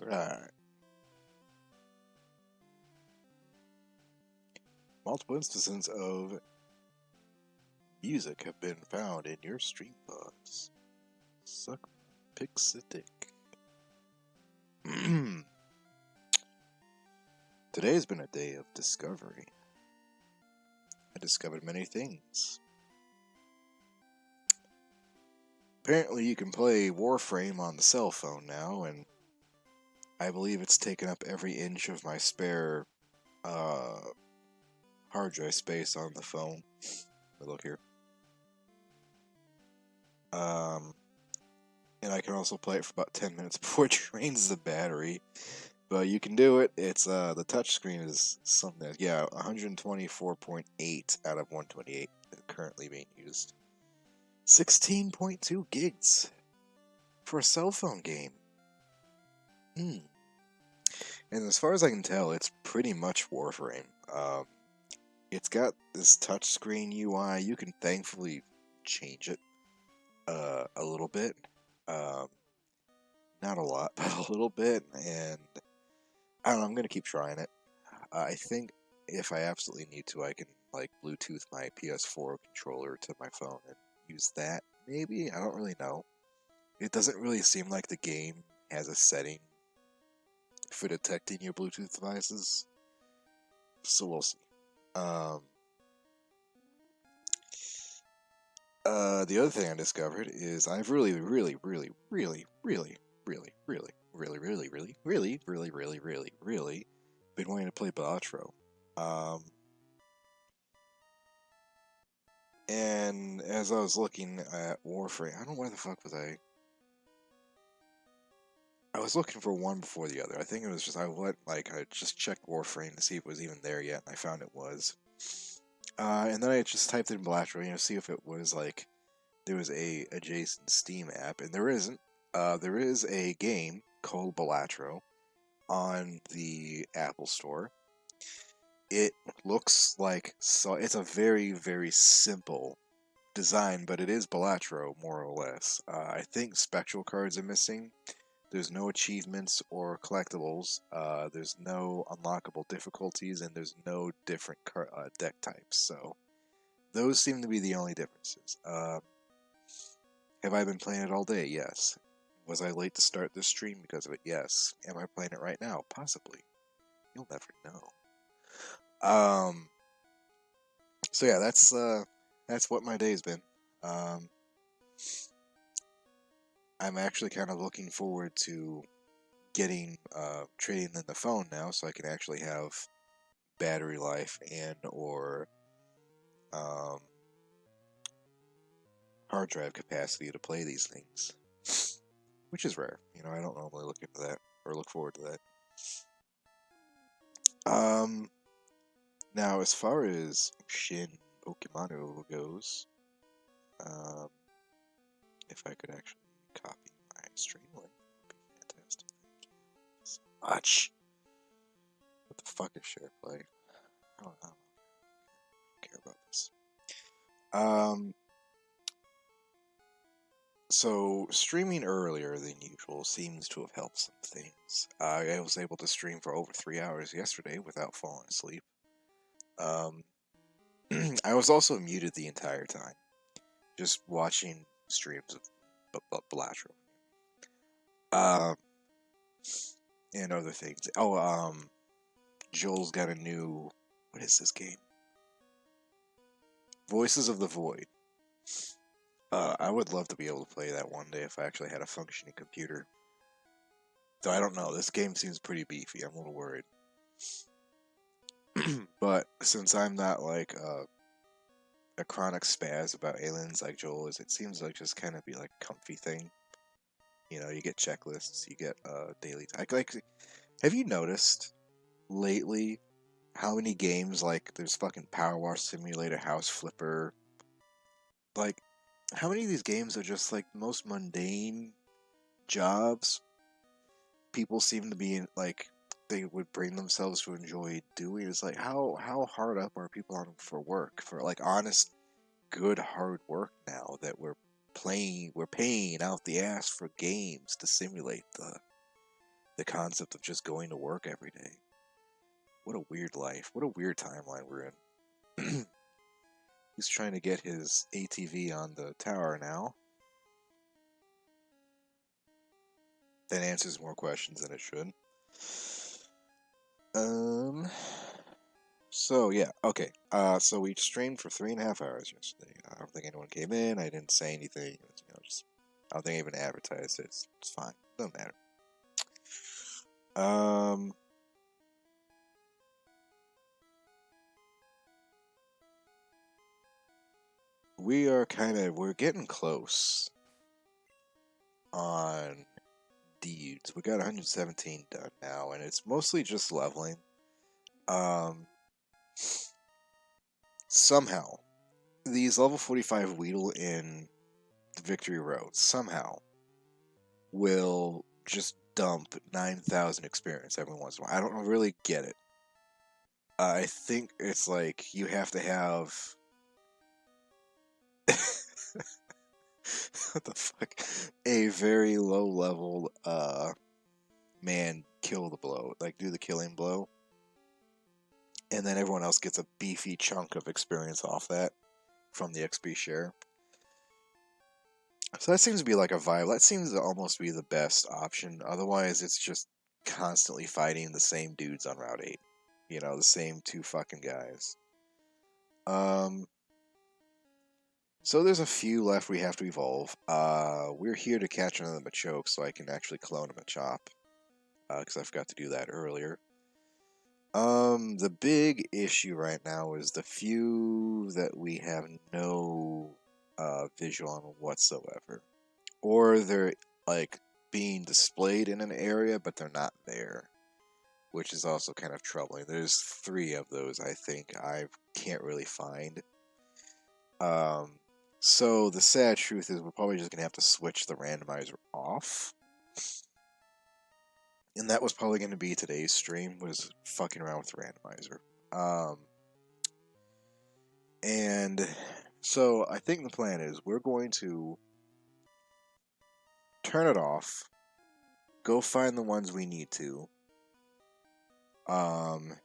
Alright. Multiple instances of music have been found in your stream pods. Suck Pixidic. Today has been a day of discovery. I discovered many things. Apparently you can play Warframe on the cell phone now, and I believe it's taken up every inch of my spare hard drive space on the phone. Let me look here. And I can also play it for about 10 minutes before it drains the battery. But you can do it. It's the touchscreen is something. Yeah, 124.8 out of 128 is currently being used. 16.2 gigs for a cell phone game. And as far as I can tell, it's pretty much Warframe. It's got this touchscreen UI. You can thankfully change it a little bit. Not a lot, but a little bit. And I don't know, I'm going to keep trying it. I think if I absolutely need to, I can like Bluetooth my PS4 controller to my phone and use that. Maybe? I don't really know. It doesn't really seem like the game has a setting for detecting your Bluetooth devices. So we'll see. The other thing I discovered is I've really been wanting to play Balatro. And as I was looking at Warframe, I don't know where the fuck was I. I was looking for one before the other. I think it was just I just checked Warframe to see if it was even there yet, and I found it was. And then I just typed in Balatro, see if it was like there was a adjacent Steam app, and there isn't. There is a game called Balatro on the Apple Store. It looks like it's a very, very simple design, but it is Balatro, more or less. I think spectral cards are missing. There's no achievements or collectibles. There's no unlockable difficulties, and there's no different deck types. So those seem to be the only differences. Have I been playing it all day? Yes. Was I late to start this stream because of it? Yes. Am I playing it right now? Possibly. You'll never know. So yeah, that's what my day's been. I'm actually kind of looking forward to getting trading in the phone now, so I can actually have battery life and or hard drive capacity to play these things, which is rare. I don't normally look into that or look forward to that. Now as far as Shin Pokemon goes, if I could actually copy my stream link, that would be fantastic. Thank you so much. What the fuck is SharePlay? I don't care about this. So streaming earlier than usual seems to have helped some things. I was able to stream for over 3 hours yesterday without falling asleep. I was also muted the entire time, just watching streams of Balatro. And other things. Joel's got a new, what is this game? Voices of the Void. I would love to be able to play that one day if I actually had a functioning computer. Though I don't know, this game seems pretty beefy, I'm a little worried. But since I'm not like a chronic spaz about aliens like Joel is, it seems like just kind of be like a comfy thing. You get checklists, you get daily. Have you noticed lately how many games like there's fucking Power Wash Simulator, House Flipper? Like, how many of these games are just like the most mundane jobs people seem to be like they would bring themselves to enjoy doing? It's like how hard up are people on for work, for like honest, good hard work now that we're paying out the ass for games to simulate the concept of just going to work every day. What a weird life. What a weird timeline we're in. He's trying to get his ATV on the tower now. That answers more questions than it should. So yeah, okay. So we streamed for 3.5 hours yesterday. I don't think anyone came in. I didn't say anything. It was, just I don't think I even advertised it. It's fine. Doesn't matter. We're getting close on deeds. We got 117 done now, and it's mostly just leveling. Somehow, these level 45 Weedle in the Victory Road somehow will just dump 9,000 experience every once in a while. I don't really get it. I think it's like you have to have... what the fuck? A very low level man kill the blow, like do the killing blow, and then everyone else gets a beefy chunk of experience off that from the XP share. So that seems to be like a vibe. That seems to almost be the best option. Otherwise, it's just constantly fighting the same dudes on Route 8. You know, the same two fucking guys. So there's a few left we have to evolve. We're here to catch another Machoke so I can actually clone a Machop. Because I forgot to do that earlier. The big issue right now is the few that we have no visual on whatsoever. Or they're, like, being displayed in an area, but they're not there. Which is also kind of troubling. There's 3 of those, I think, I can't really find. So the sad truth is we're probably just going to have to switch the randomizer off. And that was probably going to be today's stream, was fucking around with the randomizer. And so I think the plan is we're going to turn it off, go find the ones we need to. And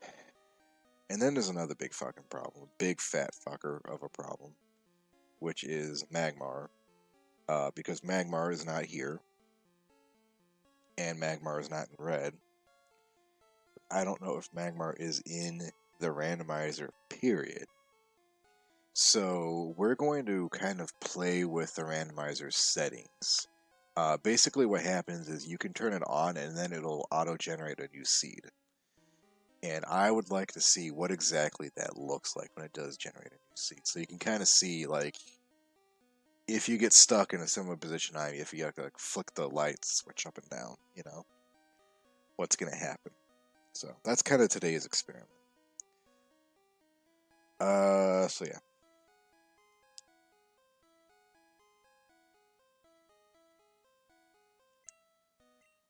then there's another big fucking problem, big fat fucker of a problem, which is Magmar. Because Magmar is not here, and Magmar is not in red. I don't know if Magmar is in the randomizer, period. So we're going to kind of play with the randomizer settings. Basically what happens is you can turn it on and then it'll auto-generate a new seed. And I would like to see what exactly that looks like when it does generate a new seed. So you can kind of see, like, if you get stuck in a similar position I'm in, if you have to, like, flick the light switch up and down, you know, what's going to happen. So that's kind of today's experiment. So yeah.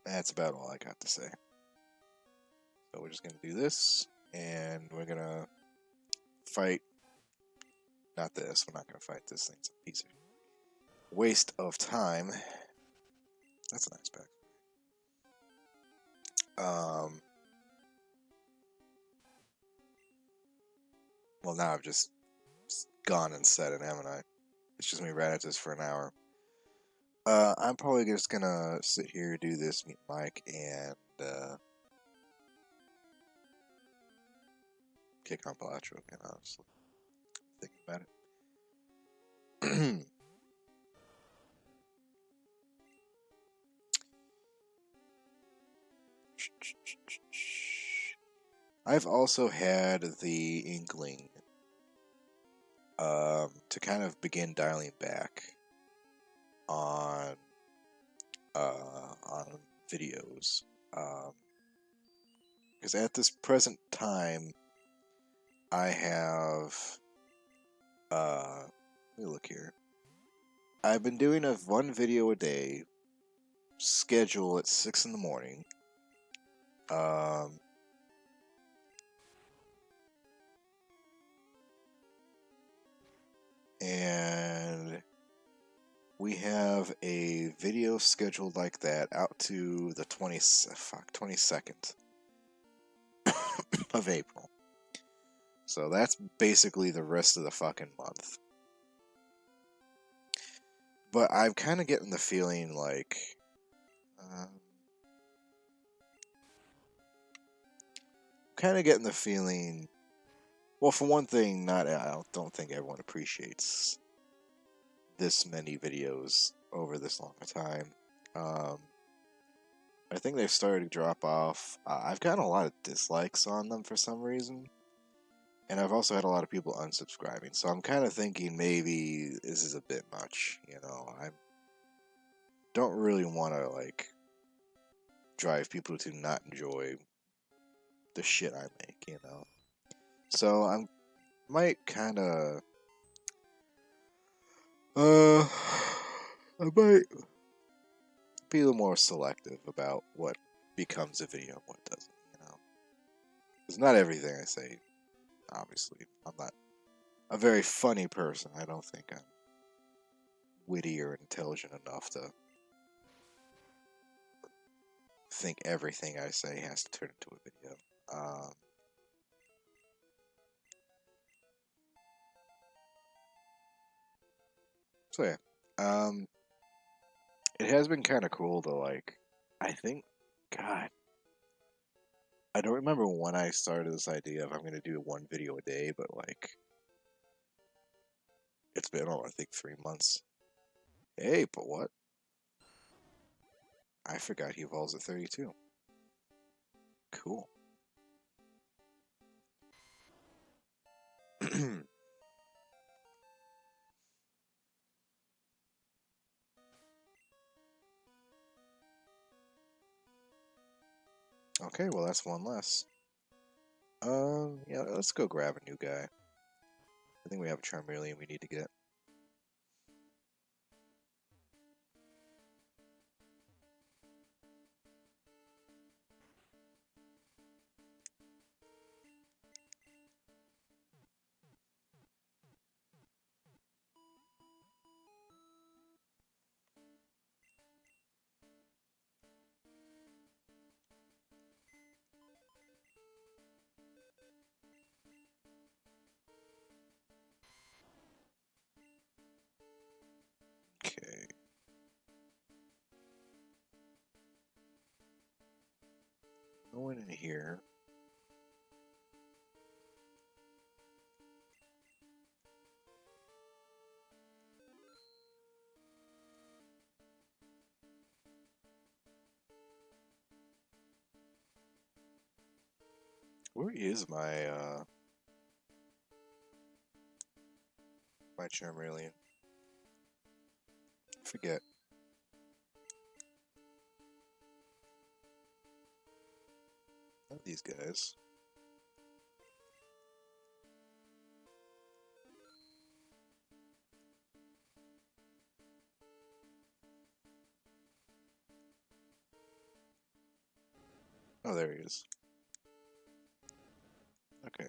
That's about all I got to say. So we're just going to do this, and we're going to fight, not this, we're not going to fight this thing, it's a piece of waste of time. That's a nice pack. Well, now I've just gone and said it, haven't I? It's just me right at this for an hour. I'm probably just gonna sit here, do this, meet Mike, and kick on Palatro again, honestly. Thinking about it. I've also had the inkling to kind of begin dialing back on videos, because at this present time I have let me look here. I've been doing one video a day, schedule at 6 in the morning. And we have a video scheduled like that out to the 22nd of April. So that's basically the rest of the fucking month. But I'm kind of getting the feeling like well, for one thing, I don't think everyone appreciates this many videos over this long a time. I think they've started to drop off. I've gotten a lot of dislikes on them for some reason. And I've also had a lot of people unsubscribing. So I'm kind of thinking maybe this is a bit much, you know. I don't really want to, like, drive people to not enjoy the shit I make, you know. So I might kind of I might be a little more selective about what becomes a video and what doesn't, you know. Because not everything I say, obviously, I'm not a very funny person. I don't think I'm witty or intelligent enough to think everything I say has to turn into a video. So yeah, it has been kind of cool to, like, I think, God, I don't remember when I started this idea of I'm going to do one video a day, but, like, it's been, I think 3 months. Hey, but what? I forgot he evolves at 32. Cool. Okay, well, that's one less. Yeah, let's go grab a new guy. I think we have a Charmeleon we need to get. Okay. Going in here. Where is my Charmeleon? Forget. Not these guys. Oh, there he is. Okay.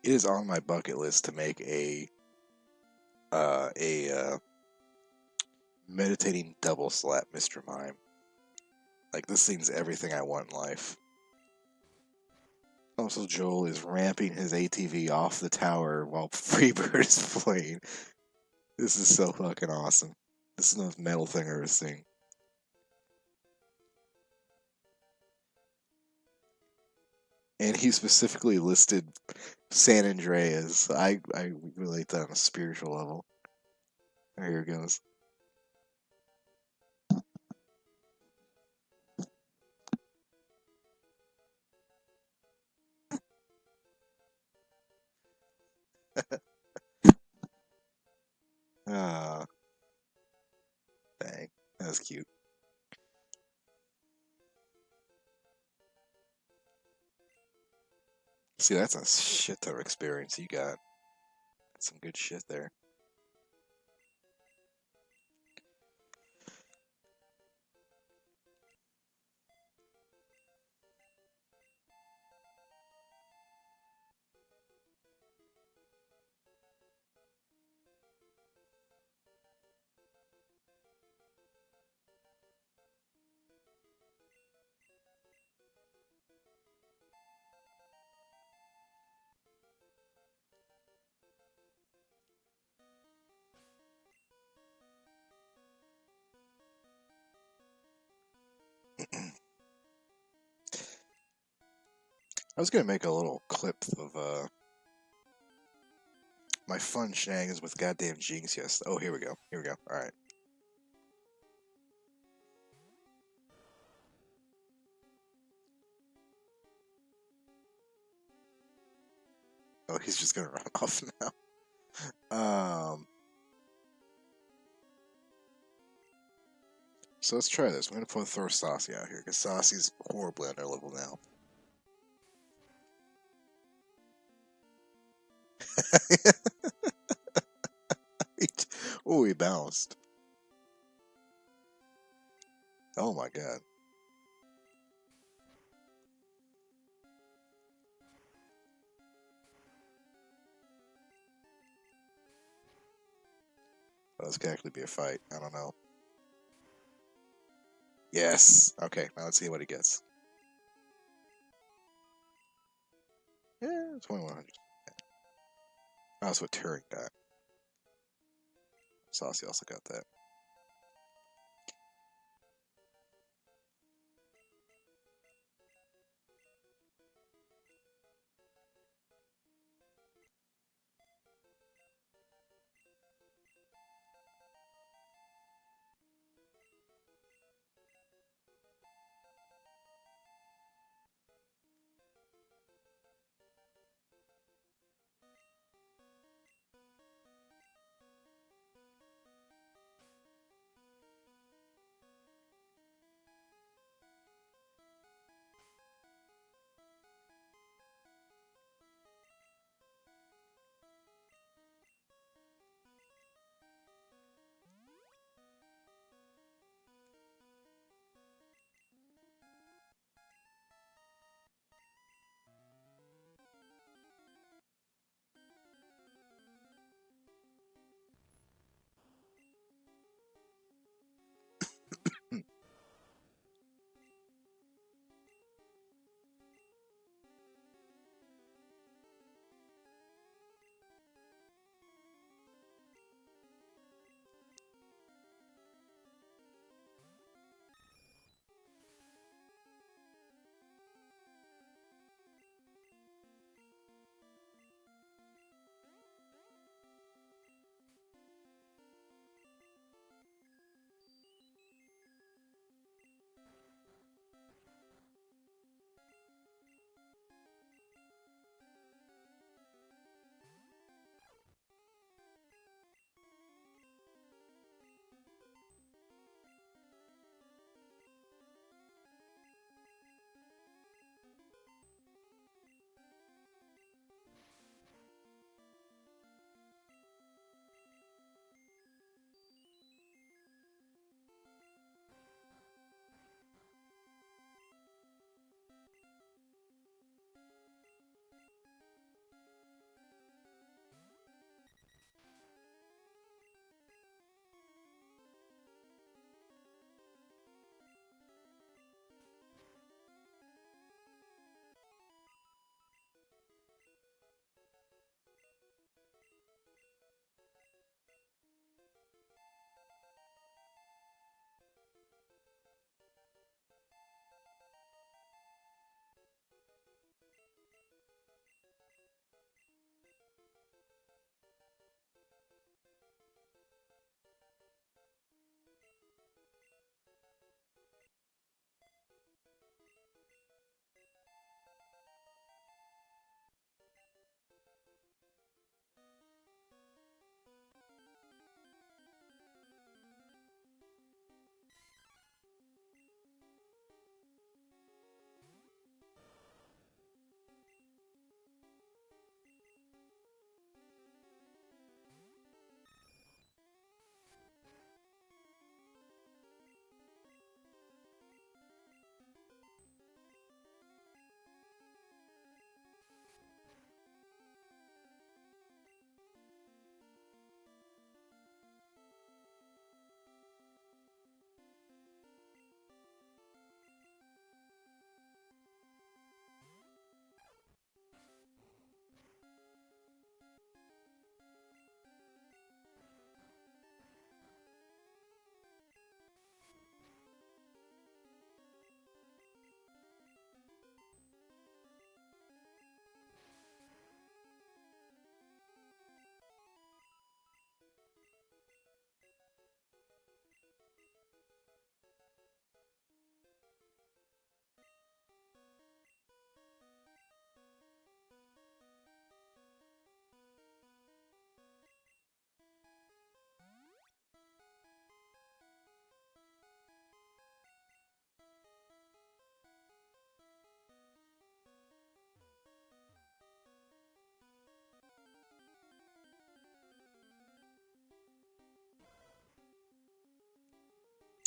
It is on my bucket list to make a meditating double slap Mr. Mime. Like, this seems everything I want in life. Also, Joel is ramping his ATV off the tower while Freebird is playing. This is so fucking awesome. This is the most metal thing I've ever seen. And he specifically listed San Andreas. I relate that on a spiritual level. Here it goes. Ah, dang. That was cute. See, that's a shit ton of experience you got. That's some good shit there. I was gonna make a little clip of my fun shenanigans with goddamn Jinx. Yes. Oh, here we go. Here we go. All right. Oh, he's just gonna run off now. So let's try this. I'm gonna throw Saucy out here because Saucy's horribly under level now. Oh, he bounced. Oh my god. Oh, this could actually be a fight. I don't know. Yes. Okay, now let's see what he gets. Yeah, 2100. That's what Turing got. Saucy also got that.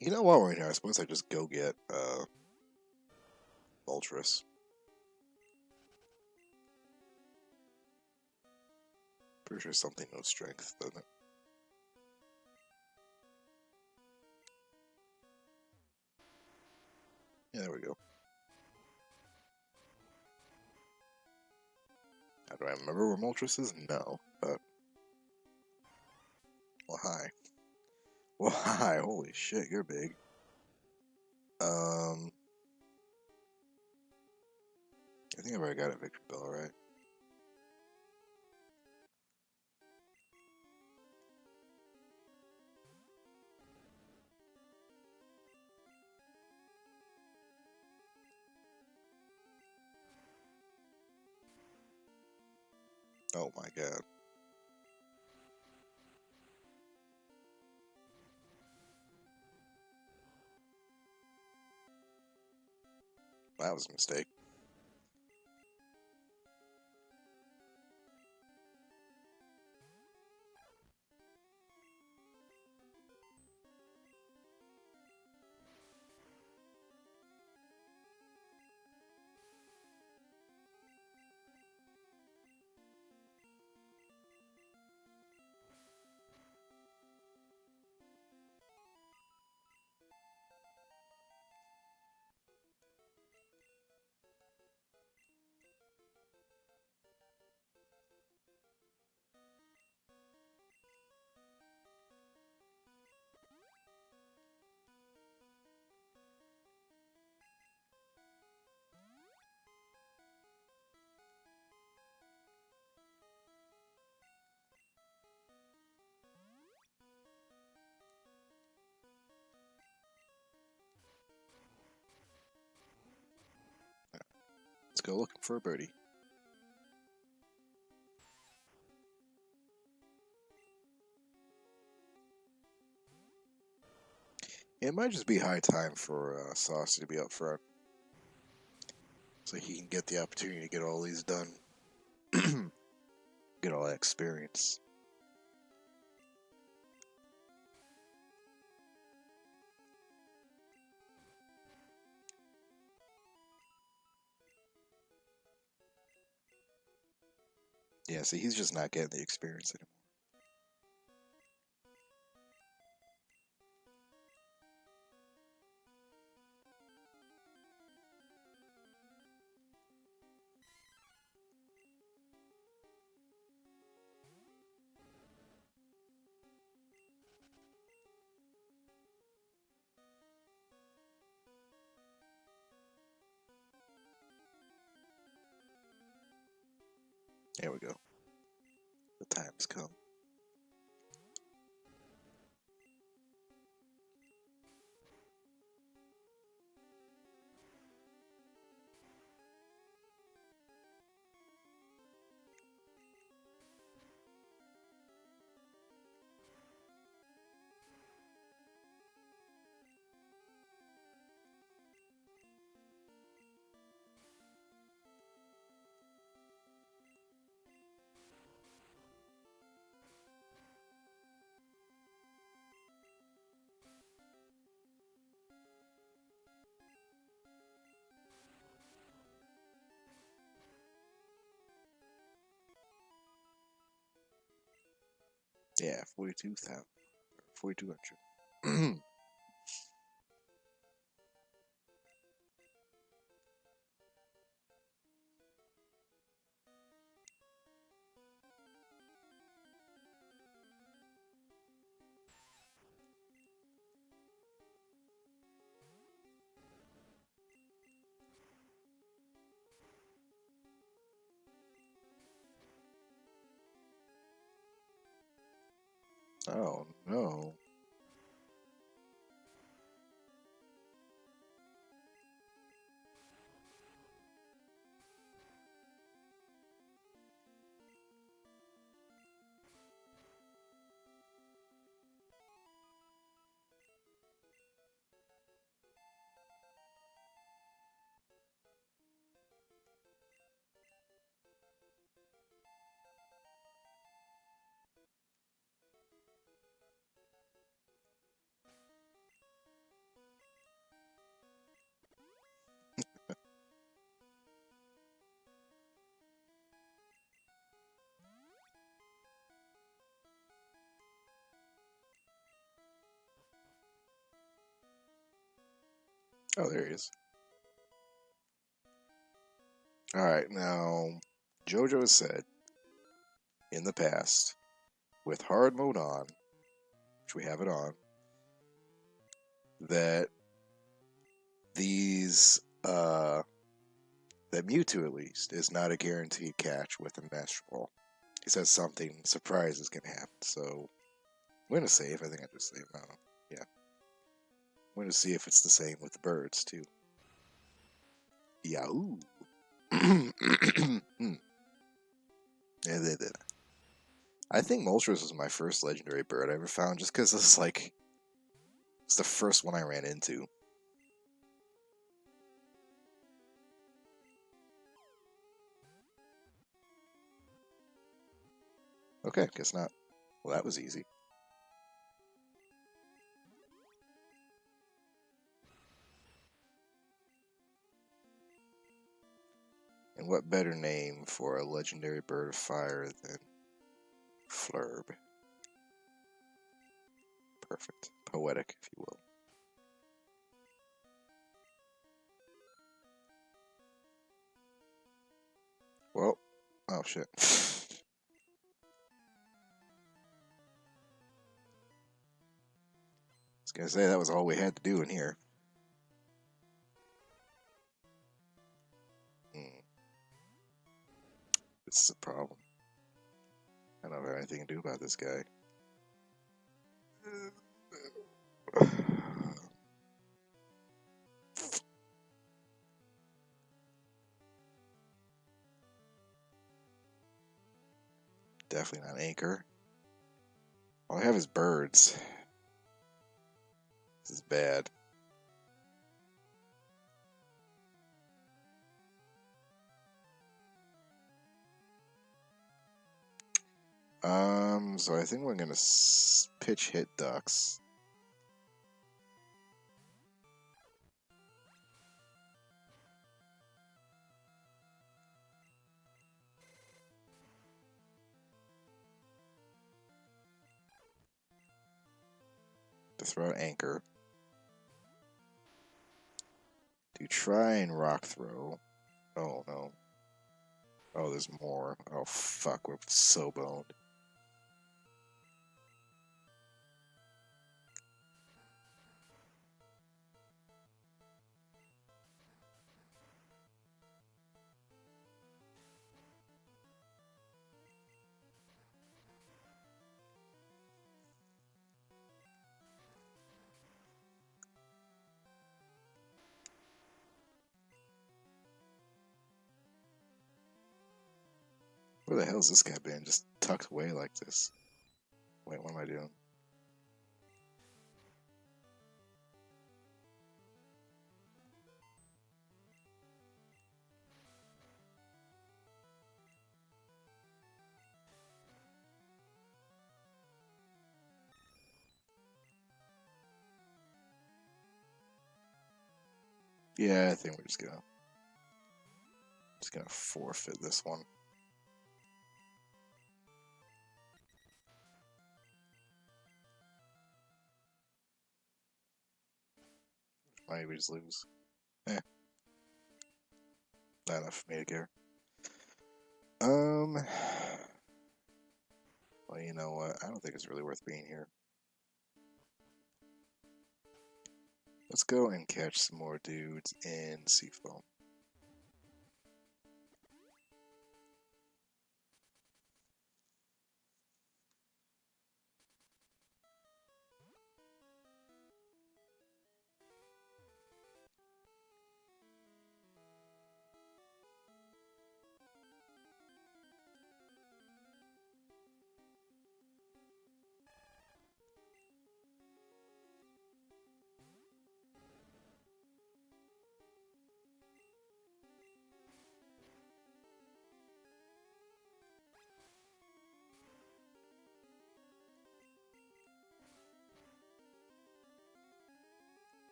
You know, while we're in here, I suppose I just go get Ultras. Pretty sure something no strength, doesn't it? Yeah, there we go. How do I remember where Moltres is? No, but well, hi. Well, hi. Holy shit, you're big. I think I've already got a Victory Bell, right? Oh my god. That was a mistake. Let's go looking for a birdie. It might just be high time for Saucy to be up front. So he can get the opportunity to get all these done. Get all that experience. Yeah, see, he's just not getting the experience anymore. There we go. The time's come. Yeah, 42,000. 4,200. Oh no. Oh, there he is. Alright, now, JoJo has said in the past, with hard mode on, which we have it on, that these, that Mewtwo at least, is not a guaranteed catch with a Master Ball. He says something surprise is going to happen, so I'm going to save. I think I just saved. I don't know. Yeah. I'm going to see if it's the same with the birds, too. Yahoo! Yeah, I think Moltres was my first legendary bird I ever found, just because it's like, it's the first one I ran into. Okay, guess not. Well, that was easy. And what better name for a legendary bird of fire than Flurb? Perfect. Poetic, if you will. Well, oh shit. I was gonna say that was all we had to do in here. This is a problem. I don't have anything to do about this guy. Definitely not Anchor. All I have is birds. This is bad. So I think we're gonna pitch hit ducks. To throw Anchor. To try and rock throw. Oh no. Oh, there's more. Oh fuck, we're so boned. Where the hell's this guy been? Just tucked away like this. Wait, what am I doing? Yeah, I think we're just gonna forfeit this one. Might we just lose? Eh. Not enough for me to care. Well, you know what? I don't think it's really worth being here. Let's go and catch some more dudes in Seafoam.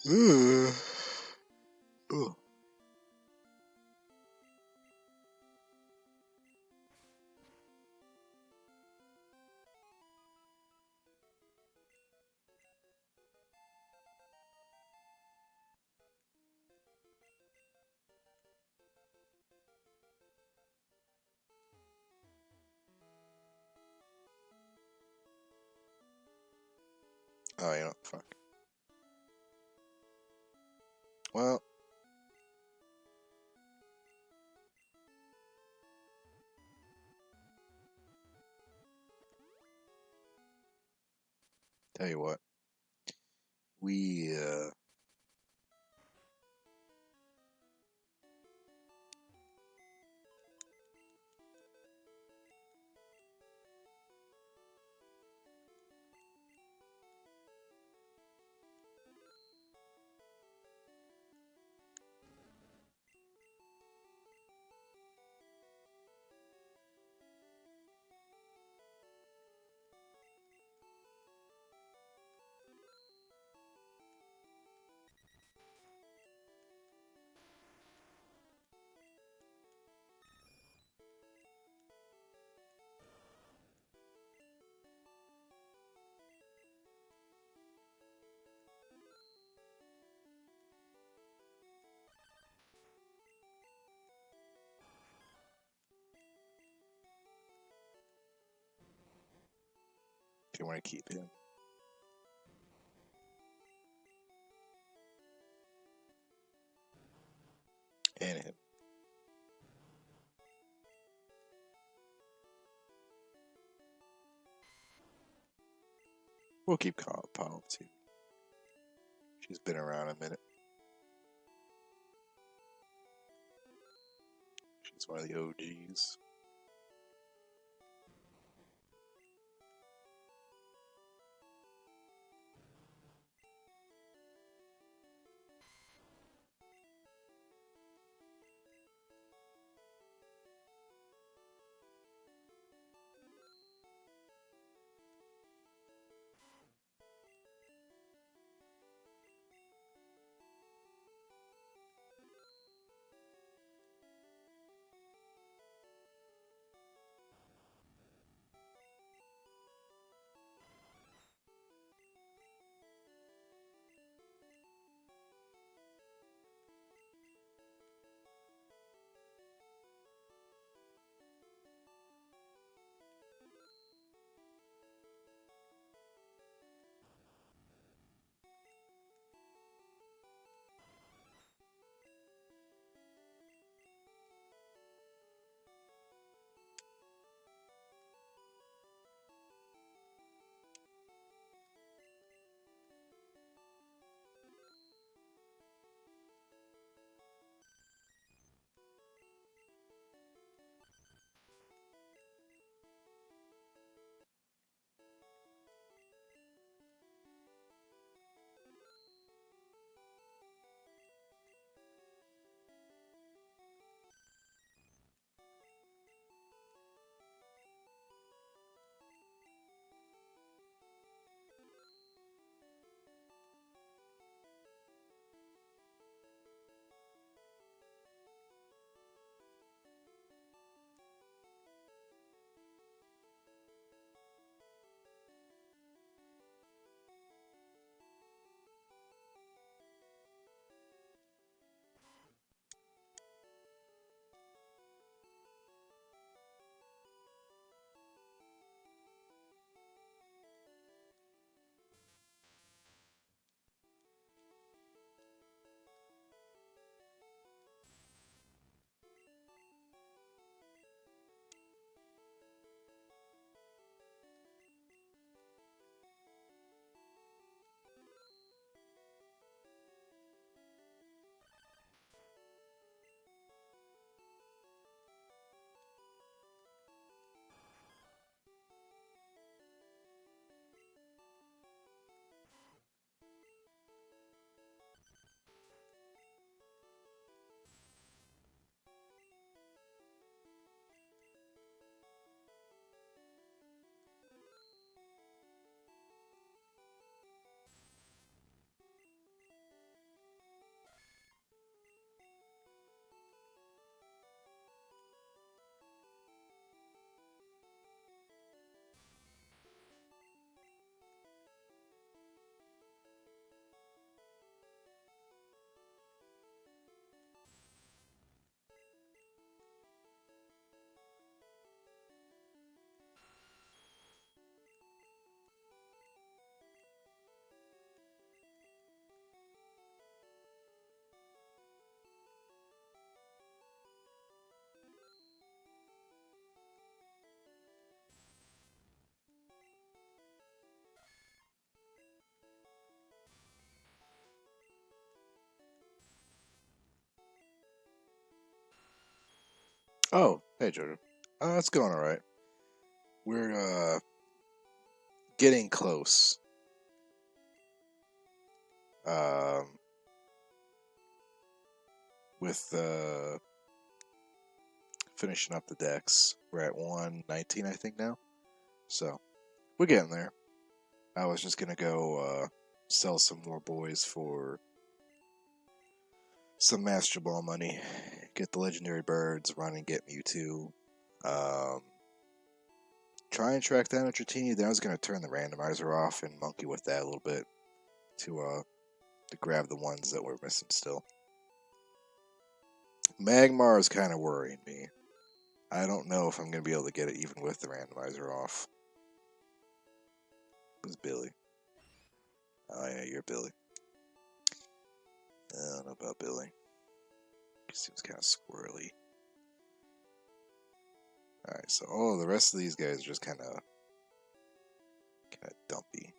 Ugh. Oh, you know, fuck. Well, tell you what. We, if you want to keep him. And him. We'll keep Paul too. She's been around a minute. She's one of the OGs. Oh, hey Jojo. It's going alright. We're getting close. Um with finishing up the decks. We're at 119 I think now. So we're getting there. I was just gonna go sell some more boys for some Master Ball money. Get the legendary birds, run and get Mewtwo. Um Try and track down a Dratini. Then I was gonna turn the randomizer off and monkey with that a little bit to grab the ones that we're missing still. Magmar is kind of worrying me. I don't know if I'm going to be able to get it even with the randomizer off. Who's Billy? Oh yeah, you're Billy. I don't know about Billy. He seems kind of squirrely. Alright, so the rest of these guys are just kind of dumpy.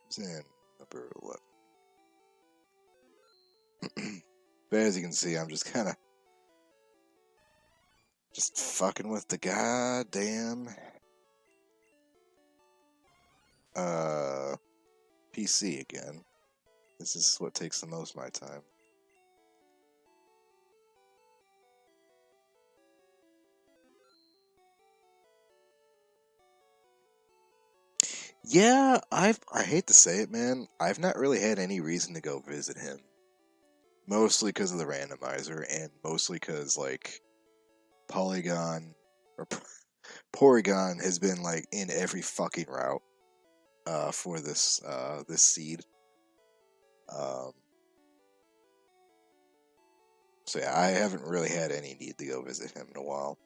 Who's in number 11? But as you can see, I'm just kind of just fucking with the goddamn PC again. This is what takes the most of my time. Yeah, I hate to say it, man. I've not really had any reason to go visit him. Mostly because of the randomizer, and mostly because, like, Polygon, or Porygon has been, like, in every fucking route, for this seed. Um, so yeah, I haven't really had any need to go visit him in a while.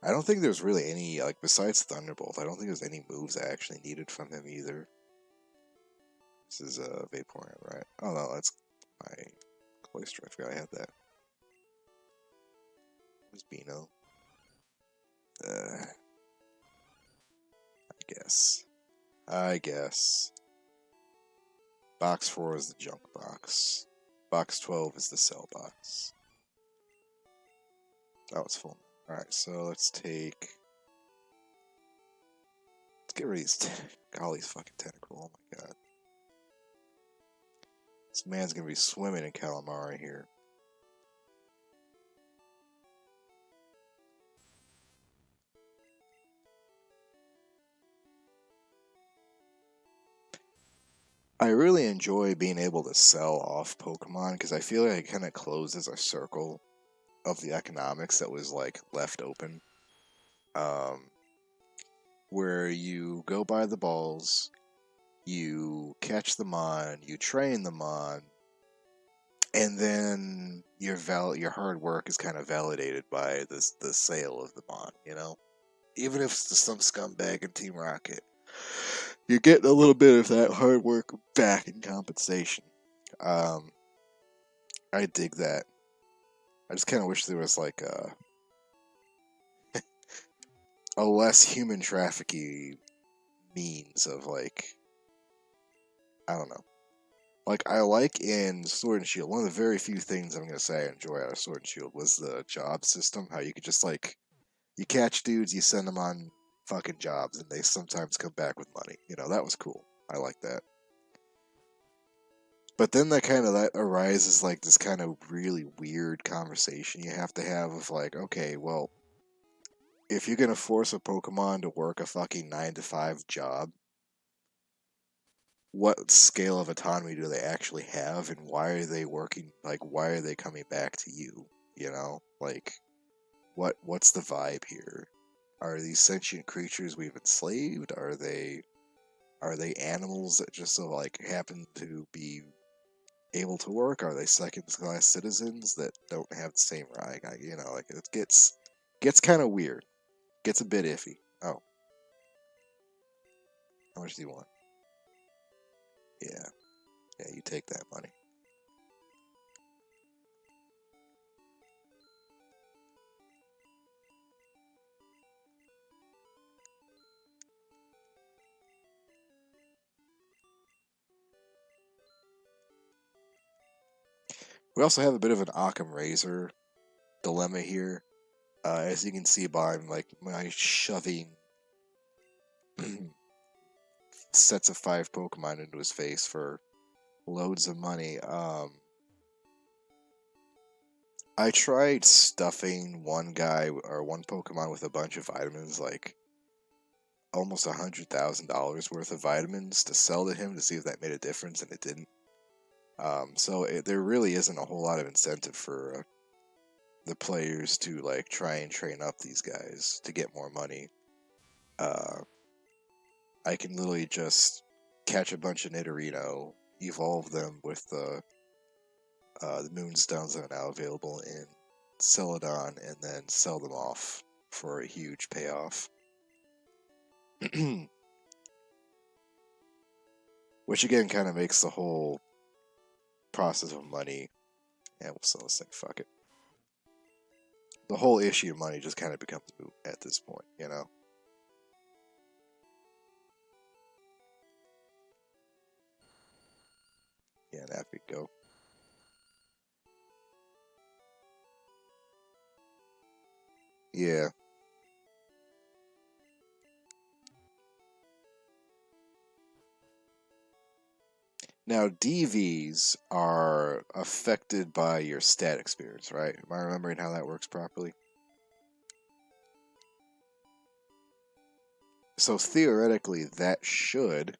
I don't think there's really any, like, besides Thunderbolt, I don't think there's any moves I actually needed from him either. This is Vaporeon, right? Oh no, that's my Cloyster. I forgot I had that. Who's Beano? I guess. Box 4 is the junk box. Box 12 is the sell box. Oh, it's full. Alright, so let's take... Let's get rid of these... Golly's fucking tentacle, oh my god. This man's gonna be swimming in calamari here. I really enjoy being able to sell off Pokemon because I feel like it kind of closes a circle of the economics that was like left open. Where you go buy the balls, you catch them on, you train them on, and then your hard work is kind of validated by the sale of the bond, you know? Even if it's some scumbag in Team Rocket, you're getting a little bit of that hard work back in compensation. I dig that. I just kind of wish there was like a less human trafficking means of like, I don't know. Like, I like in Sword and Shield, one of the very few things I'm going to say I enjoy out of Sword and Shield was the job system. How you could just, like, you catch dudes, you send them on fucking jobs, and they sometimes come back with money. You know, that was cool. I like that. But then that arises, like, this kind of really weird conversation you have to have of, like, okay, well, if you're going to force a Pokemon to work a fucking 9-to-5 job, what scale of autonomy do they actually have, and why are they working, like, why are they coming back to you, you know? Like, what's the vibe here? Are these sentient creatures we've enslaved? Are they animals that just like happen to be able to work? Are they second-class citizens that don't have the same right? You know, like, it gets kind of weird, gets a bit iffy. Oh, how much do you want? Yeah, you take that money. We also have a bit of an Occam Razor dilemma here. As you can see by my shoving sets of 5 Pokemon into his face for loads of money. I tried stuffing one guy or one Pokemon with a bunch of vitamins, like almost $100,000 worth of vitamins to sell to him to see if that made a difference, and it didn't. There really isn't a whole lot of incentive for the players to like try and train up these guys to get more money. I can literally just catch a bunch of Nidorino, evolve them with the Moonstones that are now available in Celadon, and then sell them off for a huge payoff. Which again kind of makes the whole process of money. Yeah, we'll sell this thing. Fuck it. The whole issue of money just kind of becomes moot at this point, you know? Yeah, that we go. Yeah. Now, DVs are affected by your stat experience, right? Am I remembering how that works properly? So theoretically, that should,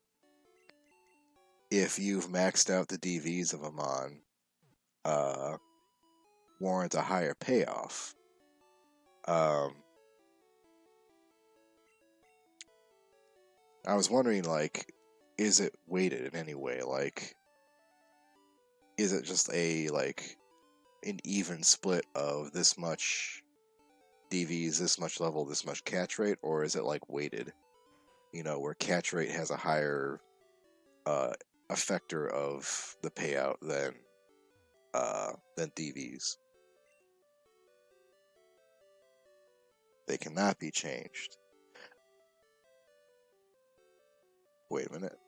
if you've maxed out the DVs of a Mon, warrant a higher payoff. I was wondering, like, is it weighted in any way? Like, is it just an even split of this much DVs, this much level, this much catch rate, or is it like weighted? You know, where catch rate has a higher effector of the payout than DVs. They cannot be changed. Wait a minute.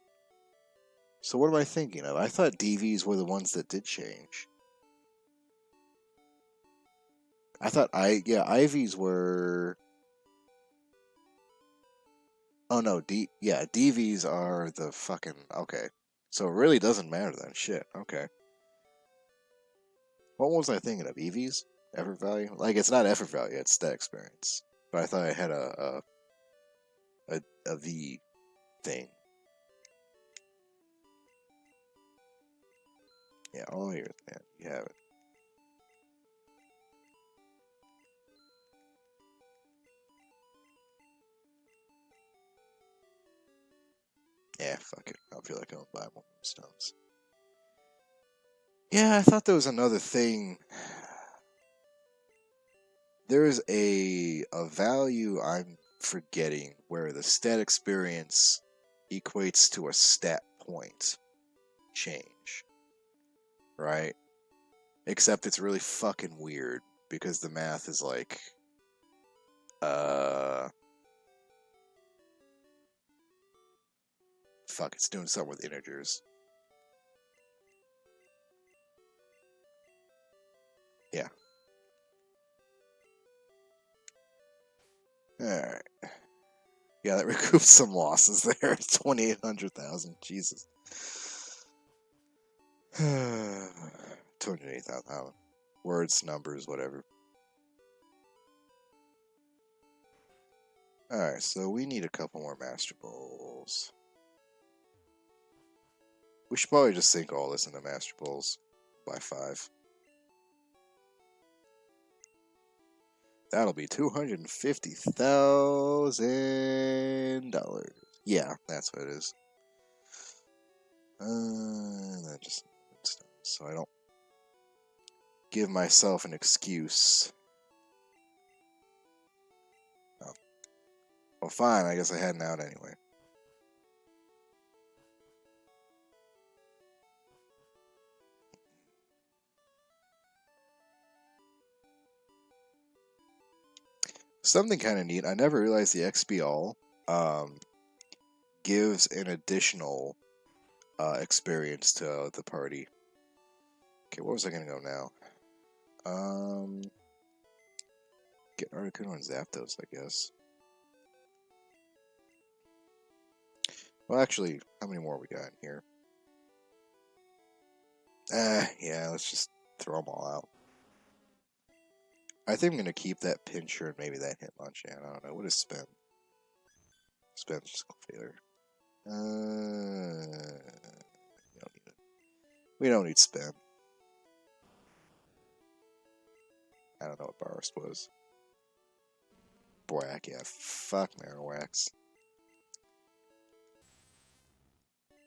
So what am I thinking of? I thought DVs were the ones that did change. I thought IVs were. Oh no, DVs are the fucking okay. So it really doesn't matter then. Shit. Okay. What was I thinking of? EVs? Effort value? Like it's not effort value, it's stat experience. But I thought I had a V thing. Yeah, oh here, man, you have it. Yeah, fuck it. I feel like I'll buy more stones. Yeah, I thought there was another thing. There's a value I'm forgetting where the stat experience equates to a stat point change. Right? Except it's really fucking weird because the math is like fuck, it's doing something with integers. Yeah. Alright. Yeah, that recoups some losses there. 2,800,000. Jesus. 280,000. Words, numbers, whatever. Alright, so we need a couple more Master Balls. We should probably just sink all this into Master Balls by 5. That'll be $250,000. Yeah, that's what it is. That just so I don't give myself an excuse. Oh. Well, fine. I guess I heading out anyway. Something kind of neat. I never realized the XP All gives an additional experience to the party. Okay, what was I gonna go now? Get Articuno and Zapdos, I guess. Well, actually, how many more we got in here? Yeah, let's just throw them all out. I think I'm gonna keep that Pinscher and maybe that Hitmonchan. I don't know. What is Spin? Spin's just a failure. We don't need it. We don't need Spin. I don't know what Barris was. Boyak, yeah. Fuck Marowaks.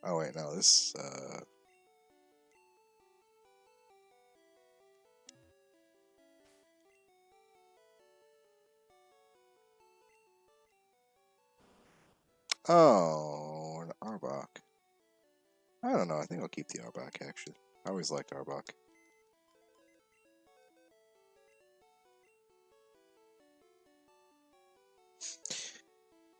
Oh wait, no, this oh, an Arbok. I don't know, I think I'll keep the Arbok actually. I always liked Arbok.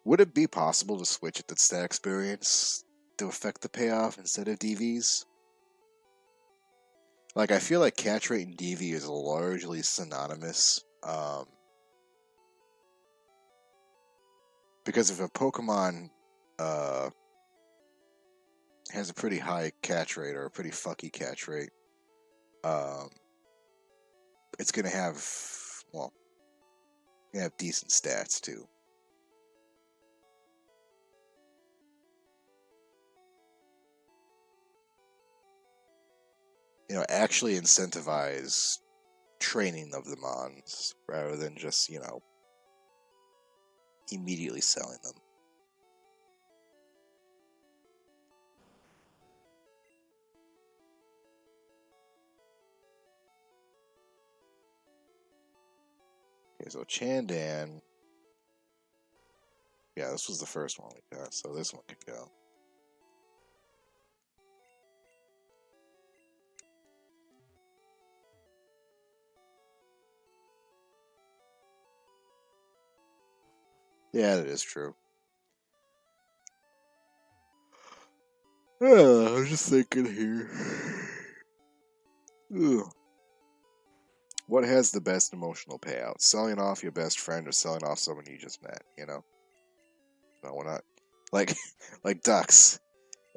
Would it be possible to switch it to stat experience to affect the payoff instead of DVs? Like, I feel like catch rate and DV is largely synonymous. Because if a Pokemon has a pretty high catch rate or a pretty fucky catch rate, it's gonna have, well, gonna have decent stats too. You know, actually incentivize training of the Mons rather than just, you know, immediately selling them. Okay, so Chandan. Yeah, this was the first one we got, so this one can go. Yeah, that is true. I was just thinking here. Ugh. What has the best emotional payout? Selling off your best friend or selling off someone you just met, you know? No, we're not. Like, like Ducks.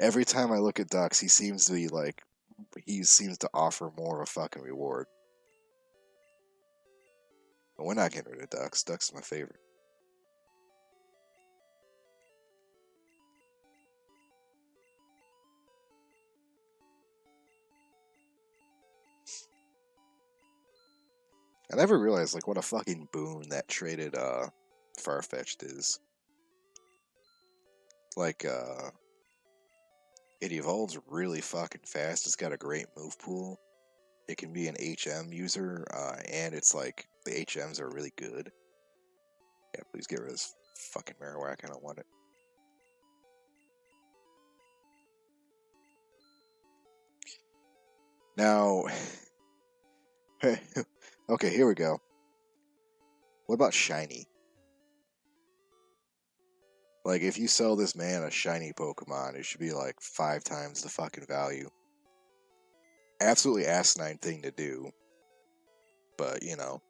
Every time I look at Ducks, he seems to be like, he seems to offer more of a fucking reward. But we're not getting rid of Ducks. Ducks is my favorite. I never realized like what a fucking boon that traded Farfetch'd is. Like it evolves really fucking fast. It's got a great move pool. It can be an HM user, and it's like the HMs are really good. Yeah, please get rid of this fucking Marowak. I don't want it. Now, okay, here we go. What about shiny? Like, if you sell this man a shiny Pokemon, it should be like 5 times the fucking value. Absolutely asinine thing to do, but you know.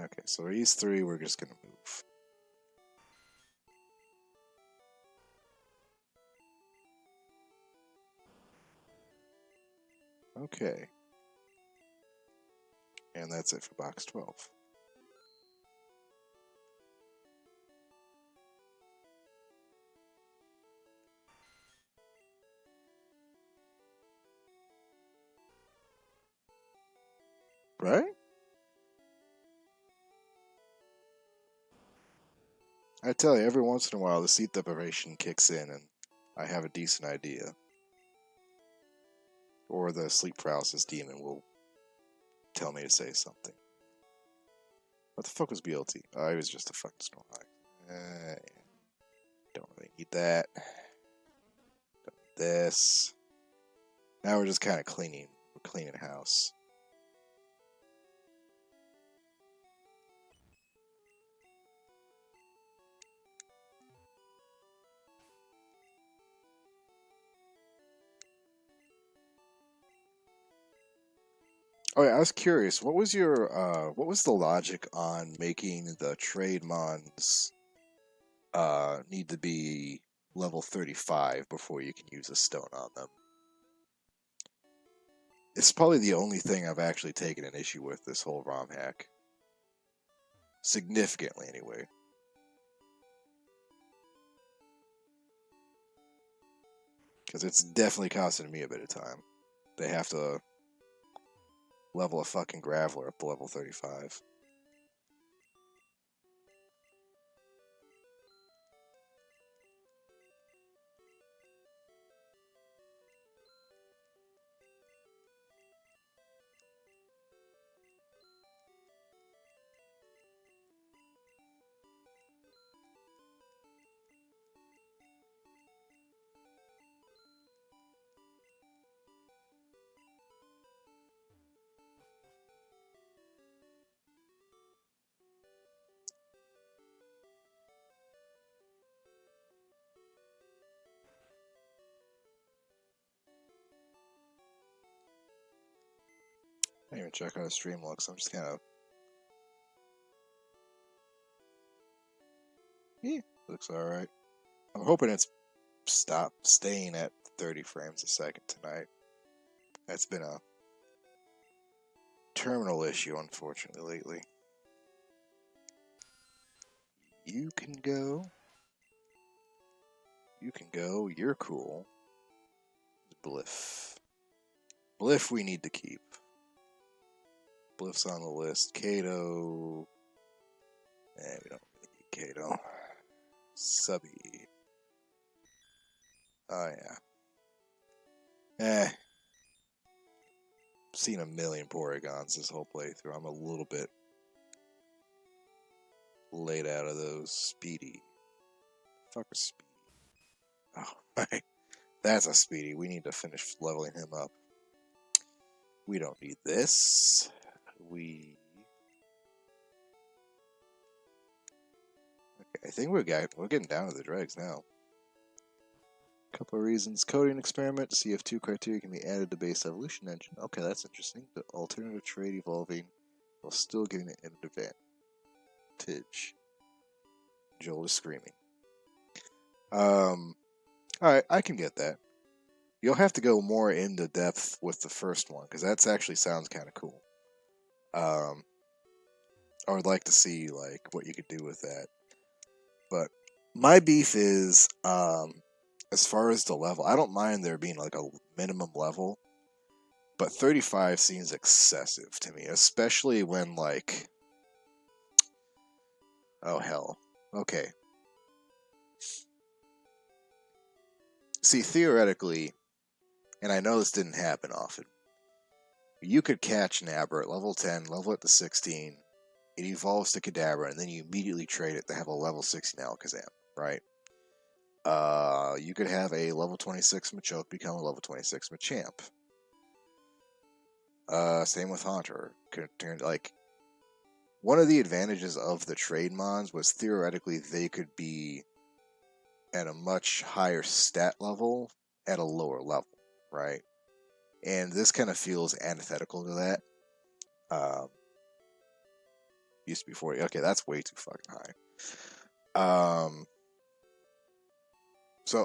Okay, so these 3 we're just gonna move. Okay. And that's it for box 12. Right? I tell you, every once in a while the sleep deprivation kicks in and I have a decent idea. Or the sleep paralysis demon will tell me to say something. What the fuck was BLT? Oh, it was just a fucking Snorlax. Don't really need that. Don't need this. Now we're just kind of cleaning. We're cleaning house. Oh, yeah, I was curious. What was the logic on making the trade mons need to be level 35 before you can use a stone on them? It's probably the only thing I've actually taken an issue with this whole ROM hack. Significantly, anyway. Because it's definitely costing me a bit of time. They have to level a fucking Graveler up to level 35. I didn't even check how the stream looks. I'm just kind of... Yeah, looks alright. I'm hoping it's stopped staying at 30 frames a second tonight. That's been a terminal issue, unfortunately, lately. You can go. You can go. You're cool. Bliff. Bliff we need to keep. Bliff's on the list. Kato. We don't really need Kato. Subby. Oh, yeah. Seen a million Porygons this whole playthrough. I'm a little bit laid out of those. Speedy. Fuck a Speedy. Oh, right. That's a Speedy. We need to finish leveling him up. We don't need this. Okay, I think we're getting down to the dregs now. Couple of reasons. Coding experiment. See if 2 criteria can be added to base evolution engine. Okay, that's interesting. The alternative trait evolving while still getting an advantage. Joel is screaming. Alright, I can get that. You'll have to go more into depth with the first one, because that actually sounds kind of cool. I would like to see, like, what you could do with that. But my beef is, as far as the level, I don't mind there being, like, a minimum level, but 35 seems excessive to me, especially when, like... Oh, hell. Okay. See, theoretically, and I know this didn't happen often, you could catch Nabber at level 10, level it to 16, it evolves to Kadabra, and then you immediately trade it to have a level 16 Alakazam, right? You could have a level 26 Machoke become a level 26 Machamp. Same with Haunter. Like, one of the advantages of the trade mons was theoretically they could be at a much higher stat level at a lower level, right? And this kind of feels antithetical to that. Used to be 40. Okay, that's way too fucking high. So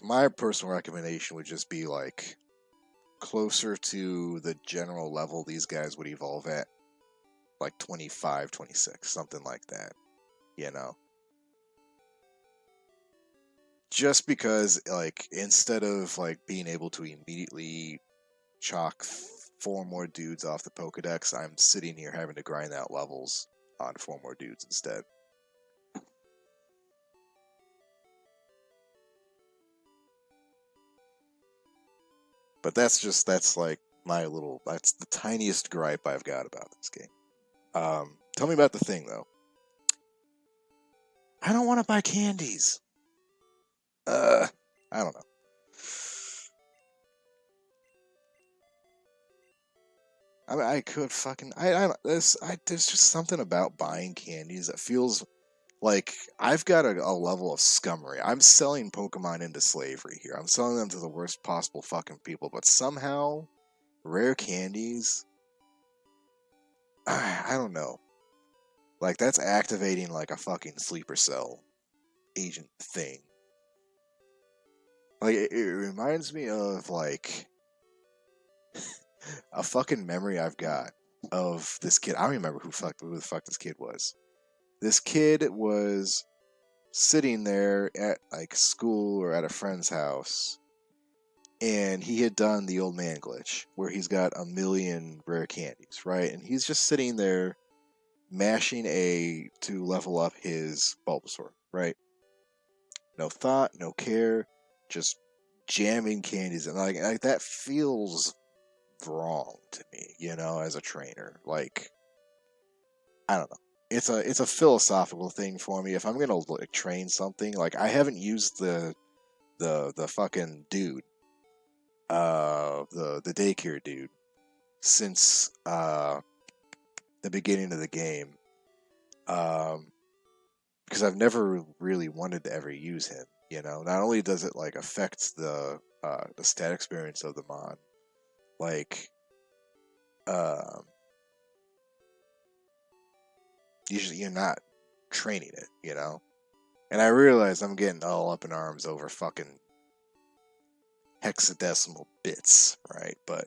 my personal recommendation would just be like closer to the general level these guys would evolve at, like 25, 26, something like that, you know? Just because, like, instead of, like, being able to immediately chalk 4 more dudes off the Pokedex, I'm sitting here having to grind out levels on 4 more dudes instead. But that's like that's the tiniest gripe I've got about this game. Tell me about the thing, though. I don't want to buy candies. I don't know. I mean, I could fucking there's just something about buying candies that feels like I've got a level of scummery. I'm selling Pokemon into slavery here. I'm selling them to the worst possible fucking people, but somehow rare candies I don't know. Like that's activating like a fucking sleeper cell agent thing. Like it reminds me of like a fucking memory I've got of this kid. I don't remember who the fuck this kid was. This kid was sitting there at like school or at a friend's house, and he had done the old man glitch where he's got a million rare candies, right? And he's just sitting there mashing A to level up his Bulbasaur, right? No thought, no care, just jamming candies, and like that feels wrong to me, as a trainer. Like I don't know. It's a philosophical thing for me. If I'm gonna like train something, like I haven't used the fucking dude, the daycare dude since the beginning of the game, um, because I've never really wanted to ever use him. Not only does it like affect the stat experience of the mod, like um, usually you're not training it. And I realize I'm getting all up in arms over fucking hexadecimal bits, right? But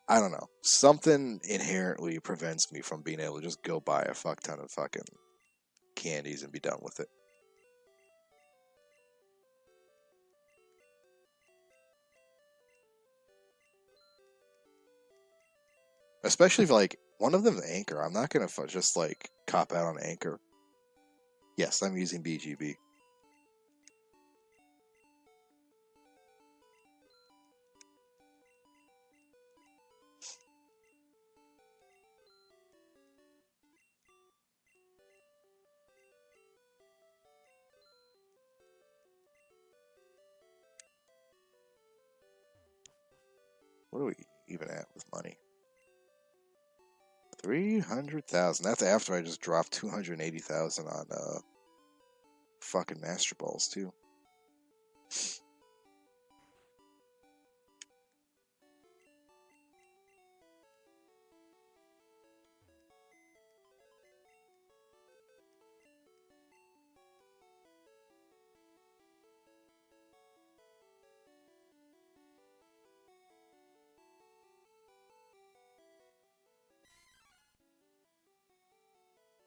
I don't know. Something inherently prevents me from being able to just go buy a fuck ton of fucking candies and be done with it. Especially if like one of them's Anchor. I'm not gonna just like cop out on Anchor. Yes, I'm using BGB. What are we even at with money? 300,000. That's after I just dropped 280,000 on fucking Master Balls too.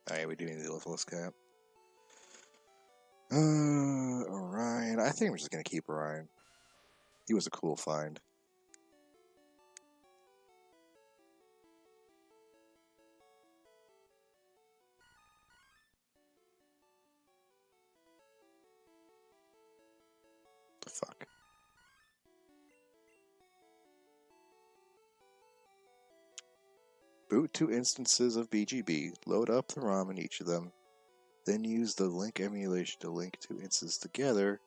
Alright, we do need the levelless cap. Orion. I think we're just gonna keep Orion. He was a cool find. The fuck. Boot 2 instances of BGB, load up the ROM in each of them, then use the link emulation to link 2 instances together.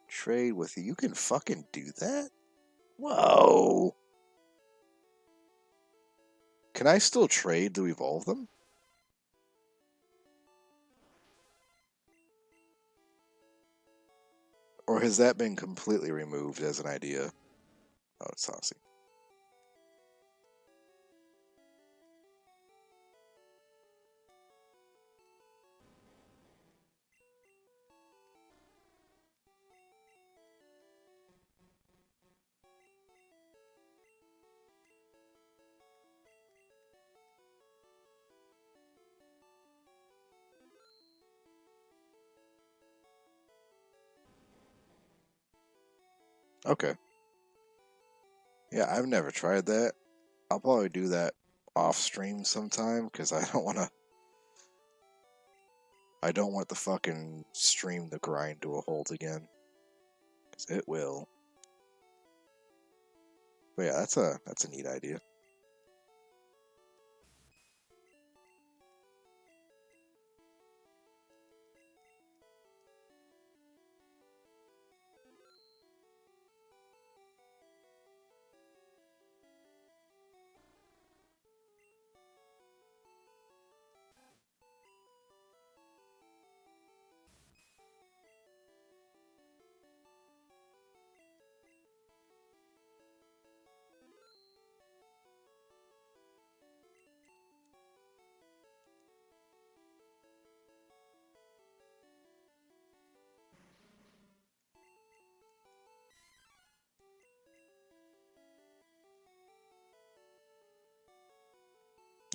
Trade with you. You can fucking do that? Whoa! Can I still trade to evolve them? Or has that been completely removed as an idea? Oh, it's saucy. Okay. Yeah, I've never tried that. I'll probably do that off stream sometime because I don't want to. I don't want the fucking stream to grind to a halt again. Because it will. But yeah, that's a neat idea.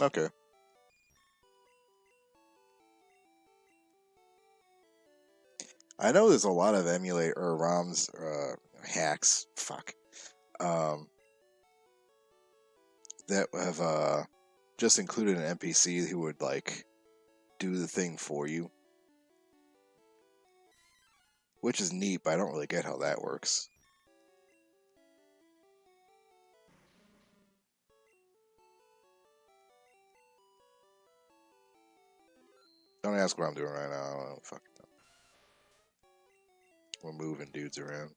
Okay. I know there's a lot of emulator or ROMs hacks. Fuck. Um, that have just included an NPC who would like do the thing for you, which is neat, but I don't really get how that works. Don't ask what I'm doing right now. I don't fucking know. We're moving dudes around.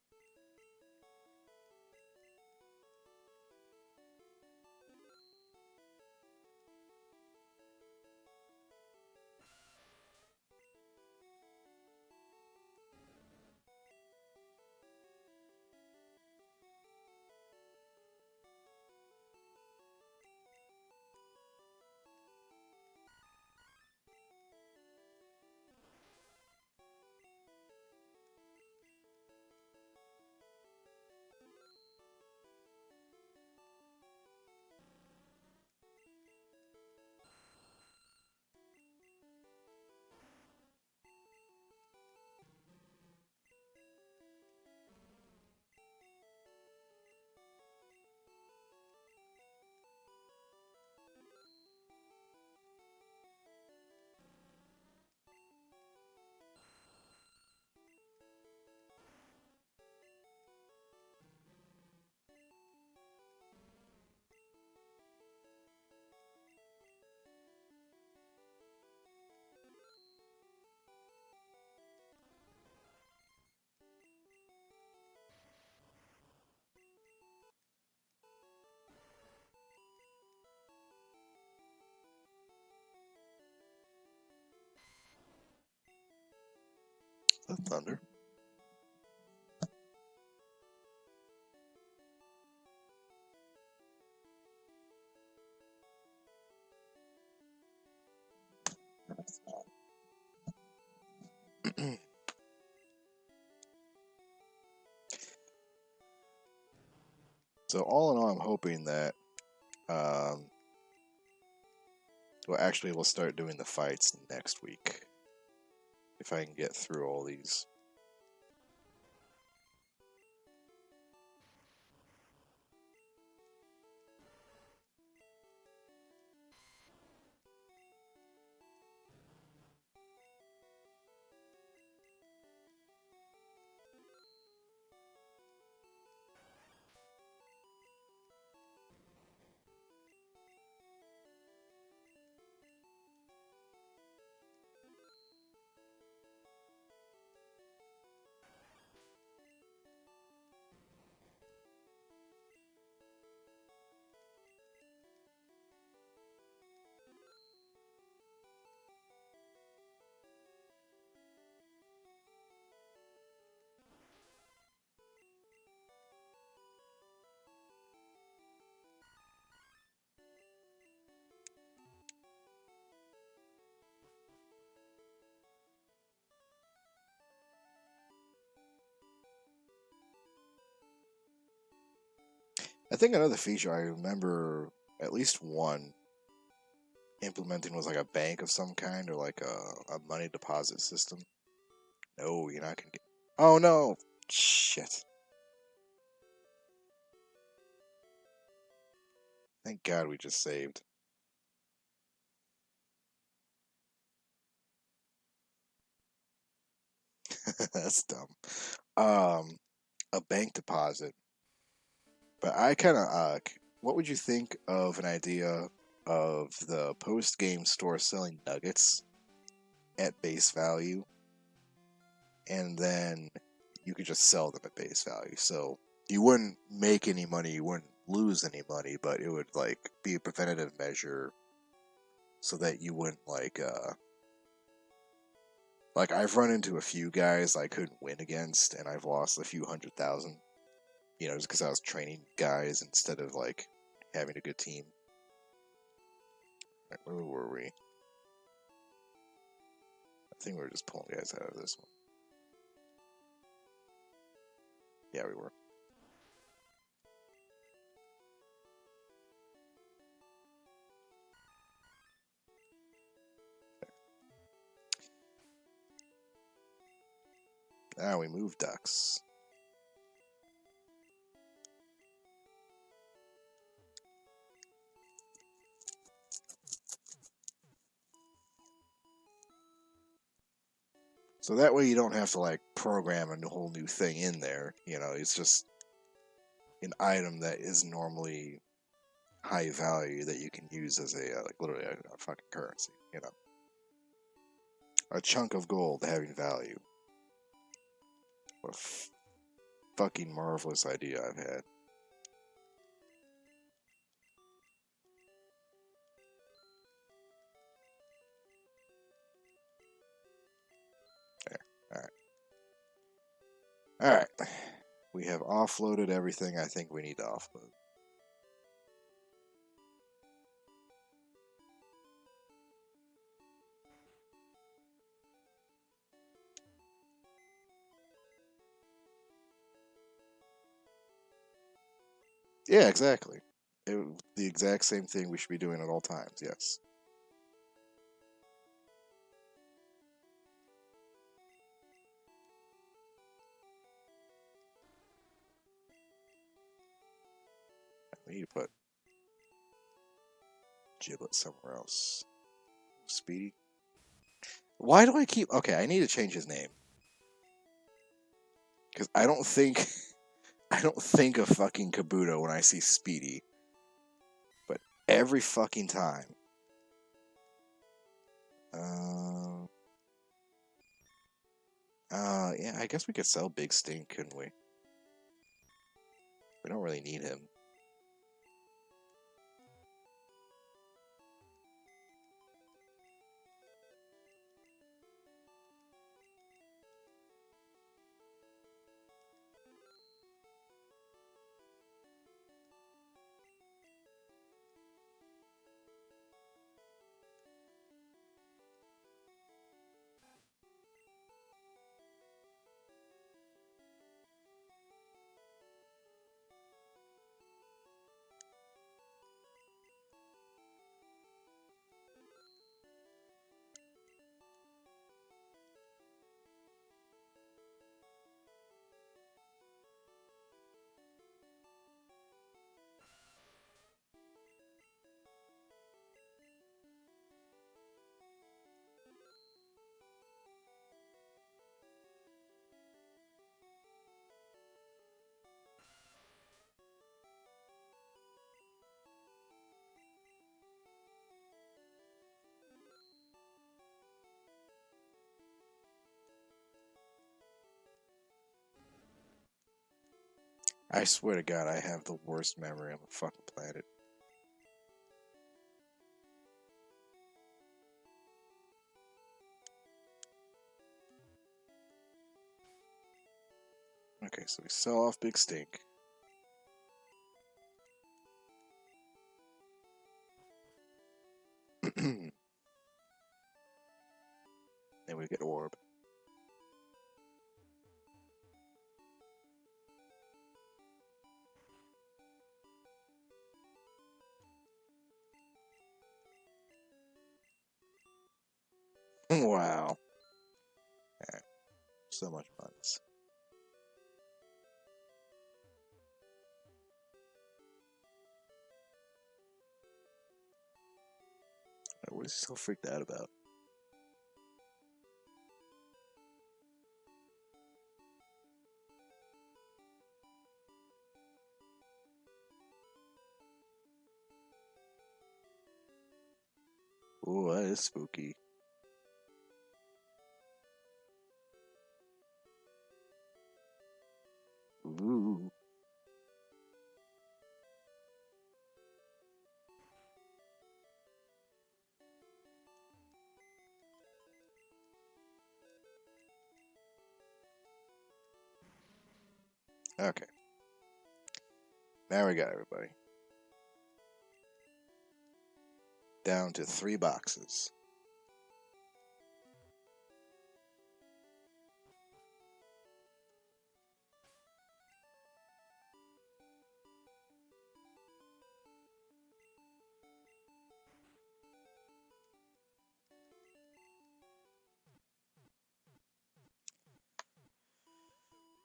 The thunder. So all in all, I'm hoping that um, we'll start doing the fights next week if I can get through all these. I think another feature I remember at least one implementing was like a bank of some kind or like a money deposit system. No, you're not gonna get. Oh no! Shit. Thank God we just saved. That's dumb. Um, a bank deposit. But I kind of, what would you think of an idea of the post game store selling nuggets at base value, and then you could just sell them at base value? So you wouldn't make any money, you wouldn't lose any money, but it would like be a preventative measure so that you wouldn't like I've run into a few guys I couldn't win against, and I've lost a few 100,000. Just because I was training guys instead of like having a good team. Right, where were we? I think we were just pulling guys out of this one. Yeah, we were. Now we move ducks. So that way you don't have to like program a whole new thing in there. You know, it's just an item that is normally high value that you can use as a like literally a fucking currency. You know, a chunk of gold having value. What a fucking marvelous idea I've had. There. All right. All right. We have offloaded everything I think we need to offload. Yeah, exactly. The exact same thing we should be doing at all times, yes. We need to put Giblet somewhere else. Speedy? Why do I keep... Okay, I need to change his name. Because I don't think... I don't think of fucking Kabuto when I see Speedy. But every fucking time. Yeah, I guess we could sell Big Stink, couldn't we? We don't really need him. I swear to God, I have the worst memory on the fucking planet. Okay, so we sell off Big Stink. Then we get Orb. Wow. Alright, so much buns. What is he so freaked out about? Ooh, that is spooky. Ooh. Okay. Now we got everybody. Down to 3 boxes.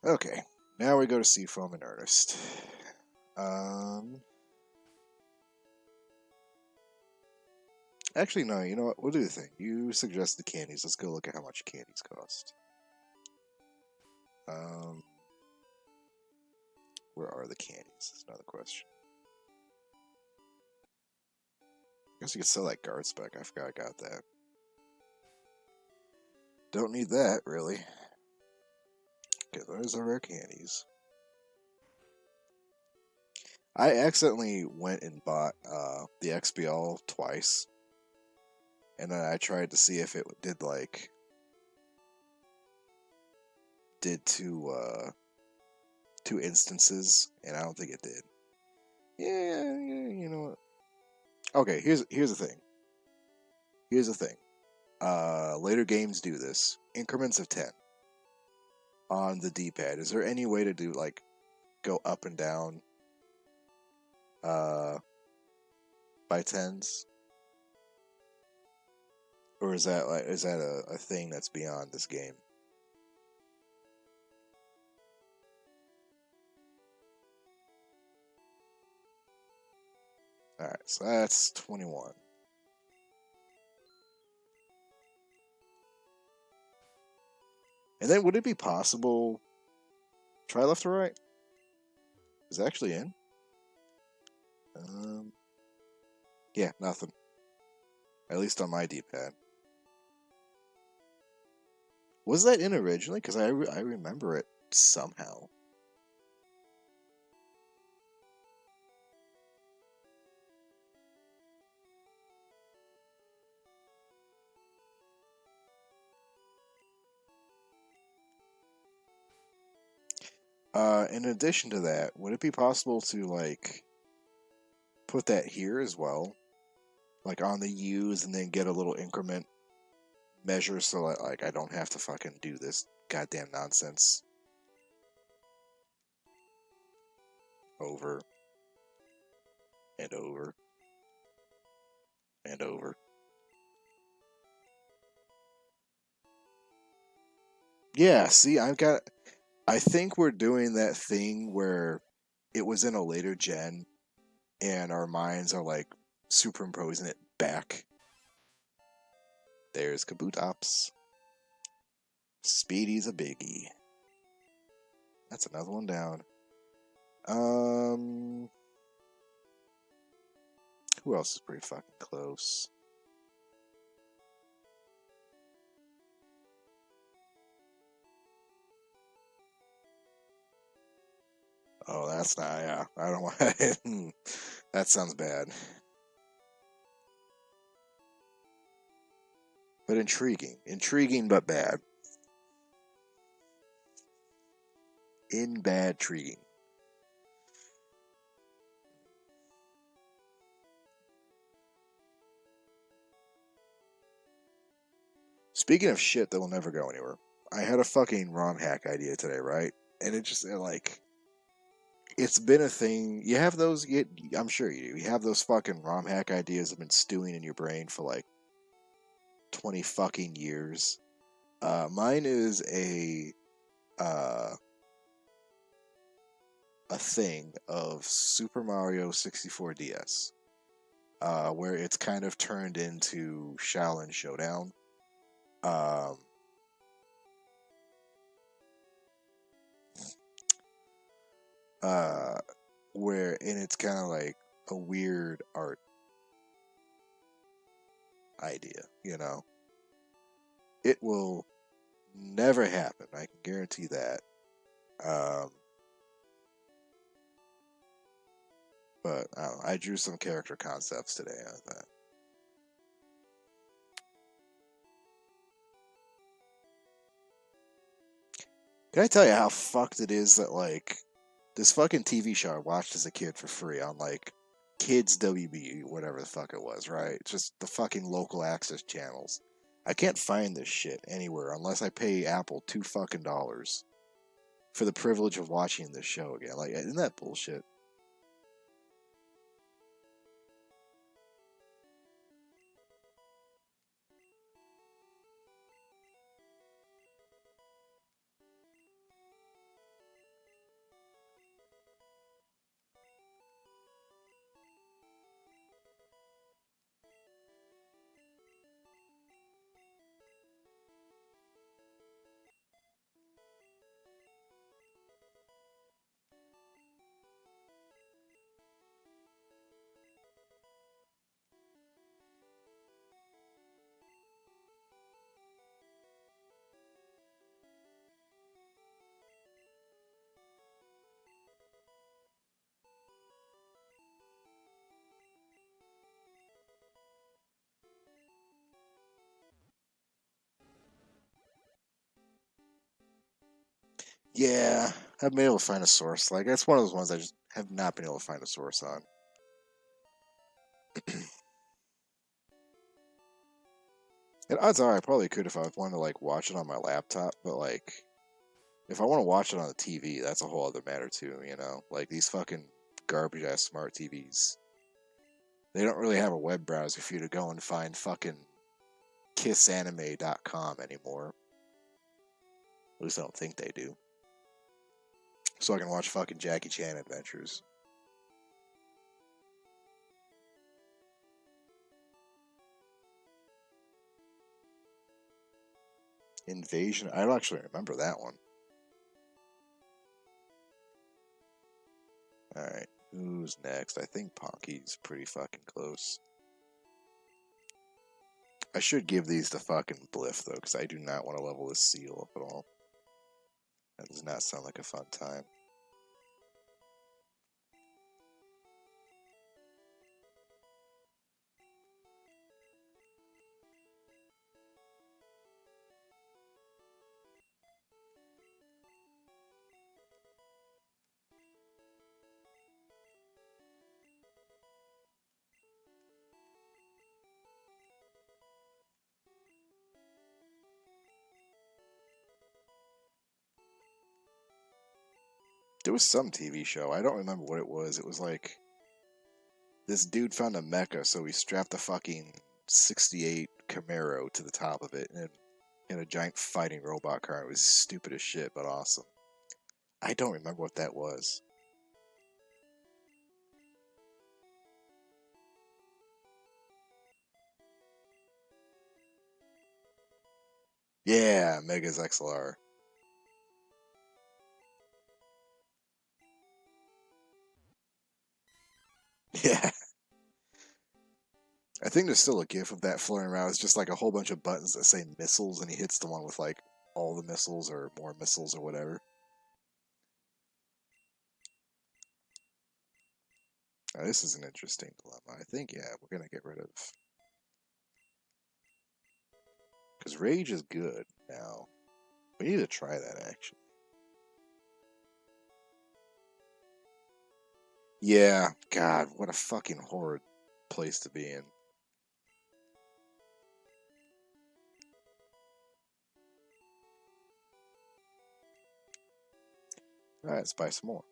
Okay, now we go to Seafoam in earnest. Actually, no, you know what? We'll do the thing. You suggest the candies. Let's go look at how much candies cost. Where are the candies? Is another question. I guess you could sell that guard spec. I forgot I got that. Don't need that, really. Okay, those are rare candies. I accidentally went and bought the XBL twice. And then I tried to see if it did, like... Did two instances, and I don't think it did. Yeah, you know what? Okay, here's the thing. Here's the thing. Later games do this. Increments of 10 on the D-pad. Is there any way to do, like, go up and down by 10s? Or is that a thing that's beyond this game? Alright, so that's 21. And then would it be possible... Try left or right? Is it actually in? Yeah, nothing. At least on my D-pad. Was that in originally? Because I remember it somehow. In addition to that, would it be possible to, like, put that here as well? Like, on the U's and then get a little increment measure so that, like, I don't have to fucking do this goddamn nonsense over and over and over. Yeah, see, I think we're doing that thing where it was in a later gen and our minds are, like, superimposing it back. There's Kabootops. Speedy's a biggie. That's another one down. Who else is pretty fucking close? Oh, that's not, yeah. I don't want that sounds bad. But intriguing. Intriguing, but bad. In bad intriguing. Speaking of shit that will never go anywhere, I had a fucking ROM hack idea today, right? And it just, like, it's been a thing. You have those, I'm sure you do. You have those fucking ROM hack ideas that have been stewing in your brain for, like, 20 fucking years. Mine is a thing of Super Mario 64 DS, where it's kind of turned into Shaolin Showdown. And it's kind of like a weird art idea, you know? It will never happen, I can guarantee that. But I don't know, I drew some character concepts today on that. Can I tell you how fucked it is that, like, this fucking TV show I watched as a kid for free on, like, Kids WB, whatever the fuck it was, right? Just the fucking local access channels. I can't find this shit anywhere unless I pay Apple $2 fucking for the privilege of watching this show again. Like, isn't that bullshit? Yeah, I've been able to find a source. Like, that's one of those ones I just have not been able to find a source on. And odds are I probably could if I wanted to, like, watch it on my laptop, but, like, if I want to watch it on the TV, that's a whole other matter, too, you know? Like, these fucking garbage-ass smart TVs, they don't really have a web browser for you to go and find fucking kissanime.com anymore. At least I don't think they do. So I can watch fucking Jackie Chan adventures. Invasion? I don't actually remember that one. Alright, who's next? I think Ponky's pretty fucking close. I should give these to fucking Bliff, though, because I do not want to level this seal up at all. That does not sound like a fun time. There was some TV show. I don't remember what it was. It was like this dude found a mecha, so he strapped a fucking 68 Camaro to the top of it and in a giant fighting robot car. It was stupid as shit, but awesome. I don't remember what that was. Yeah, Mega's XLR. Yeah. I think there's still a gif of that floating around. It's just like a whole bunch of buttons that say missiles, and he hits the one with like all the missiles or more missiles or whatever. Now, this is an interesting dilemma. I think, yeah, we're going to get rid of... Because Rage is good now. We need to try that, actually. Yeah, God, what a fucking horrid place to be in. Alright, let's buy some more.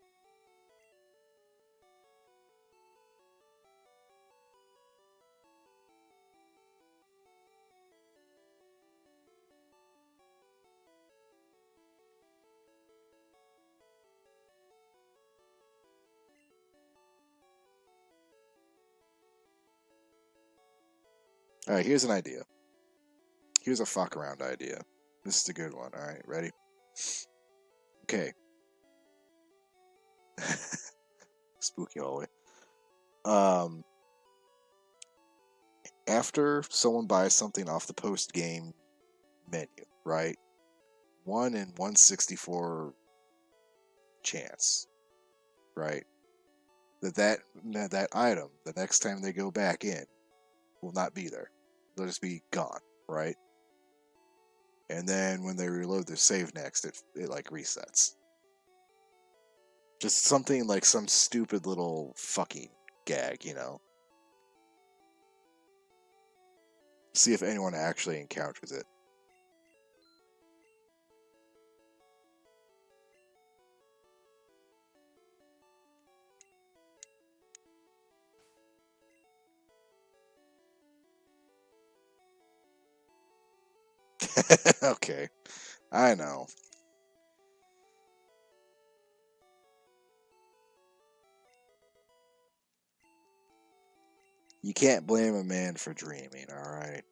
Alright, here's an idea. Here's a fuck around idea. This is a good one. Alright, ready? Okay. Spooky all the way. After someone buys something off the post game menu, right? 1 in 164 chance, right? That item, the next time they go back in, will not be there. They'll just be gone, right? And then when they reload their save next, it like resets. Just something like some stupid little fucking gag, you know? See if anyone actually encounters it. Okay, I know. You can't blame a man for dreaming, alright?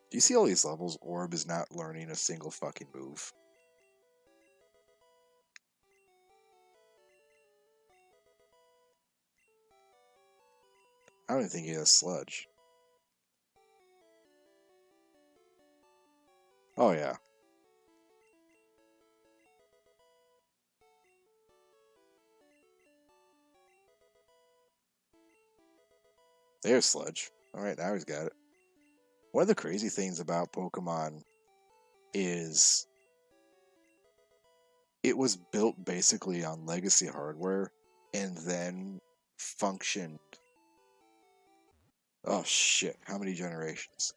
Do you see all these levels? Orb is not learning a single fucking move. I don't even think he has sludge. Oh, yeah. There's Sludge. Alright, now he's got it. One of the crazy things about Pokemon is it was built basically on legacy hardware and then functioned. Oh shit, how many generations?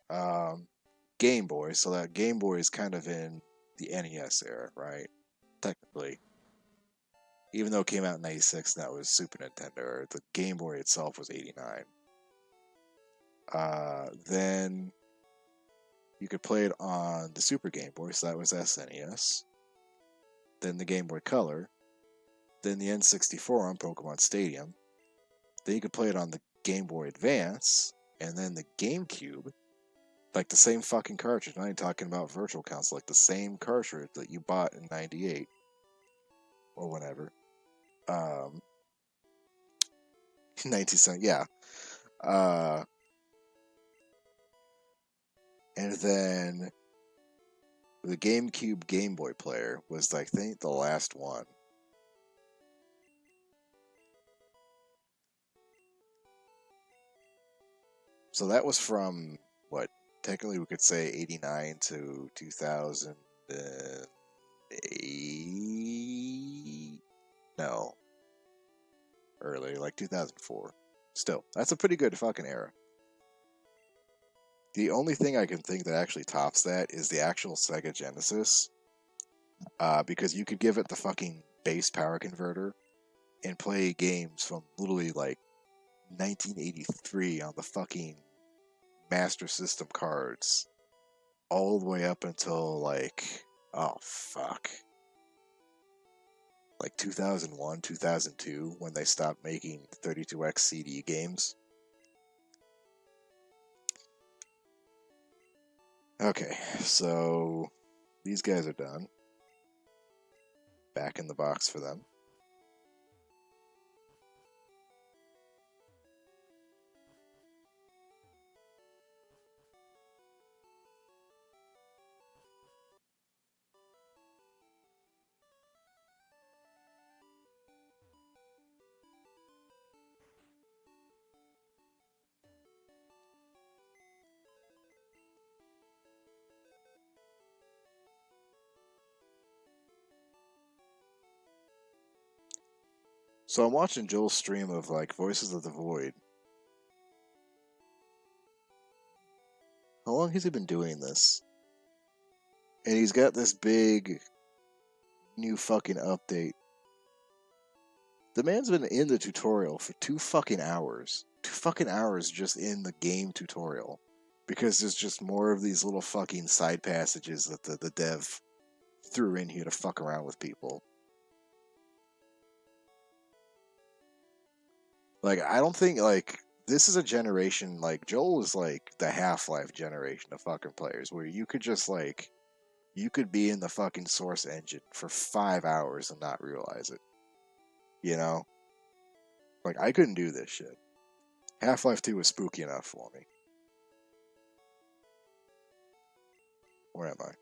Game Boy, so that Game Boy is kind of in the NES era, right? Technically. Even though it came out in 96 and that was Super Nintendo, the Game Boy itself was 89. Then you could play it on the Super Game Boy, so that was SNES. Then the Game Boy Color. Then the N64 on Pokemon Stadium. Then you could play it on the Game Boy Advance. And then the GameCube. Like the same fucking cartridge. I'm not even talking about Virtual Console. Like the same cartridge that you bought in 98. Or whenever. 1970, yeah. And then the GameCube Game Boy player was, I think, the last one. So that was from, what, technically we could say 89 to 2008? No. Early, like 2004. Still, that's a pretty good fucking era. The only thing I can think that actually tops that is the actual Sega Genesis. Because you could give it the fucking base power converter and play games from literally like 1983 on the fucking Master System cards all the way up until like, oh fuck, like 2001, 2002 when they stopped making 32X CD games. Okay, so these guys are done. Back in the box for them. So I'm watching Joel's stream of like Voices of the Void. How long has he been doing this? And he's got this big new fucking update. The man's been in the tutorial for 2 fucking hours. 2 fucking hours just in the game tutorial. Because there's just more of these little fucking side passages that the dev threw in here to fuck around with people. Like, I don't think, like, this is a generation, like, Joel is, like, the Half-Life generation of fucking players, where you could just, like, you could be in the fucking Source engine for 5 hours and not realize it. You know? Like, I couldn't do this shit. Half-Life 2 was spooky enough for me. Where am I?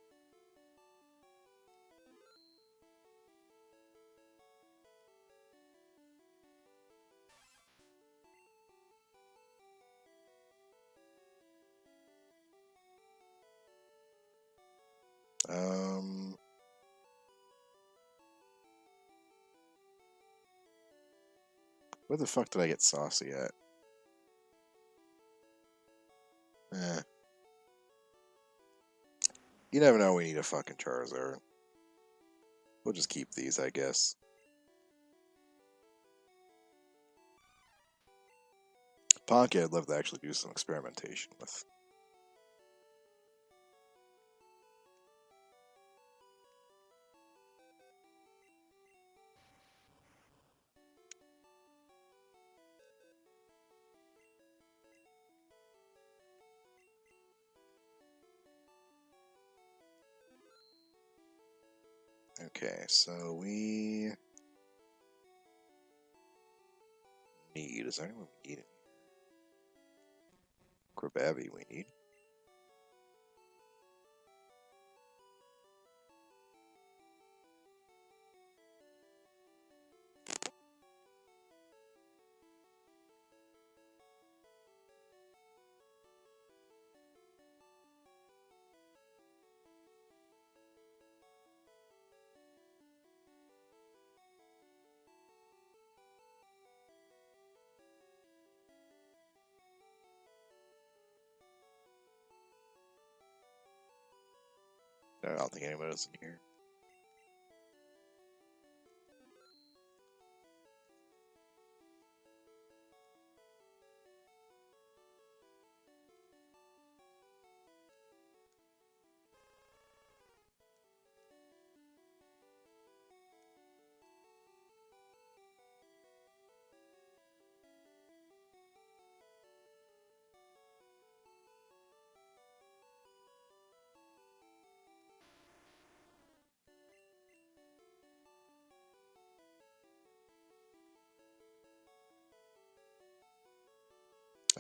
Where the fuck did I get Saucy at? Eh. You never know when you need a fucking Charizard. We'll just keep these, I guess. Ponky I'd love to actually do some experimentation with. Okay, so we need. Is there anyone we need? Crababy we need. I don't think anybody else in here.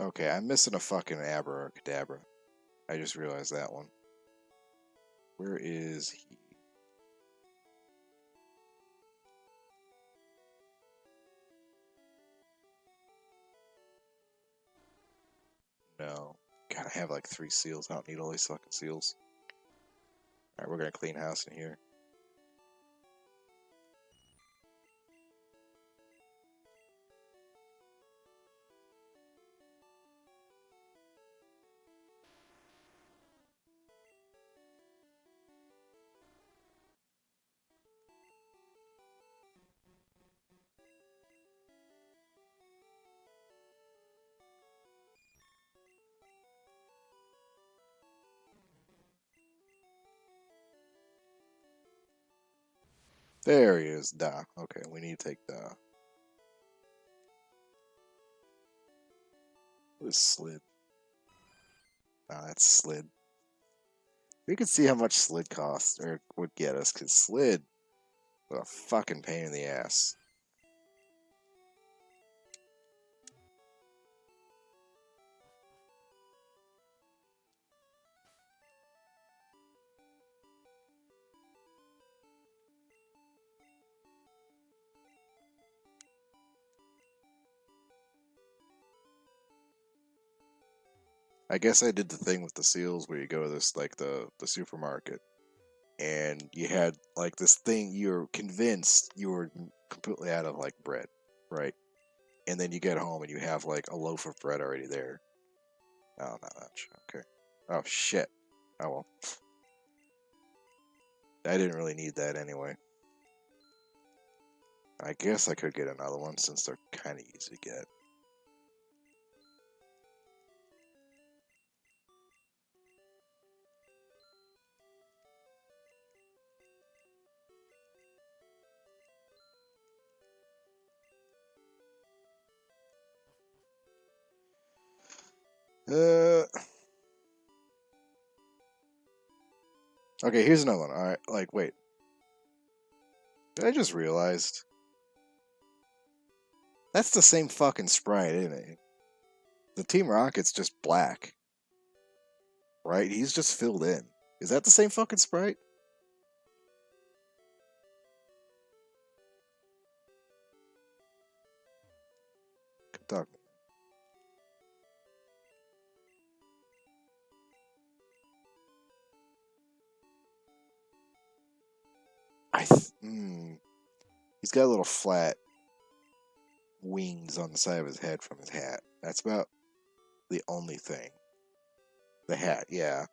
Okay, I'm missing a fucking abracadabra. I just realized that one. Where is he? No. God, I have like 3 seals. I don't need all these fucking seals. Alright, we're gonna clean house in here. There he is, Da. Okay, we need to take Da. What is Slid? Ah, that's Slid. We could see how much Slid costs, or would get us, because Slid was a fucking pain in the ass. I guess I did the thing with the seals where you go to this, like, the supermarket, and you had, like, this thing, you're convinced you were completely out of, like, bread, right? And then you get home and you have, like, a loaf of bread already there. Oh, not much. Okay. Oh, shit. Oh, well. I didn't really need that anyway. I guess I could get another one since they're kind of easy to get. Okay, here's another one. Alright, like, wait. Did I just realized? That's the same fucking sprite, isn't it? The Team Rocket's just black. Right? He's just filled in. Is that the same fucking sprite? Talk. He's got a little flat wings on the side of his head from his hat. That's about the only thing. The hat, yeah.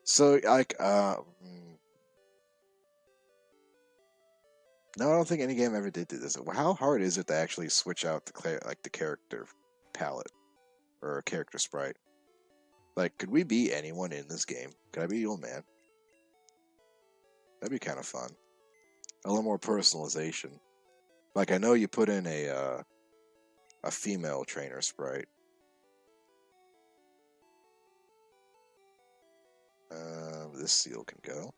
So, like, no, I don't think any game ever did do this. How hard is it to actually switch out the character palette or character sprite? Like, could we be anyone in this game? Could I be the old man? That'd be kind of fun. A little more personalization. Like, I know you put in a female trainer sprite. This seal can go.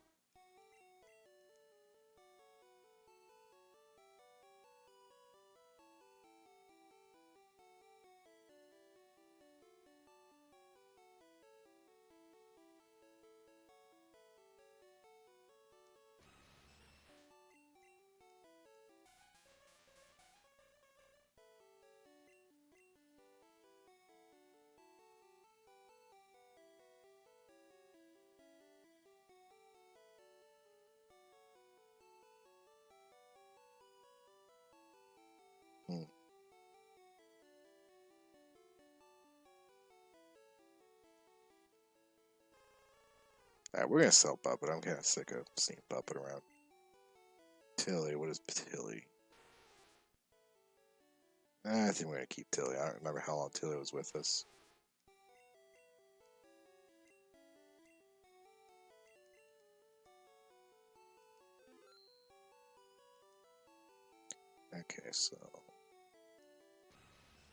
Alright, we're gonna sell Puppet. I'm kind of sick of seeing Puppet around. Tilly, what is Tilly? I think we're gonna keep Tilly. I don't remember how long Tilly was with us. Okay, so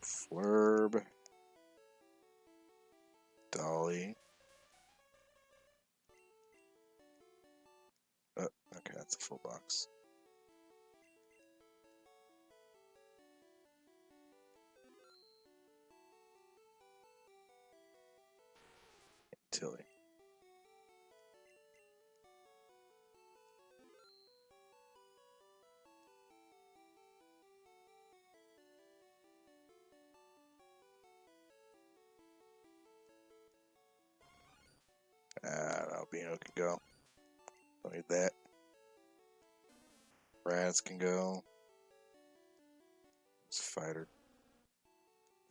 Flurb, Dolly. Oh, okay, that's a full box. Tilly. Albino can go. Don't need that. Raz can go. It's Fighter.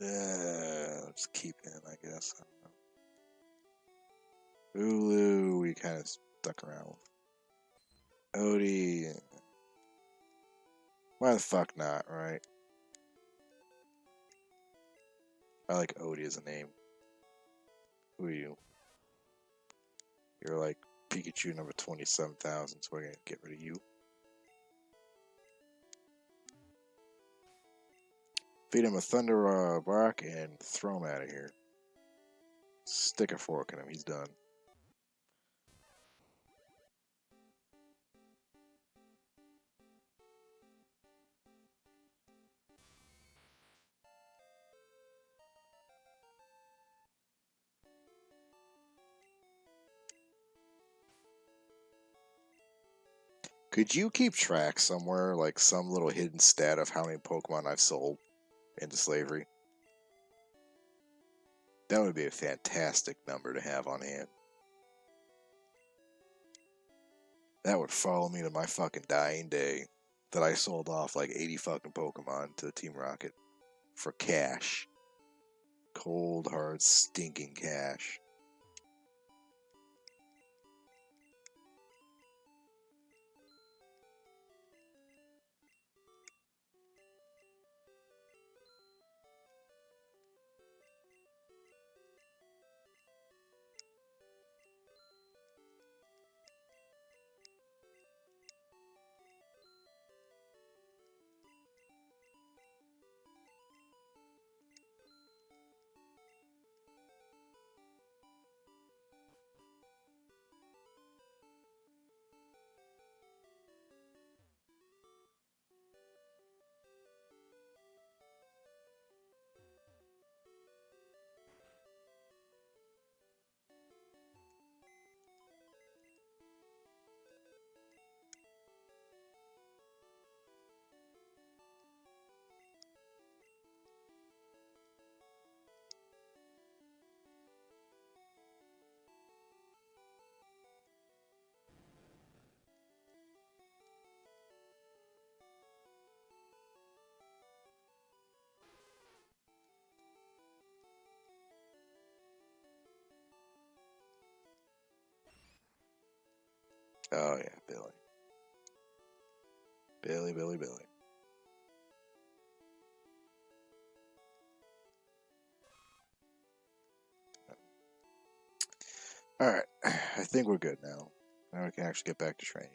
Let's keep him, I guess. I don't know. Ulu, we kind of stuck around with. Odie. Why the fuck not, right? I like Odie as a name. Who are you? You're like Pikachu number 27,000, so we're gonna get rid of you. Feed him a Thunder Rock and throw him out of here. Stick a fork in him, he's done. Could you keep track somewhere, like some little hidden stat of how many Pokemon I've sold into slavery? That would be a fantastic number to have on hand. That would follow me to my fucking dying day. That I sold off like 80 fucking Pokemon to Team Rocket for cash. Cold, hard, stinking cash. Oh yeah, Billy. Billy. Alright, I think we're good now. Now we can actually get back to training.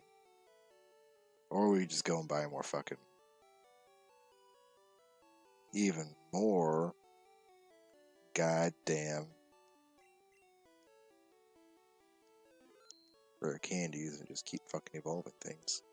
Or we just go and buy more fucking... even more... goddamn... rare candies and just keep fucking evolving things.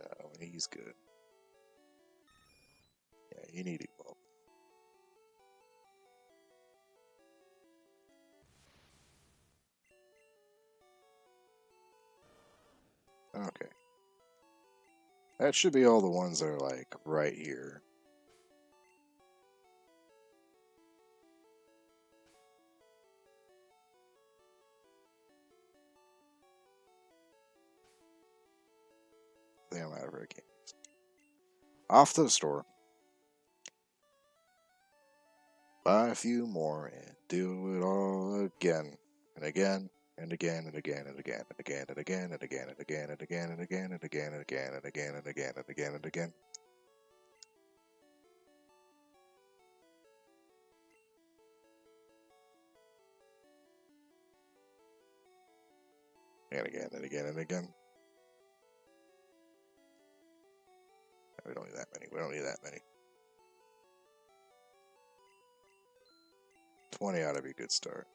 Oh, he's good. Yeah, you need to evolve. That should be all the ones that are like right here. I think I'm out of rare candies. Off to the store. Buy a few more and do it all again and again and again and again and again and again and again and again and again and again and again and again and again and again and again and again and again. And again and again and again. We don't need that many. We don't need that many. 20 ought to be a good start.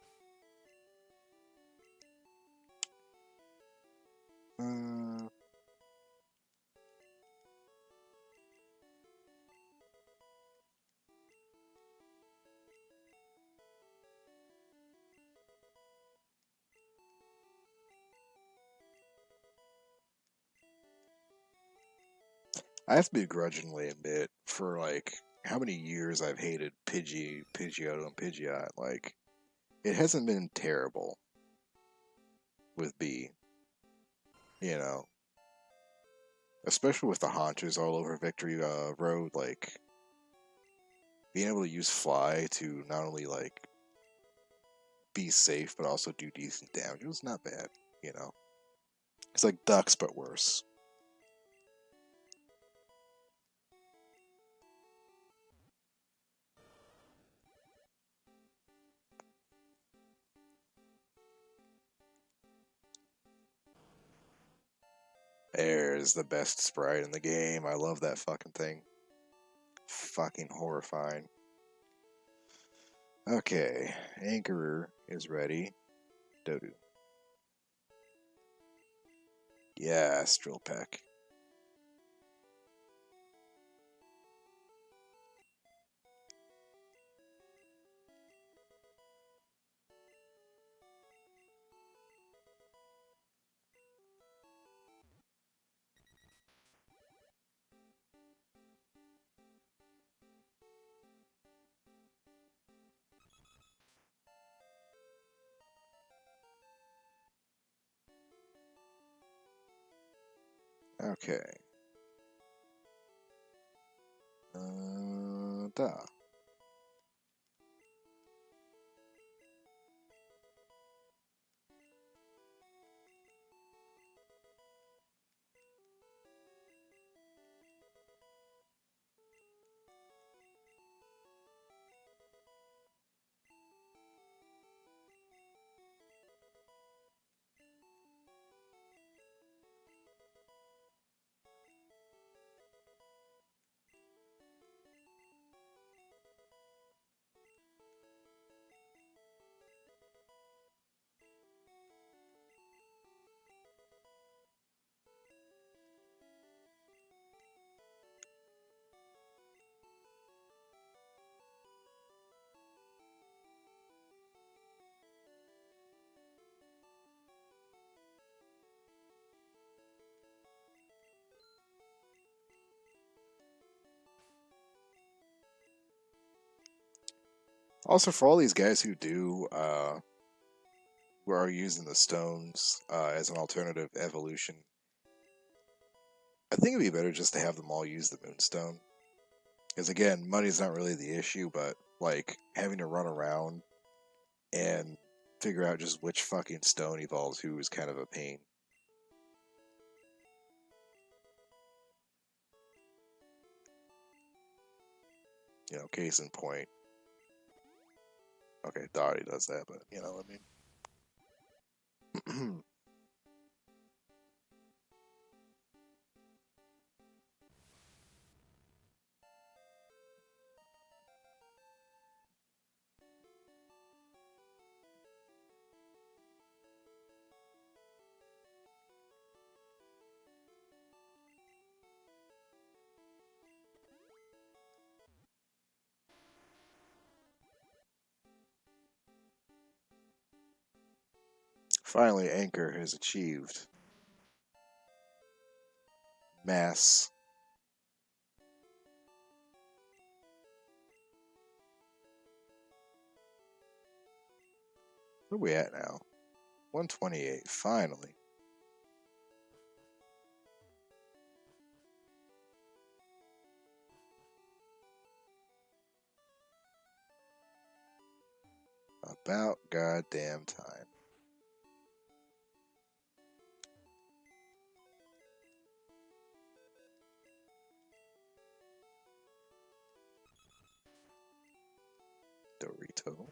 I have to begrudgingly admit, for like how many years I've hated Pidgeotto, and Pidgeot, like it hasn't been terrible with B. You know, especially with the haunches all over Victory Road, like being able to use Fly to not only like be safe but also do decent damage was not bad. You know, it's like Ducks but worse. There's the best sprite in the game. I love that fucking thing. Fucking horrifying. Okay, Anchorer is ready. Dodu. Yeah, Drill Peck. Okay. Da. Also, for all these guys who are using the stones as an alternative evolution, I think it'd be better just to have them all use the Moonstone. Because again, money's not really the issue, but like having to run around and figure out just which fucking stone evolves who is kind of a pain. You know, case in point. Okay, Dottie does that, but you know what I mean? Finally, Anchor has achieved mass Where are we at now? 128, finally. About goddamn time. Dorito.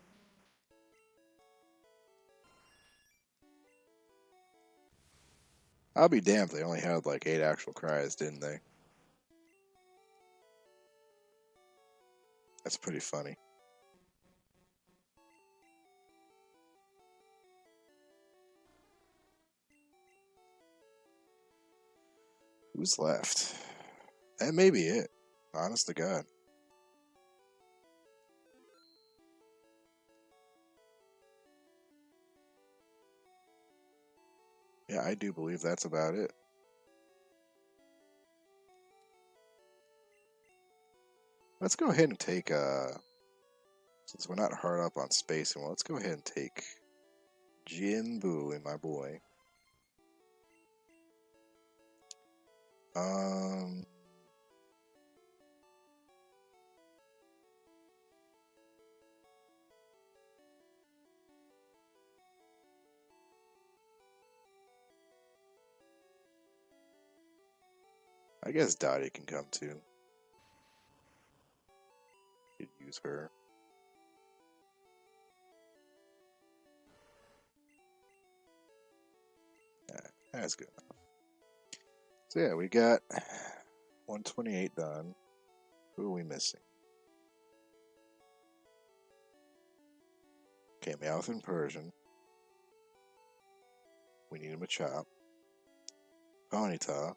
I'll be damned if they only had like 8 actual cries, didn't they? That's pretty funny. Who's left? That may be it. Honest to God. Yeah, I do believe that's about it. Let's go ahead and take, since we're not hard up on space anymore, let's go ahead and take Jinboo and my boy. I guess Dottie can come too. Could use her. Yeah, that's good enough. So yeah, we got 128 done. Who are we missing? Okay, Meowth and Persian. We need a Machop. Ponyta.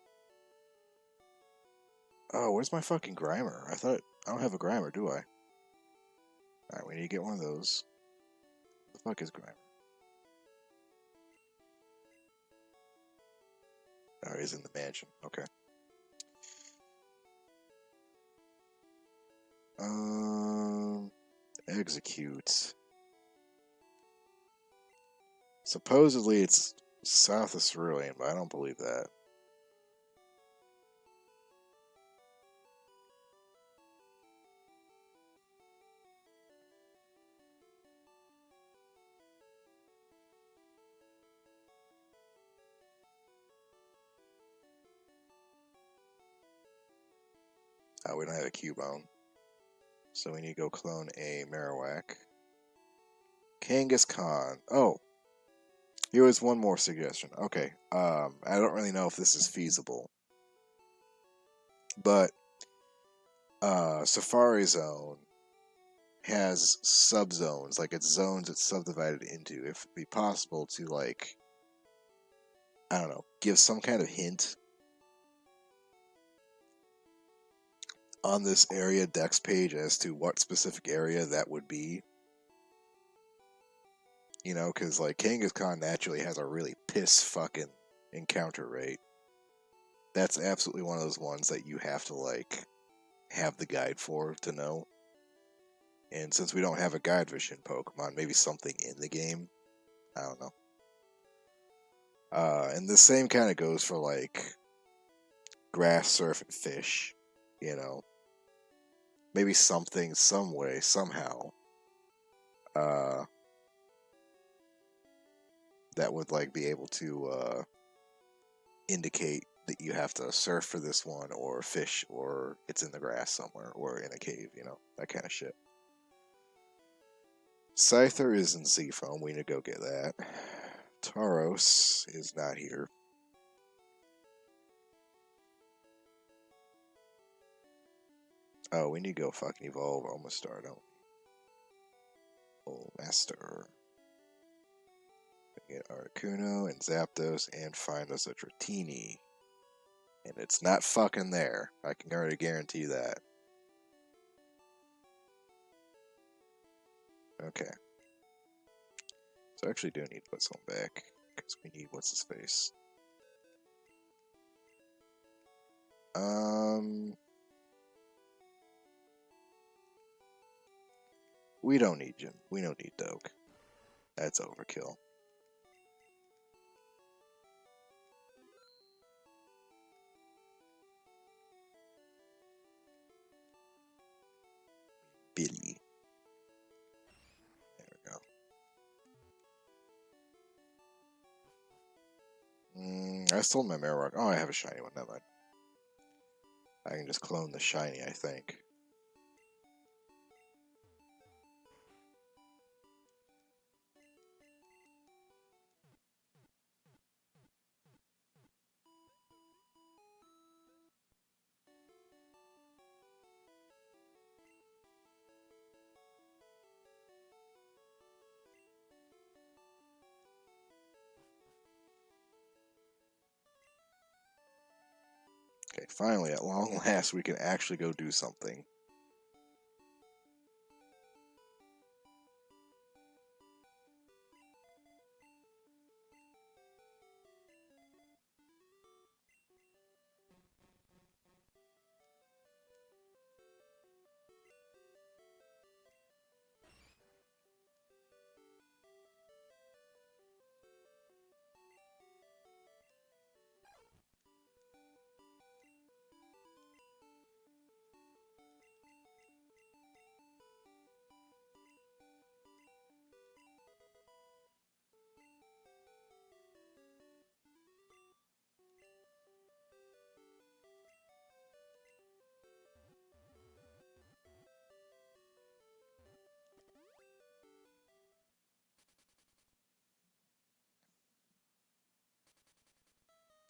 Oh, where's my fucking Grimer? I don't have a Grimer, do I? Alright, we need to get one of those. What the fuck is Grimer? Oh, he's in the mansion. Okay. Execute. Supposedly it's south of Cerulean, but I don't believe that. Oh, we don't have a Cubone. So we need to go clone a Marowak. Kangaskhan. Oh, here was one more suggestion. Okay, I don't really know if this is feasible, but Safari Zone has subzones, like it's zones it's subdivided into. If it'd be possible to, like, I don't know, give some kind of hint on this area dex page as to what specific area that would be. You know, because like Kangaskhan naturally has a really piss fucking encounter rate. That's absolutely one of those ones that you have to like have the guide for to know. And since we don't have a guide for Shin Pokemon, maybe something in the game. I don't know. And the same kind of goes for like grass, surf, and fish. You know, maybe something, some way, somehow, uh, that would like be able to indicate that you have to surf for this one, or fish, or it's in the grass somewhere, or in a cave. You know, that kind of shit. Scyther is in Seafoam. We need to go get that. Tauros is not here. Oh, we need to go fucking evolve Omastar, don't we? Oh, Master. Get Articuno and Zapdos and find us a Dratini. And it's not fucking there. I can already guarantee that. Okay. So I actually do need to put some back. Because we need what's his face. We don't need Jim. We don't need Doke. That's overkill. Billy. There we go. I stole my Marowak. Oh, I have a shiny one. Never mind. I can just clone the shiny, I think. Okay, finally, at long last, we can actually go do something.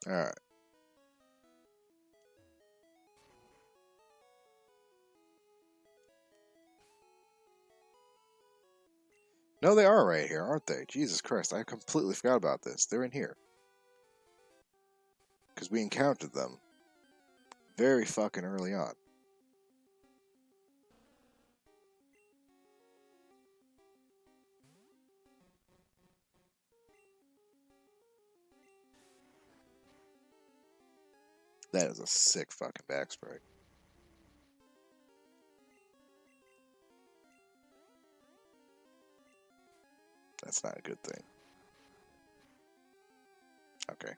Alright. No, they are right here, aren't they? Jesus Christ, I completely forgot about this. They're in here. Because we encountered them very fucking early on. That is a sick fucking back spray. That's not a good thing. Okay.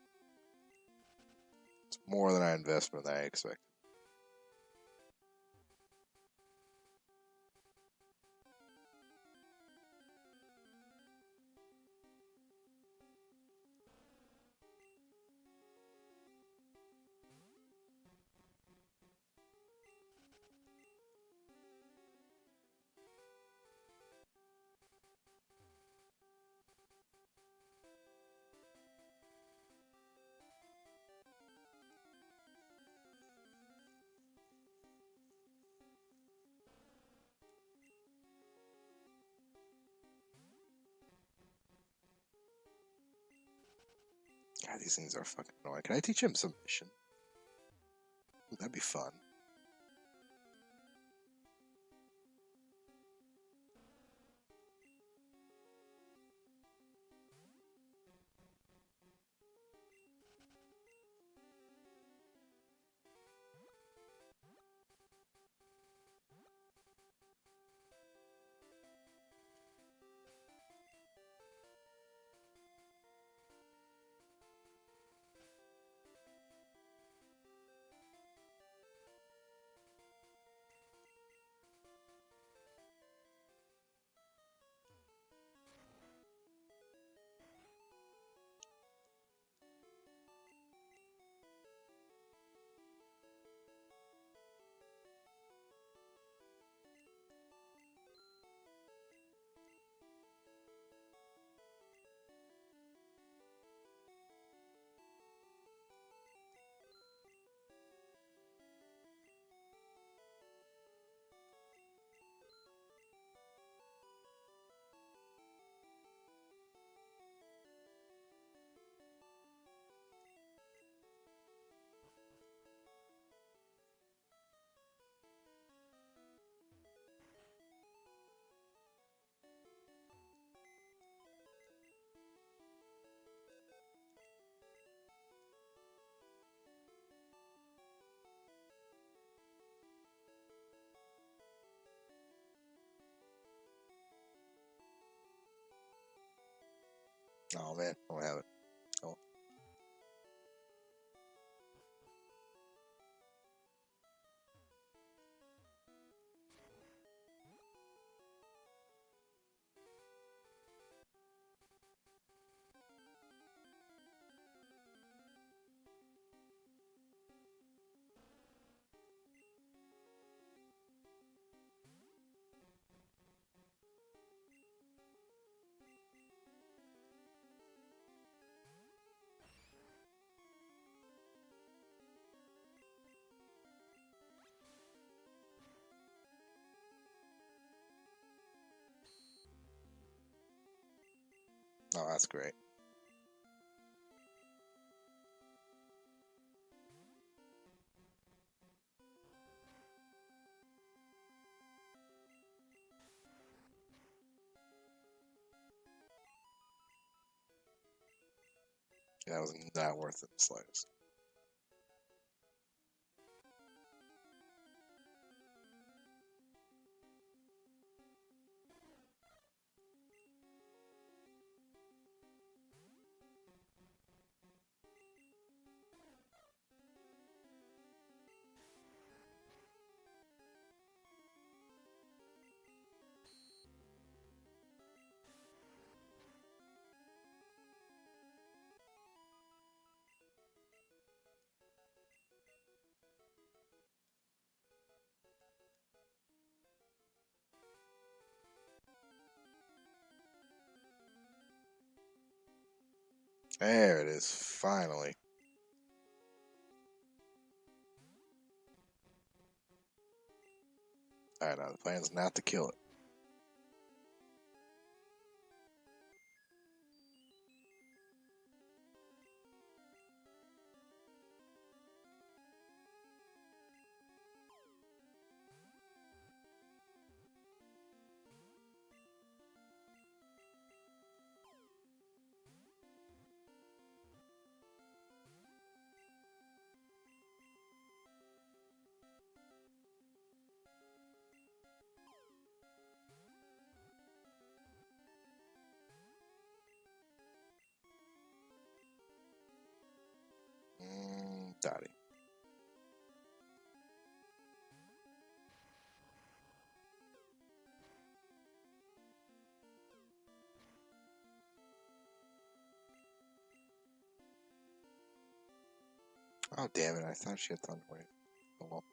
It's more than I investment than I expect. God, these things are fucking annoying. Can I teach him submission? Ooh, that'd be fun. Oh man, I don't have it. Oh. Oh, that's great. Yeah, that was not worth it in the slightest. There it is, finally. Alright, now the plan's not to kill it. Dottie. Oh, damn it, I thought she had Thunder Wave. Oh well.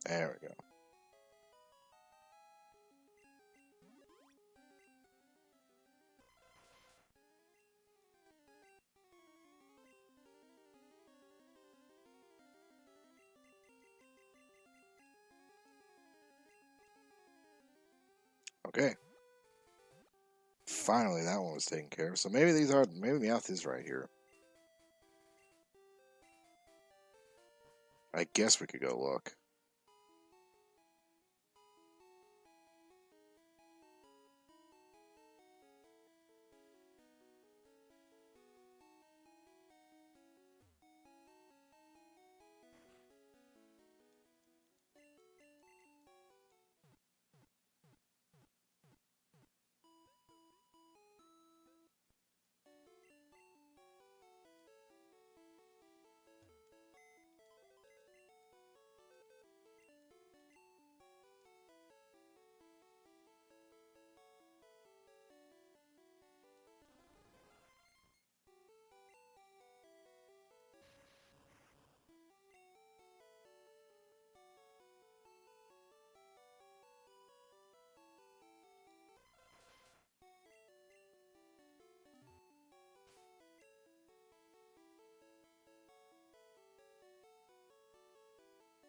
There we go. Okay. Finally, that one was taken care of. So maybe maybe Meowth is right here. I guess we could go look.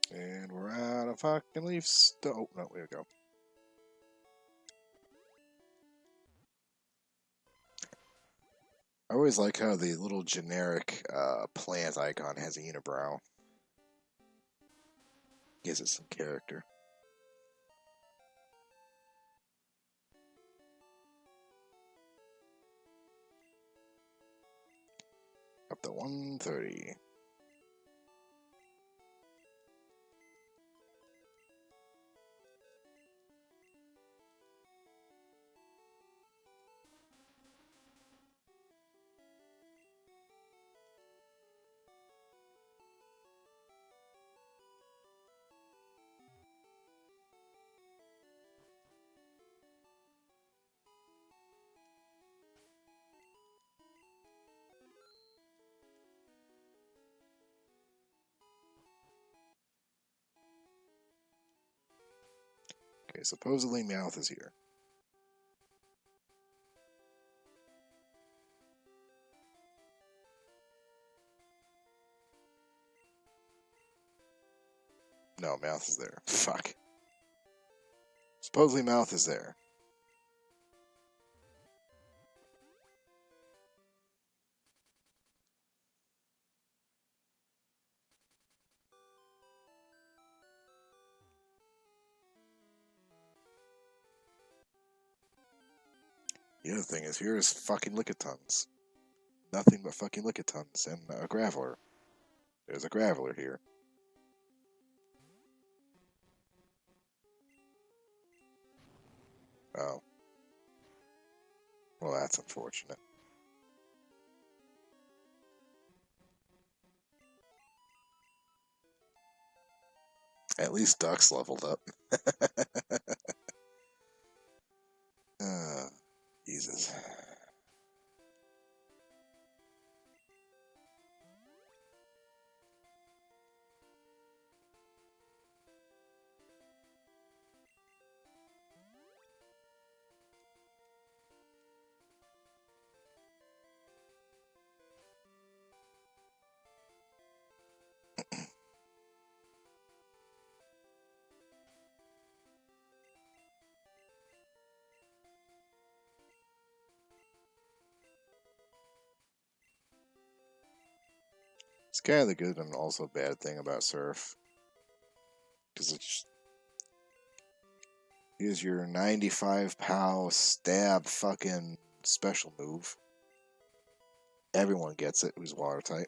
And we're out of fucking leaves. Oh, no, we go. I always like how the little generic plant icon has a unibrow. Gives it some character. Up to 130. Okay, supposedly Meowth is here. No, Meowth is there. Fuck. Supposedly Meowth is there. The other thing is, here is fucking Lickitungs. Nothing but fucking Lickitungs and a Graveler. There's a Graveler here. Oh. Well, that's unfortunate. At least Duck's leveled up. Jesus. It's kind of the good and also bad thing about Surf. Because it's use your 95 POW stab fucking special move. Everyone gets it who's water type.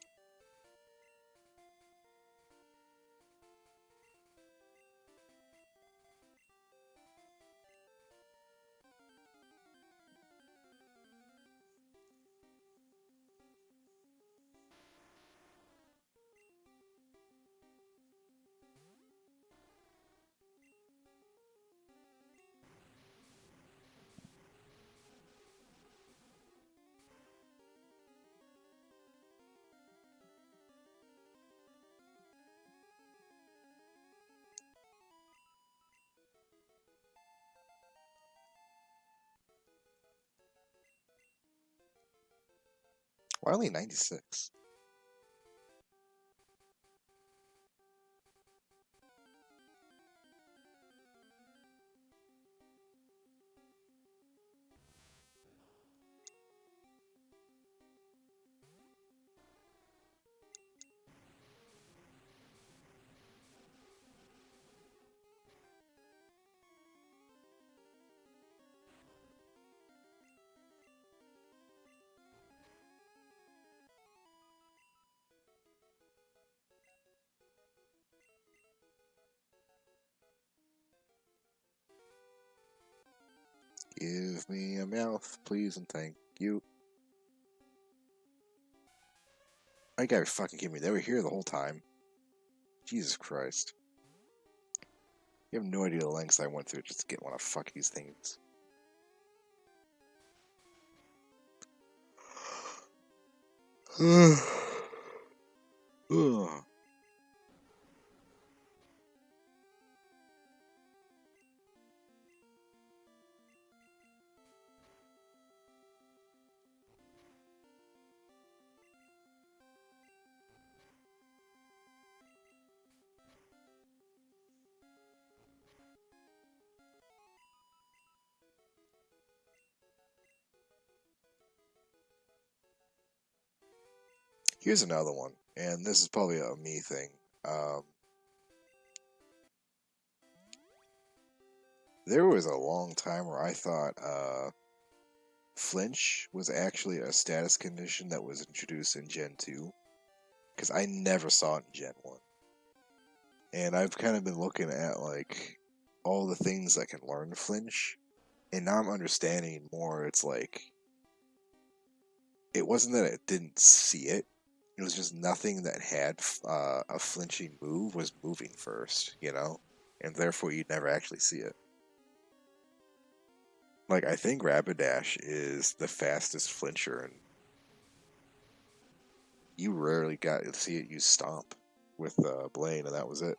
Why only 96? Give me a mouth, please, and thank you. I gotta fucking kidding me. They were here the whole time. Jesus Christ. You have no idea the lengths I went through just to get one of fuck these things. Ugh. Here's another one, and this is probably a me thing. There was a long time where I thought flinch was actually a status condition that was introduced in Gen 2, because I never saw it in Gen 1. And I've kind of been looking at like all the things that can learn flinch, and now I'm understanding more. It's like it wasn't that it didn't see it; it was just nothing that had a flinching move was moving first, and therefore you'd never actually see it. Like I think Rapidash is the fastest flincher, and you rarely got to see it use Stomp with Blaine, and that was it.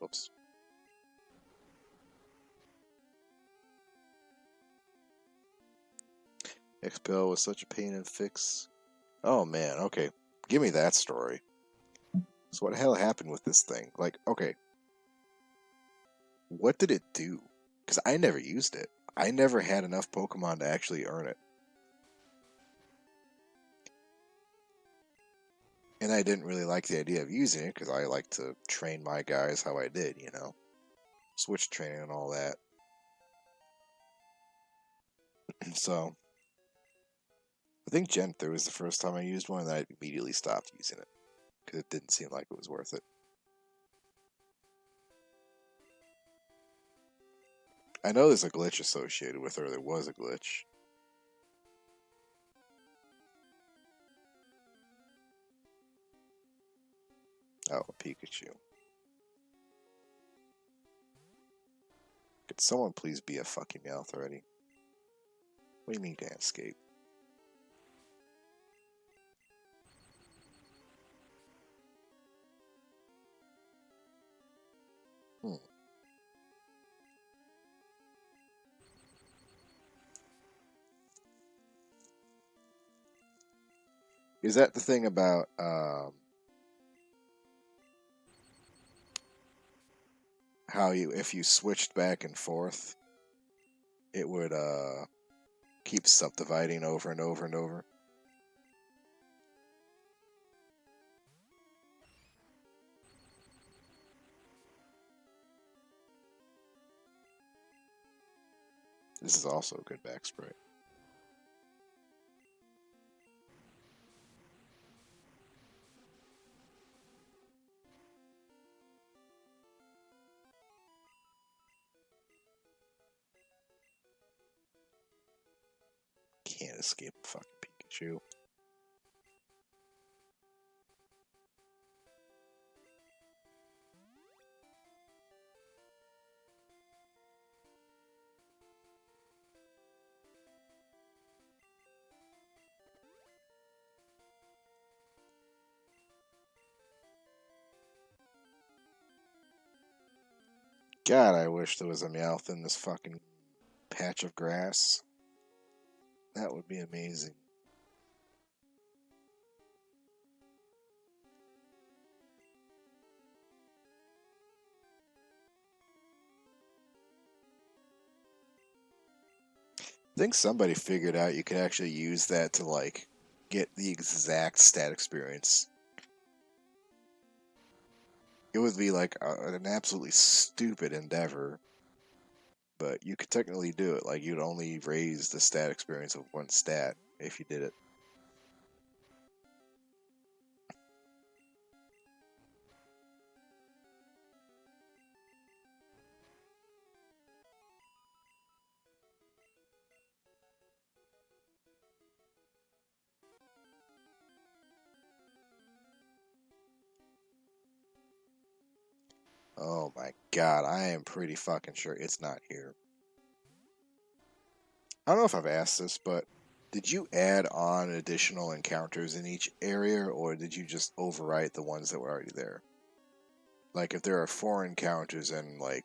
Oops. Expel was such a pain and fix. Oh man, okay. Give me that story. So what the hell happened with this thing? Like, okay, what did it do? Because I never used it. I never had enough Pokemon to actually earn it. And I didn't really like the idea of using it because I like to train my guys how I did, Switch training and all that. So, I think Gen 3 was the first time I used one, and I immediately stopped using it because it didn't seem like it was worth it. I know there's a glitch associated with her. There was a glitch. Oh, a Pikachu. Could someone please be a fucking mouth already? What do you mean can't escape? Hmm. Is that the thing about how if you switched back and forth, it would keep subdividing over and over and over? This is also a good back spray. Can't escape a fucking Pikachu. God, I wish there was a Meowth in this fucking patch of grass. That would be amazing. I think somebody figured out you could actually use that to, like, get the exact stat experience. It would be, like, an absolutely stupid endeavor, but you could technically do it. Like, you'd only raise the stat experience of one stat if you did it. Oh my god, I am pretty fucking sure it's not here. I don't know if I've asked this, but Did you add on additional encounters in each area, or did you just overwrite the ones that were already there? Like, if there are 4 encounters in, like,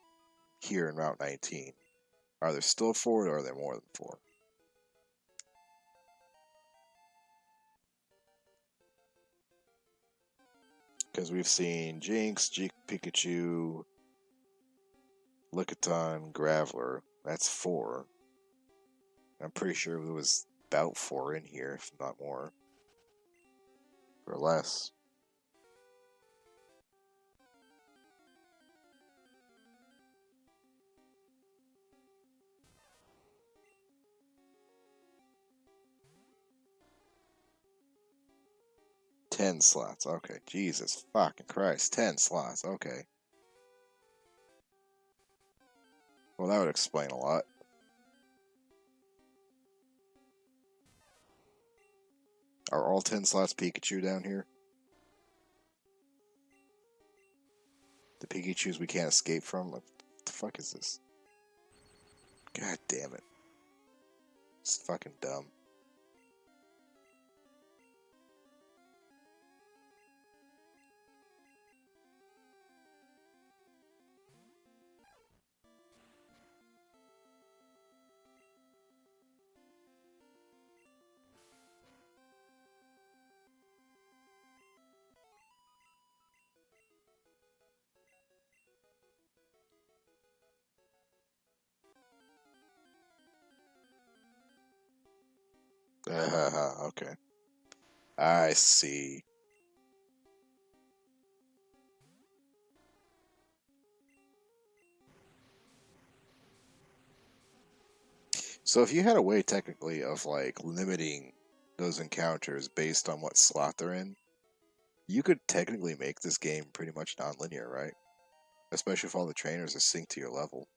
here in Route 19, are there still 4, or are there more than 4? Because we've seen Jinx, Pikachu, Lickitung, Graveler. That's 4. I'm pretty sure there was about 4 in here, if not more. Or less. Ten slots. Okay. Jesus fucking Christ. 10 slots. Okay. Well, that would explain a lot. Are all 10 slots Pikachu down here? The Pikachus we can't escape from? What the fuck is this? God damn it. It's fucking dumb. Okay. I see. So if you had a way technically of like limiting those encounters based on what slot they're in, you could technically make this game pretty much non-linear, right? Especially if all the trainers are synced to your level.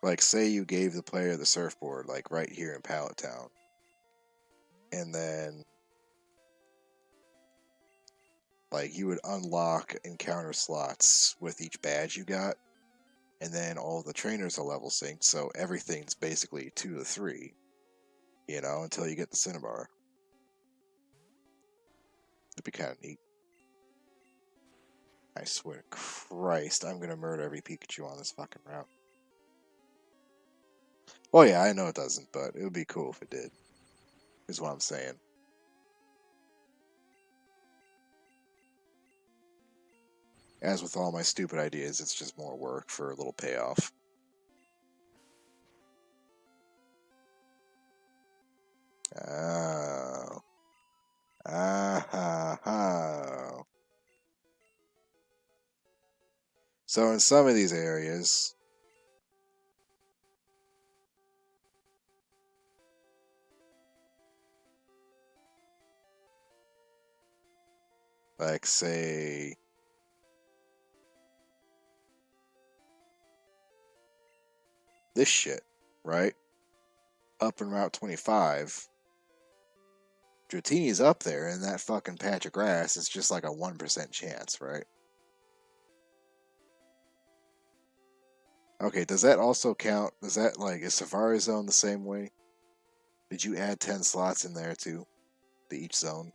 Like, say you gave the player the surfboard, like right here in Pallet Town, and then like you would unlock encounter slots with each badge you got, and then all the trainers are level synced, so everything's basically 2 to 3, you know, until you get the Cinnabar. It'd be kind of neat. I swear to Christ, I'm gonna murder every Pikachu on this fucking route. Well, yeah, I know it doesn't, but it would be cool if it did, is what I'm saying. As with all my stupid ideas, it's just more work for a little payoff. Oh. Ah. So in some of these areas, like say this shit, right? Up in Route 25, Dratini's up there in that fucking patch of grass. It's just like a 1% chance, right? Okay, does that also count? Does that, like, is Safari Zone the same way? Did you add 10 slots in there too? To each zone?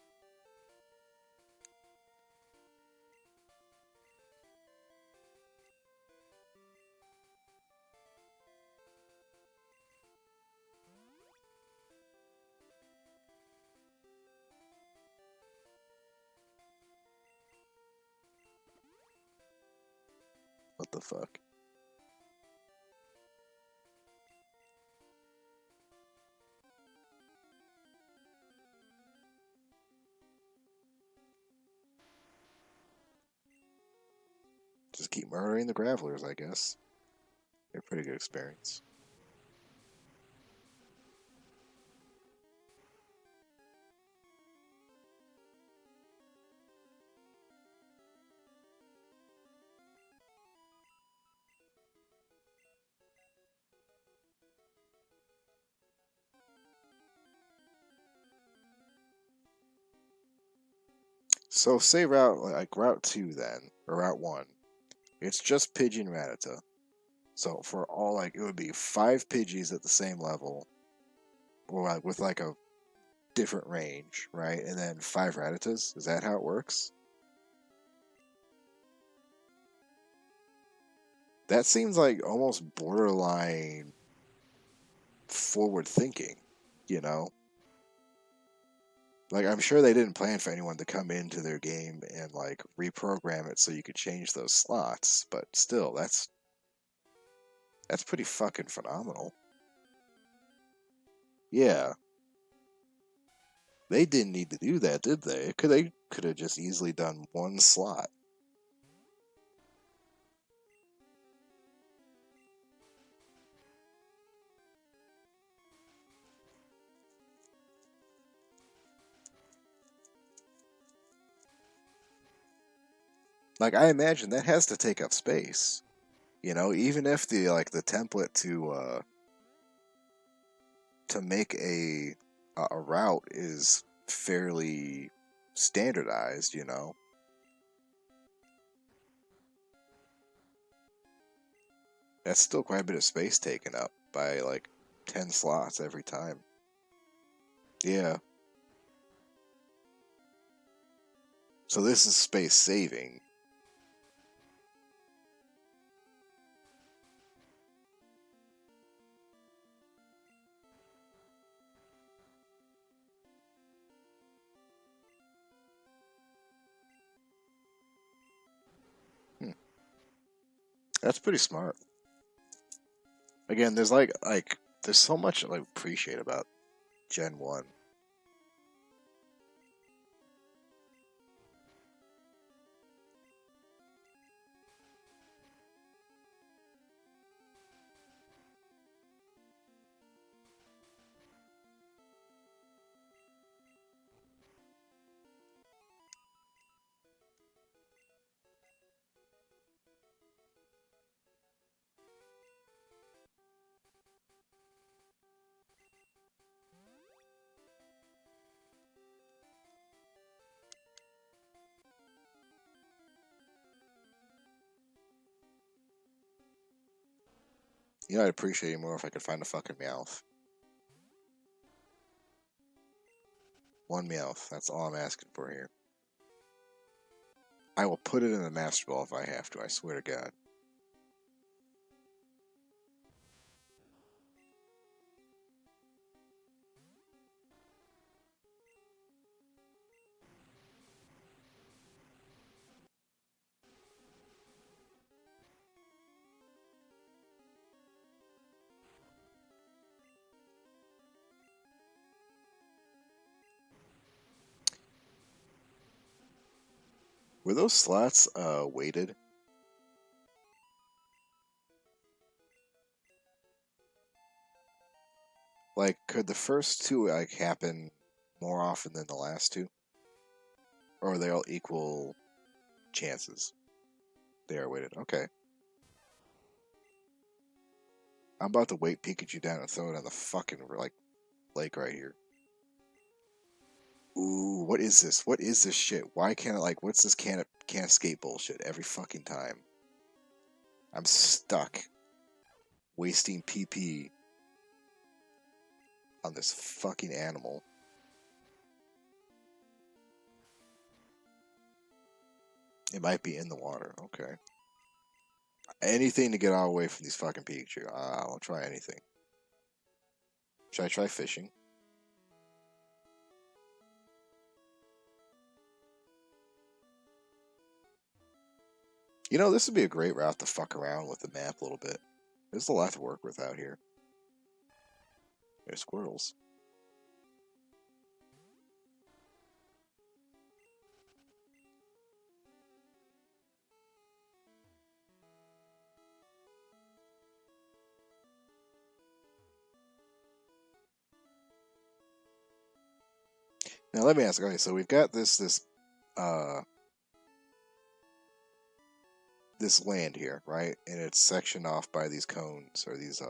What the fuck? Just keep murdering the Gravelers, I guess. They're a pretty good experience. So say Route 2 then, or Route 1. It's just Pidgey and Rattata. So for all, like, it would be 5 Pidgeys at the same level, or like with like a different range, right? And then 5 Rattatas. Is that how it works? That seems like almost borderline forward thinking, you know? Like, I'm sure they didn't plan for anyone to come into their game and like reprogram it so you could change those slots, but still, that's pretty fucking phenomenal. Yeah. They didn't need to do that, did they? They could have just easily done one slot. Like, I imagine that has to take up space. You know, even if the template to make a route is fairly standardized, you know. That's still quite a bit of space taken up by like 10 slots every time. Yeah. So this is space saving. Hmm. That's pretty smart. Again, there's so much I appreciate about Gen 1. You know, I'd appreciate it more if I could find a fucking Meowth. One Meowth. That's all I'm asking for here. I will put it in the Master Ball if I have to, I swear to God. Were those slots weighted? Like, could the first two like happen more often than the last two? Or are they all equal chances? They are weighted. Okay. I'm about to weight Pikachu down and throw it on the fucking like lake right here. Ooh, what is this? What is this shit? Why can't it like what's this can't escape bullshit every fucking time? I'm stuck wasting PP on this fucking animal. It might be in the water. Okay. Anything to get all away from these fucking Pikachu. I'll try anything. Should I try fishing? You know, this would be a great route to fuck around with the map a little bit. There's a lot to work with out here. There's squirrels. Now let me ask. Okay, so we've got uh this land here, right? And it's sectioned off by these cones or these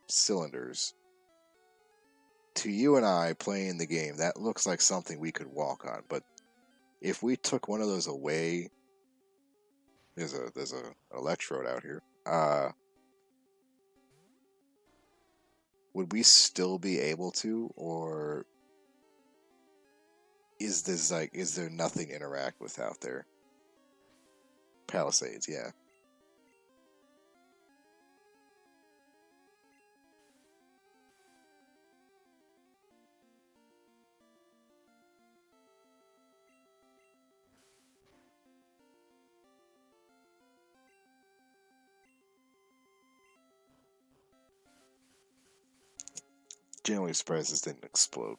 cylinders. To you and I playing the game, that looks like something we could walk on. But if we took one of those away, There's a electrode out here. Would we still be able to, or is there nothing to interact with out there? Palisades, yeah. Generally surprised this didn't explode.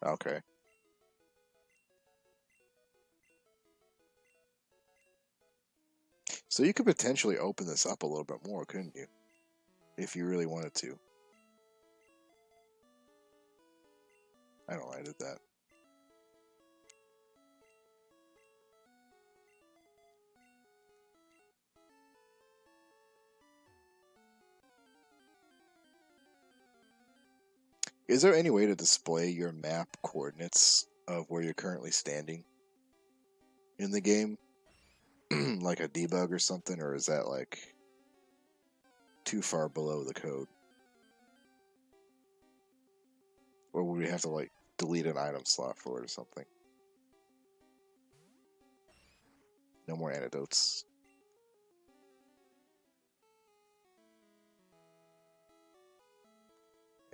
Okay. So you could potentially open this up a little bit more, couldn't you? If you really wanted to. I don't know, I did that. Is there any way to display your map coordinates of where you're currently standing in the game? Like a debug or something, or is that like too far below the code? Or would we have to like delete an item slot for it or something? No more antidotes.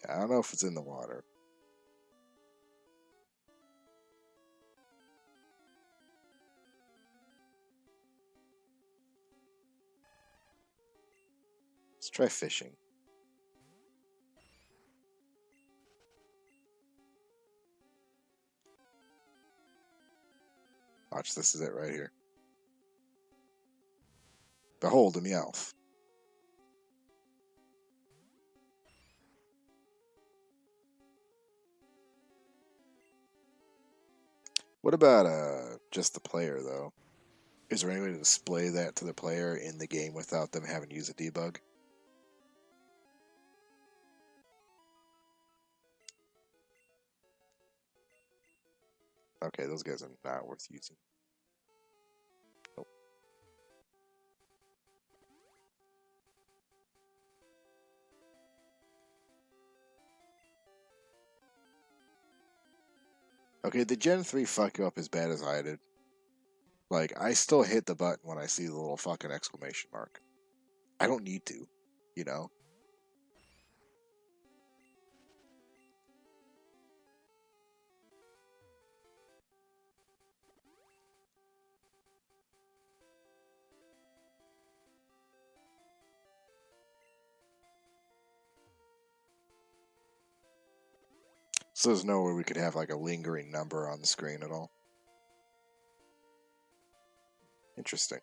Yeah, I don't know if it's in the water. Let's try fishing. Watch, this is it right here. Behold a Meowth. What about just the player though? Is there any way to display that to the player in the game without them having to use a debug? Okay, those guys are not worth using. Nope. Okay, did Gen 3 fuck you up as bad as I did? Like, I still hit the button when I see the little fucking exclamation mark. I don't need to, you know? So there's no way we could have like a lingering number on the screen at all. Interesting.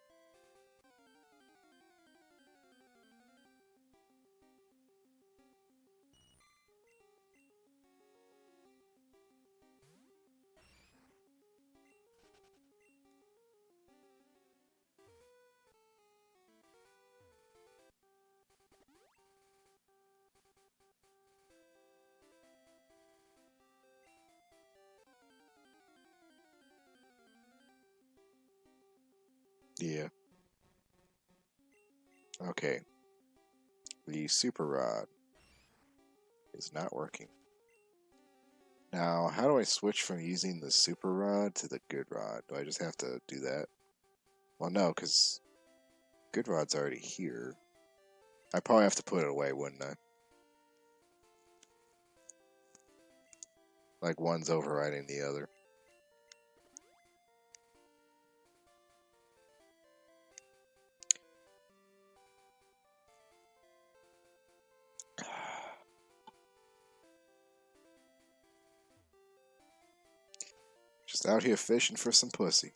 Yeah. Okay. The super rod is not working. Now, how do I switch from using the super rod to the good rod? Do I just have to do that? Well, no, because good rod's already here. I probably have to put it away, wouldn't I? Like one's overriding the other. Just out here fishing for some pussy.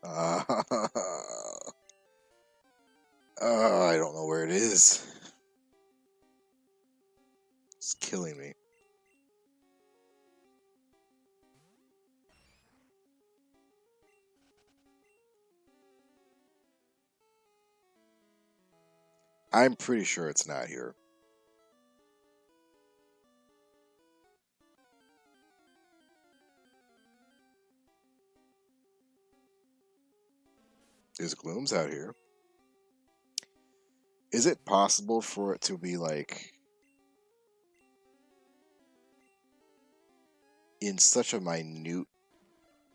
I don't know where it is. It's killing me. I'm pretty sure it's not here. There's glooms out here. Is it possible for it to be like in such a minute,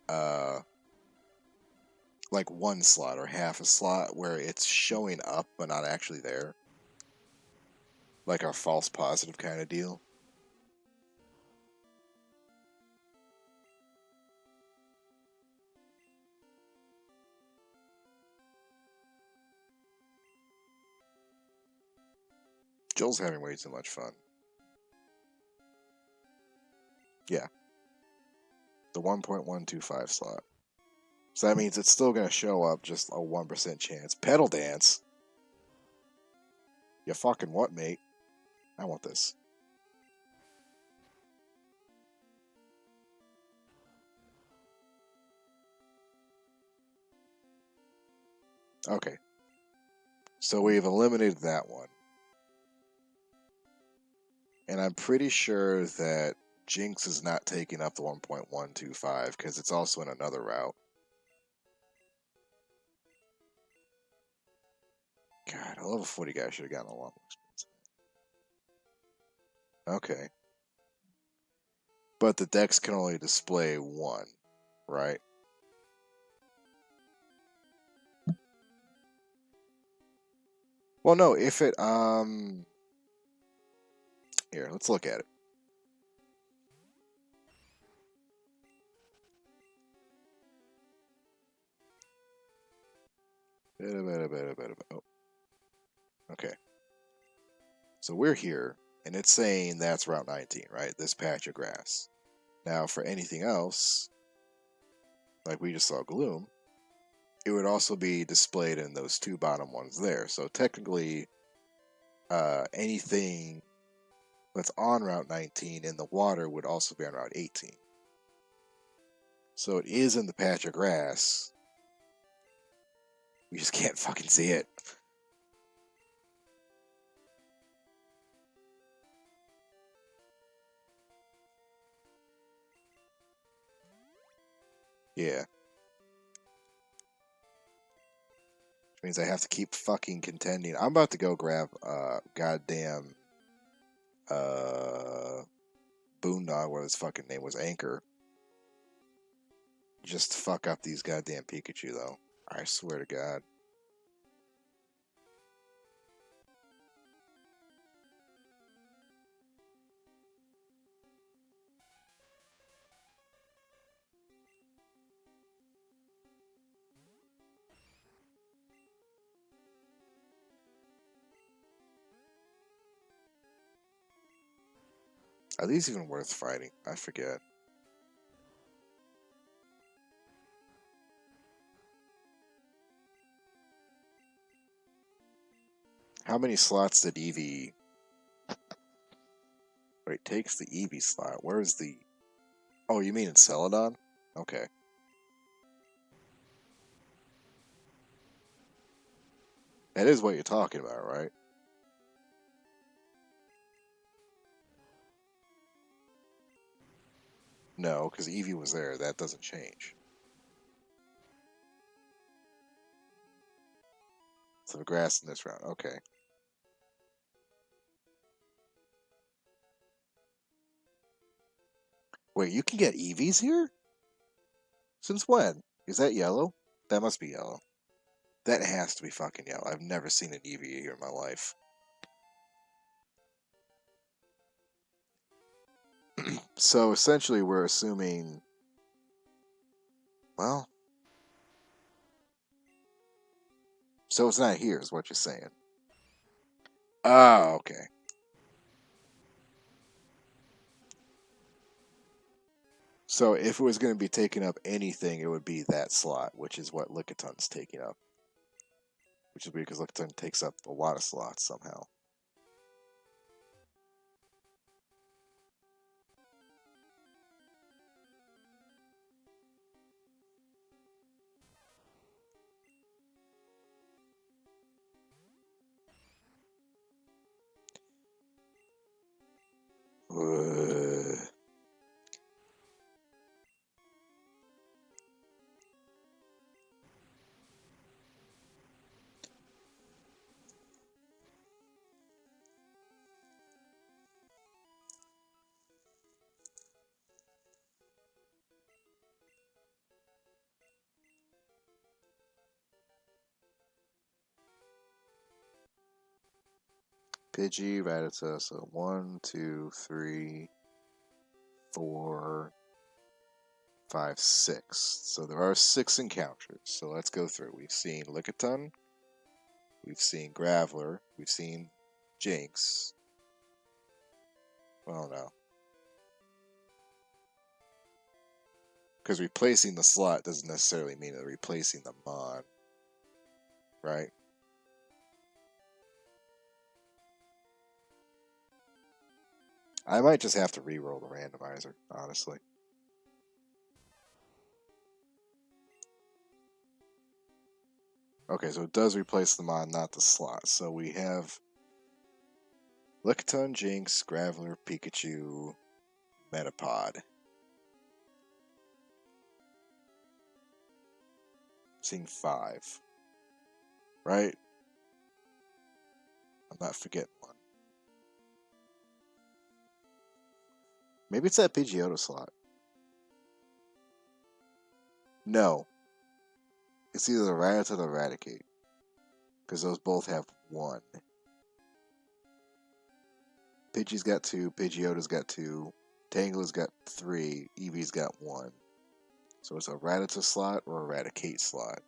uh, like one slot or half a slot where it's showing up but not actually there? Like a false positive kind of deal? Joel's having way too much fun. Yeah. The 1.125 slot. So that means it's still going to show up, just a 1% chance. Pedal dance? You fucking what, mate? I want this. Okay. So we've eliminated that one. And I'm pretty sure that Jinx is not taking up the 1.125 because it's also in another route. God, a level 40 guy should have gotten a lot more expensive. Okay. But the decks can only display one, right? Well, no, if it, here, let's look at it. Oh. Okay. So we're here, and it's saying that's Route 19, right? This patch of grass. Now, for anything else, like we just saw Gloom, it would also be displayed in those two bottom ones there. So technically, anything that's on Route 19 in the water would also be on Route 18. So it is in the patch of grass. We just can't fucking see it. Yeah. Which means I have to keep fucking contending. I'm about to go grab goddamn Boondog, what his fucking name was, Anchor. Just to fuck up these goddamn Pikachu, though. I swear to God. Are these even worth fighting? I forget. How many slots did Eevee... Wait, takes the Eevee slot. Where's the... Oh, you mean in Celadon? Okay. That is what you're talking about, right? No, because Eevee was there. That doesn't change. So the grass in this round. Okay. Wait, you can get Eevees here? Since when? Is that yellow? That must be yellow. That has to be fucking yellow. I've never seen an Eevee here in my life. So essentially, we're assuming... Well... So it's not here, is what you're saying. Oh, okay. So if it was going to be taking up anything, it would be that slot, which is what Lickitun's taking up. Which is weird because Lickitung takes up a lot of slots somehow. Pidgey, Rattata. So 1, 2, 3, 4, 5, 6. So there are 6 encounters. So let's go through. We've seen Lickitung, we've seen Graveler, we've seen Jinx. Well, no. Because replacing the slot doesn't necessarily mean that replacing the mon, right? I might just have to re-roll the randomizer, honestly. Okay, so it does replace the mon, not the slot. So we have Lickitung, Jinx, Graveler, Pikachu, Metapod. Seeing 5. Right? I'm not forgetting one. Maybe it's that Pidgeotto slot. No. It's either the Rattata or the Raticate. Because those both have 1. Pidgey's got 2, Pidgeotto's got 2, Tangela's got 3, Eevee's got 1. So it's a Rattata slot or a Raticate slot.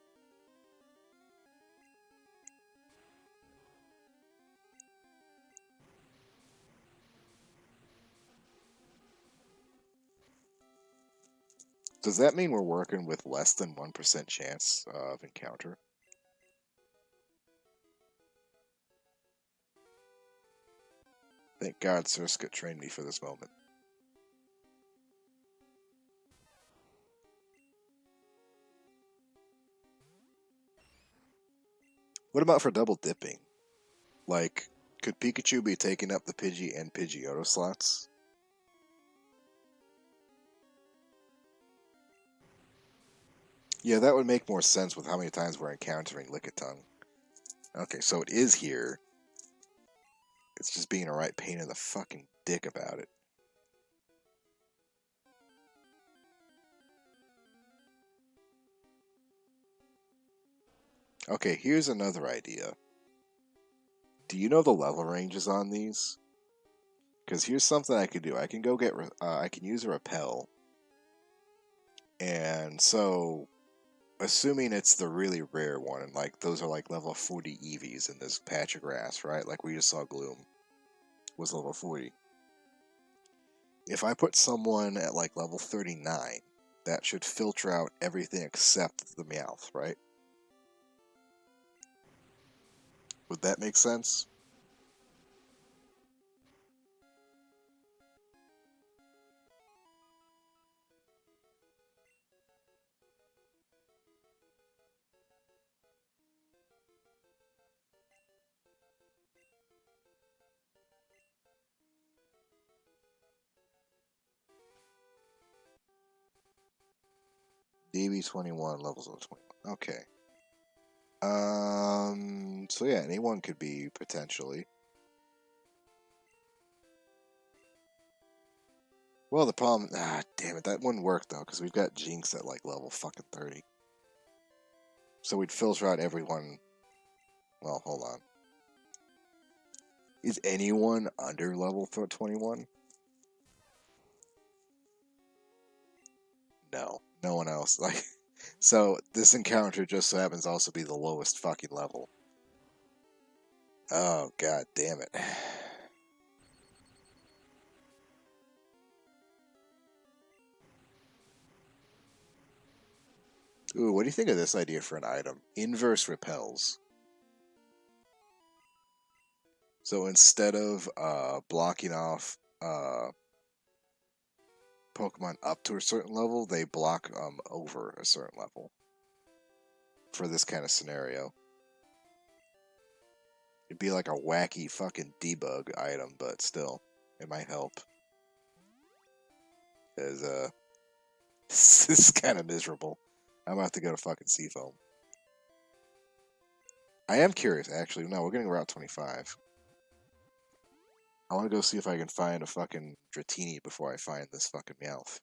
Does that mean we're working with less than 1% chance of encounter? Thank God Surskit trained me for this moment. What about for double dipping? Like, could Pikachu be taking up the Pidgey and Pidgeotto slots? Yeah, that would make more sense with how many times we're encountering Lickitung. Okay, so it is here. It's just being a right pain in the fucking dick about it. Okay, here's another idea. Do you know the level ranges on these? Because here's something I could do. I can go get. I can use a repel, and so assuming it's the really rare one, and like those are like level 40 Eevees in this patch of grass, right? Like we just saw Gloom was level 40. If I put someone at like level 39, that should filter out everything except the Meowth, right? Would that make sense? DB21 levels of 21. Okay. So yeah, anyone could be potentially. Well, the problem, damn it, that wouldn't work though, because we've got Jinx at like level fucking 30. So we'd filter out everyone. Well, hold on. Is anyone under level 21? No, no one else. Like, so this encounter just so happens to also be the lowest fucking level. Oh god damn it. Ooh, what do you think of this idea for an item? Inverse repels. So instead of blocking off Pokemon up to a certain level, they block over a certain level. For this kind of scenario. It'd be like a wacky fucking debug item, but still, it might help. Because, this is kind of miserable. I'm about to go to fucking Seafoam. I am curious, actually. No, we're getting Route 25. I want to go see if I can find a fucking Dratini before I find this fucking Meowth.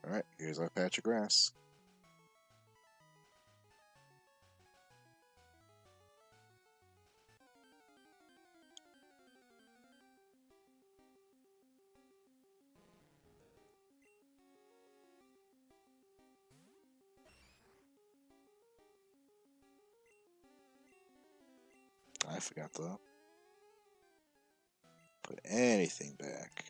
Alright, here's our patch of grass. I forgot to put anything back.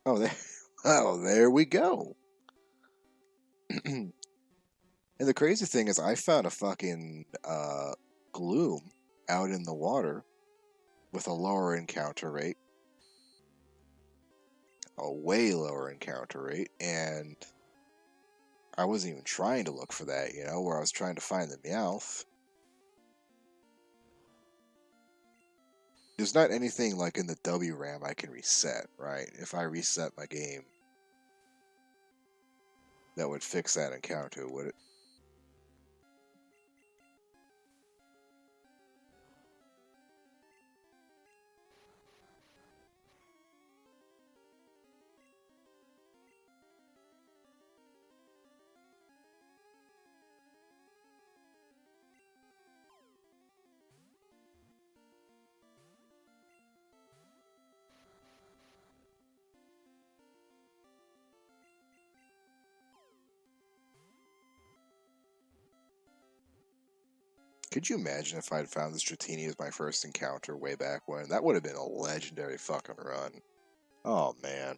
Oh, there, oh, there we go. And the crazy thing is, I found a fucking gloom out in the water with a lower encounter rate, a way lower encounter rate, and I wasn't even trying to look for that, you know, where I was trying to find the Meowth. There's not anything like in the W RAM I can reset, right? If I reset my game, that would fix that encounter, would it? Could you imagine if I'd found this Dratini as my first encounter way back when? That would have been a legendary fucking run. Oh, man.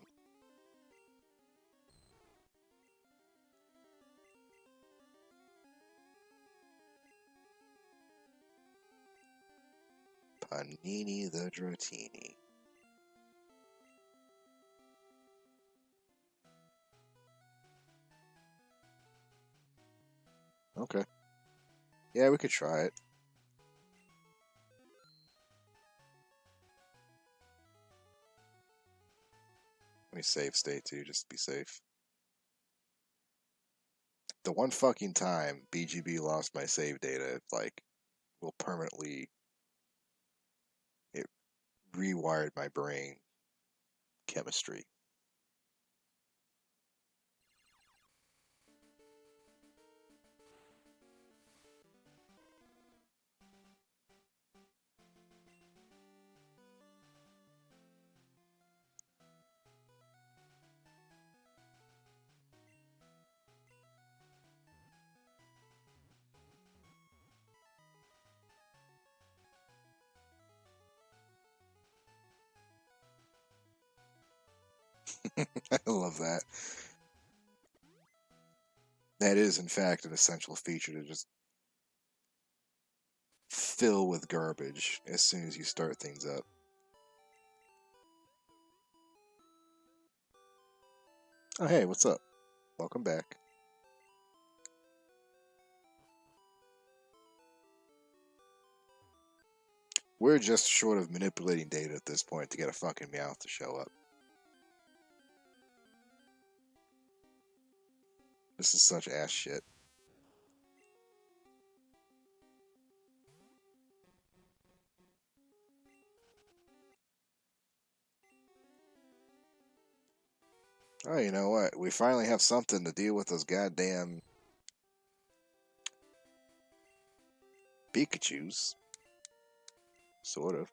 Panini the Dratini. Okay. Yeah, we could try it. Let me save state too, just to be safe. The one fucking time BGB lost my save data, it, like, will permanently... It rewired my brain chemistry. I love that. That is, in fact, an essential feature to just fill with garbage as soon as you start things up. Oh, hey, what's up? Welcome back. We're just short of manipulating data at this point to get a fucking Meowth to show up. This is such ass shit. Oh, you know what? We finally have something to deal with those goddamn Pikachus. Sort of.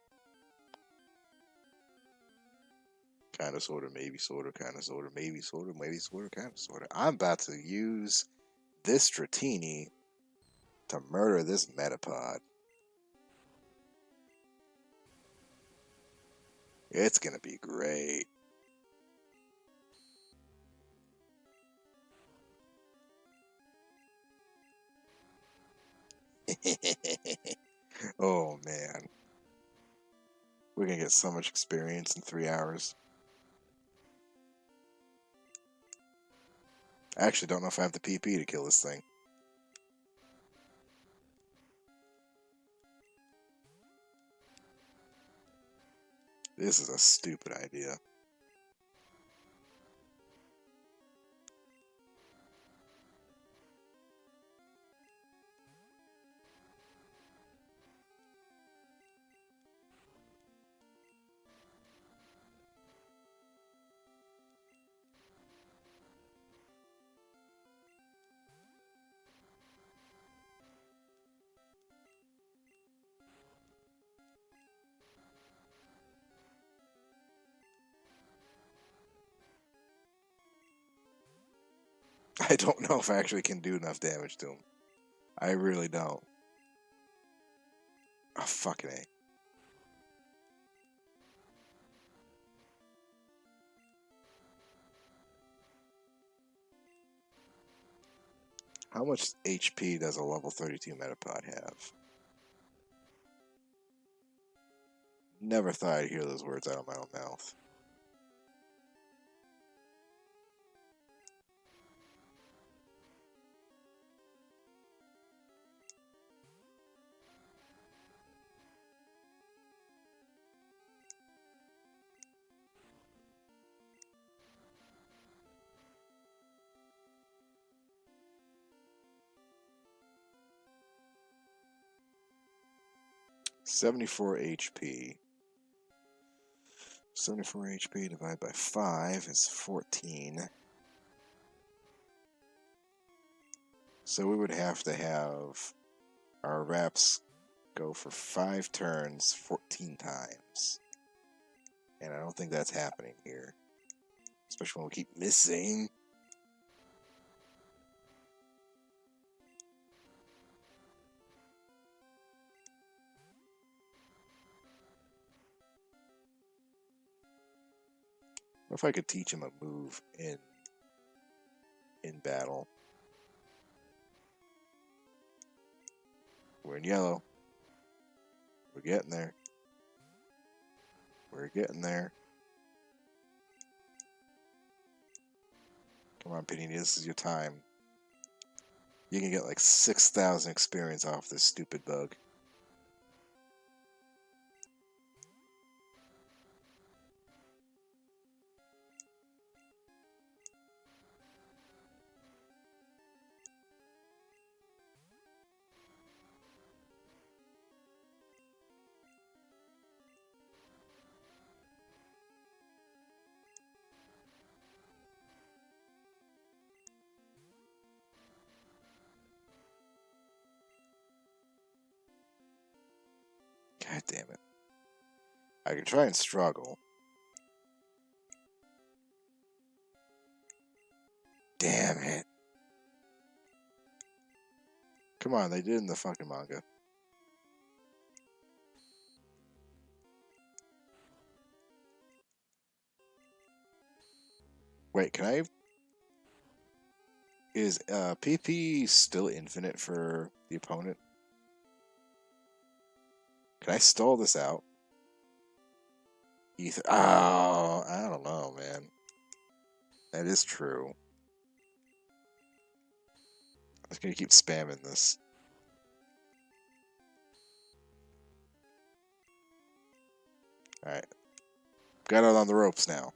Kind of, sort of, maybe, sort of, kind of, sort of, maybe, sort of, maybe, sort of, kind of, sort of. I'm about to use this Dratini to murder this Metapod. It's gonna be great. Oh, man. We're gonna get so much experience in 3 hours. I actually don't know if I have the PP to kill this thing. This is a stupid idea. I don't know if I actually can do enough damage to him. I really don't. Oh, fucking A. How much HP does a level 32 Metapod have? Never thought I'd hear those words out of my own mouth. $74 HP. 74 HP divided by 5 is 14. So we would have to have our reps go for 5 turns 14 times. And I don't think that's happening here. Especially when we keep missing. What if I could teach him a move in battle? We're in yellow. We're getting there. We're getting there. Come on, Panini, this is your time. You can get like 6,000 experience off this stupid bug. God damn it. I can try and struggle. Damn it. Come on, they did in the fucking manga. Wait, can I... Is PP still infinite for the opponent? Can I stall this out? Ether... Oh, I don't know, man. That is true. I'm just gonna keep spamming this. Alright. Got out on the ropes now.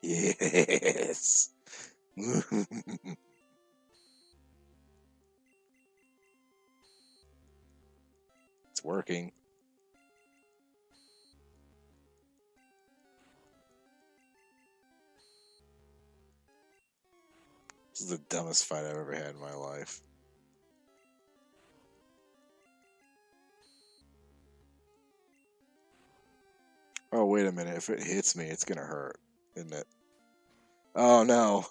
Yes! It's working. This is the dumbest fight I've ever had in my life. Oh, wait a minute. If it hits me, it's gonna hurt, isn't it? Oh, no.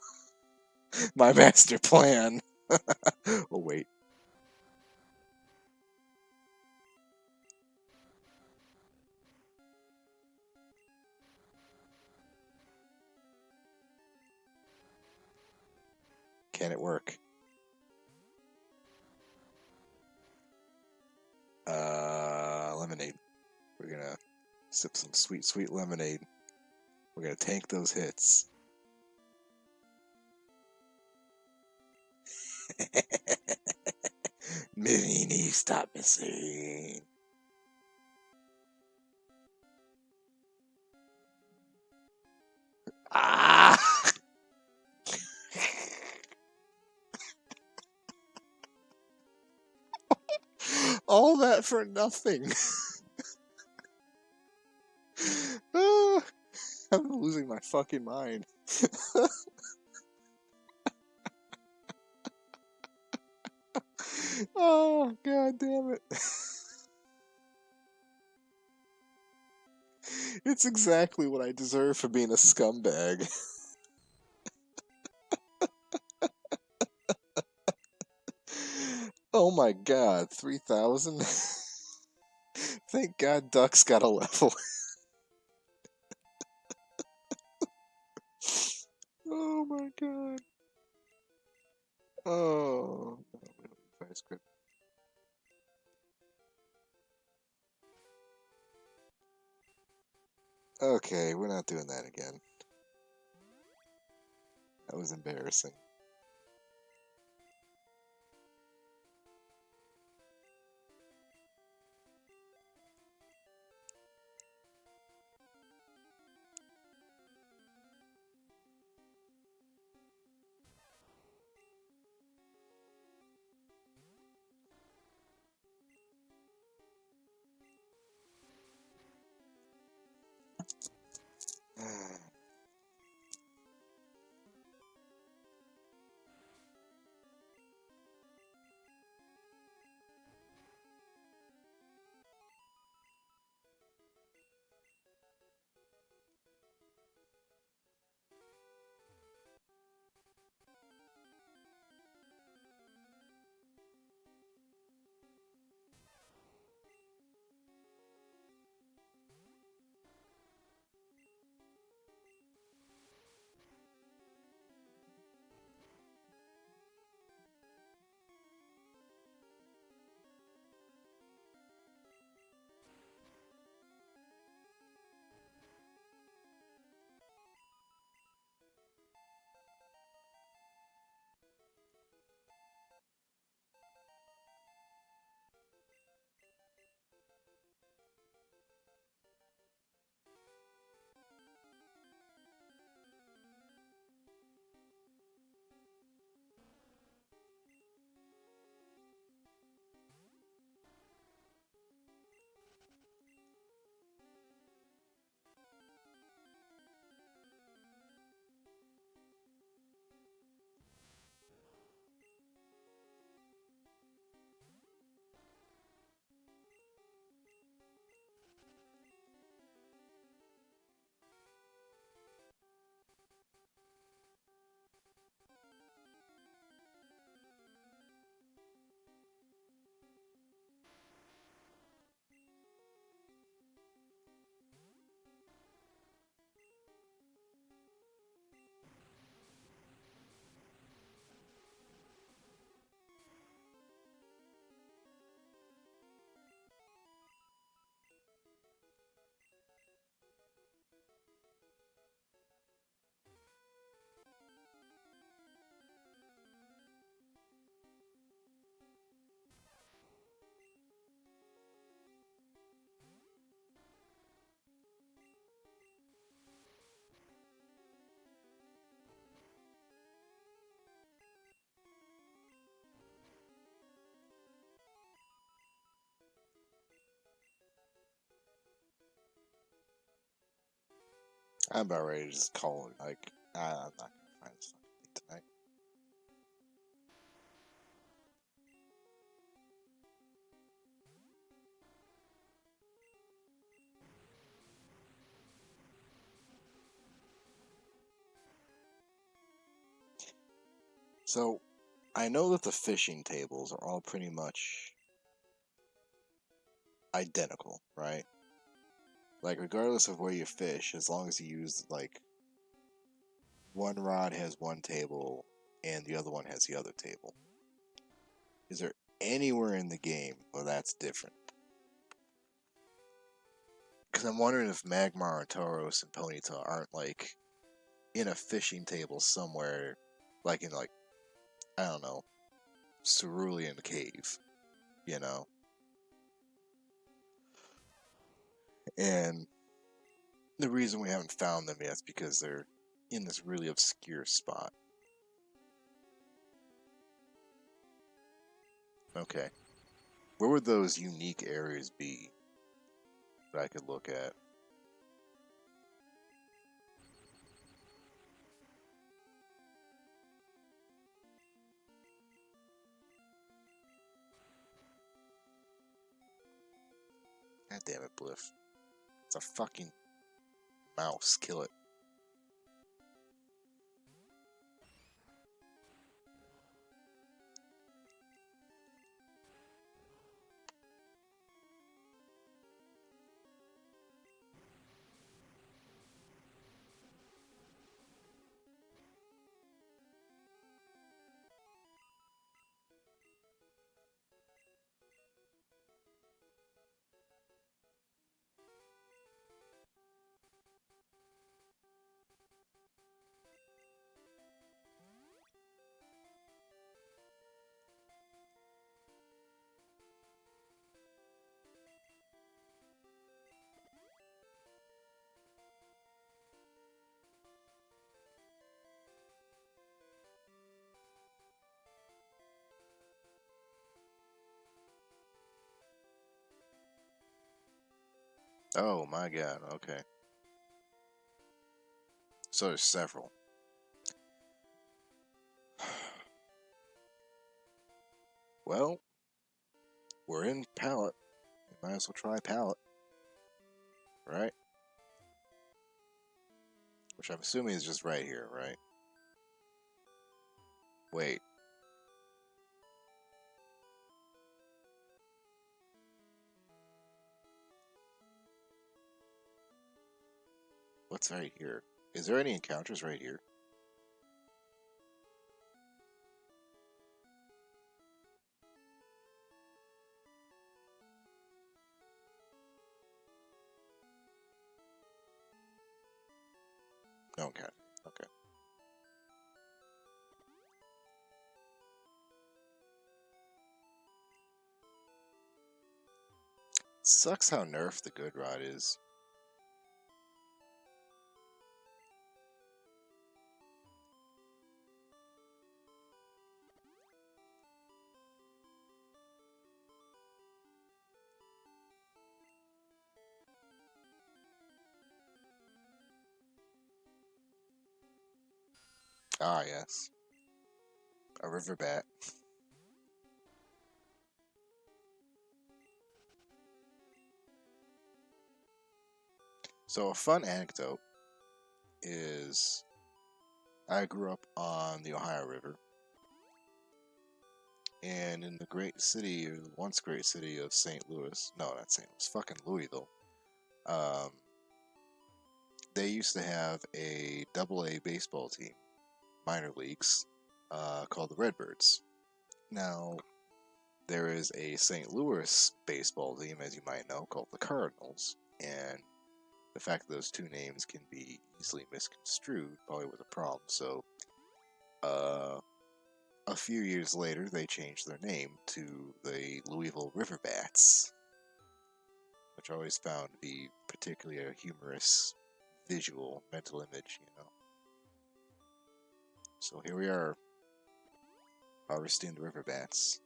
My master plan. Oh, wait. Can it work? Lemonade. We're gonna sip some sweet, sweet lemonade. We're gonna tank those hits. Mini, stop missing. Ah! All that for nothing. I'm losing my fucking mind. Oh, god damn it. It's exactly what I deserve for being a scumbag. Oh my god, 3,000? Thank god Duck's got a level. Oh my god. Oh. Okay, we're not doing that again. That was embarrassing. I'm about ready to just call it. Like, I'm not gonna find this fucking thing tonight. So, I know that the fishing tables are all pretty much identical, right? Like, regardless of where you fish, as long as you use, like, one rod has one table and the other one has the other table. Is there anywhere in the game where that's different? Because I'm wondering if Magmar and Tauros and Ponyta aren't, like, in a fishing table somewhere, like in, like, I don't know, Cerulean Cave, you know? And the reason we haven't found them yet is because they're in this really obscure spot. Okay. Where would those unique areas be that I could look at? God damn it, Bliff. It's a fucking mouse. Kill it. Oh my god, okay. So there's several. Well, we're in pallet. We might as well try pallet. Right? Which I'm assuming is just right here, right? Wait. What's right here? Is there any encounters right here? Okay. Okay. Sucks how nerfed the good rod is. Ah, yes. A river bat. So a fun anecdote is I grew up on the Ohio River, and in the great city, or the once great city of St. Louis, no, not St. Louis, fucking Louisville, um, they used to have a double-A baseball team, minor leagues, called the Redbirds. Now, there is a St. Louis baseball team, as you might know, called the Cardinals, and the fact that those two names can be easily misconstrued probably was a problem. So, a few years later, they changed their name to the Louisville Riverbats, which I always found to be particularly a humorous visual mental image, you know. So here we are, harvesting the Riverbats.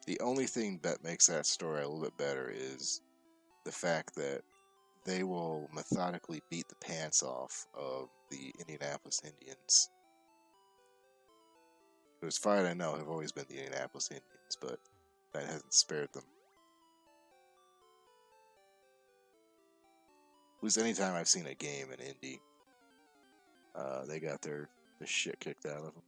The only thing that makes that story a little bit better is the fact that they will methodically beat the pants off of the Indianapolis Indians, who, as far as I know, have always been the Indianapolis Indians, but that hasn't spared them. At least anytime I've seen a game in Indy, they got the shit kicked out of them.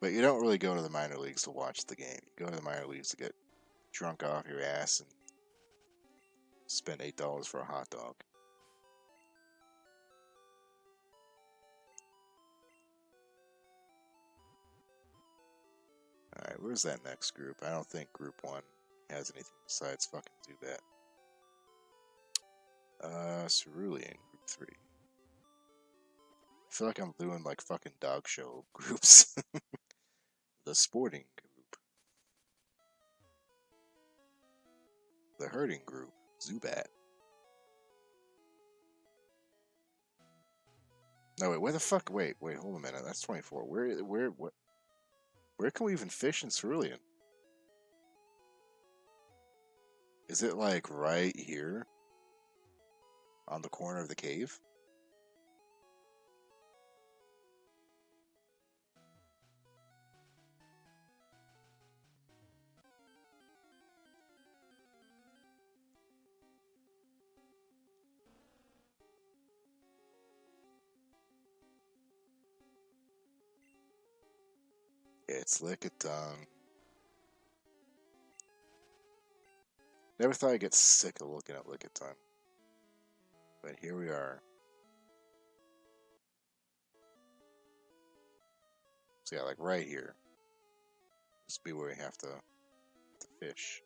But you don't really go to the minor leagues to watch the game. You go to the minor leagues to get drunk off your ass and spend $8 for a hot dog. Alright, where's that next group? I don't think Group 1 has anything besides fucking Zubat. Cerulean, Group 3. I feel like I'm doing like fucking dog show groups. The Sporting Group. The Herding Group, Zubat. No, wait, where the fuck? Wait, hold a minute. That's 24. Where can we even fish in Cerulean? Is it like right here? On the corner of the cave? It's Lickitung. Never thought I'd get sick of looking at Lickitung. But here we are. So yeah, like right here. This will be where we have to fish.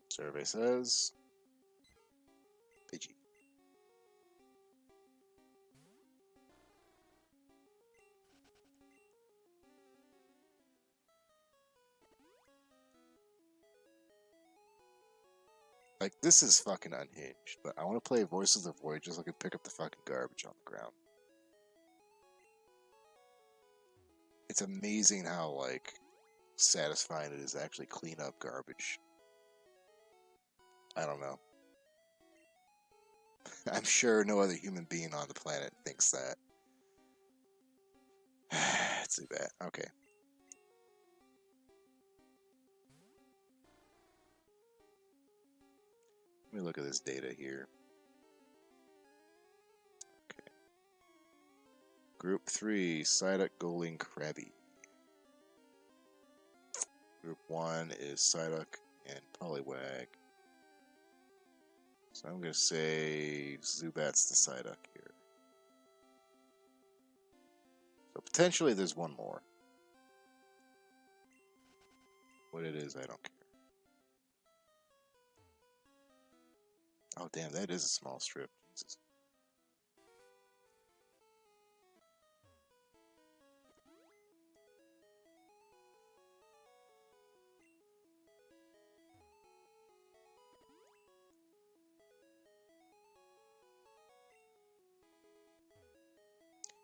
Survey says Pidgey. Like, this is fucking unhinged, but I want to play Voices of the Void just so I can pick up the fucking garbage on the ground. It's amazing how, like, satisfying it is to actually clean up garbage. I don't know. I'm sure no other human being on the planet thinks that. It's too bad. Okay. Let me look at this data here. Okay. Group 3, Psyduck, Goling, Krabby. Group 1 is Psyduck and Poliwag. So I'm going to say Zubat's the Psyduck here. So potentially there's one more. What it is, I don't care. Oh, damn, that is a small strip. Jesus.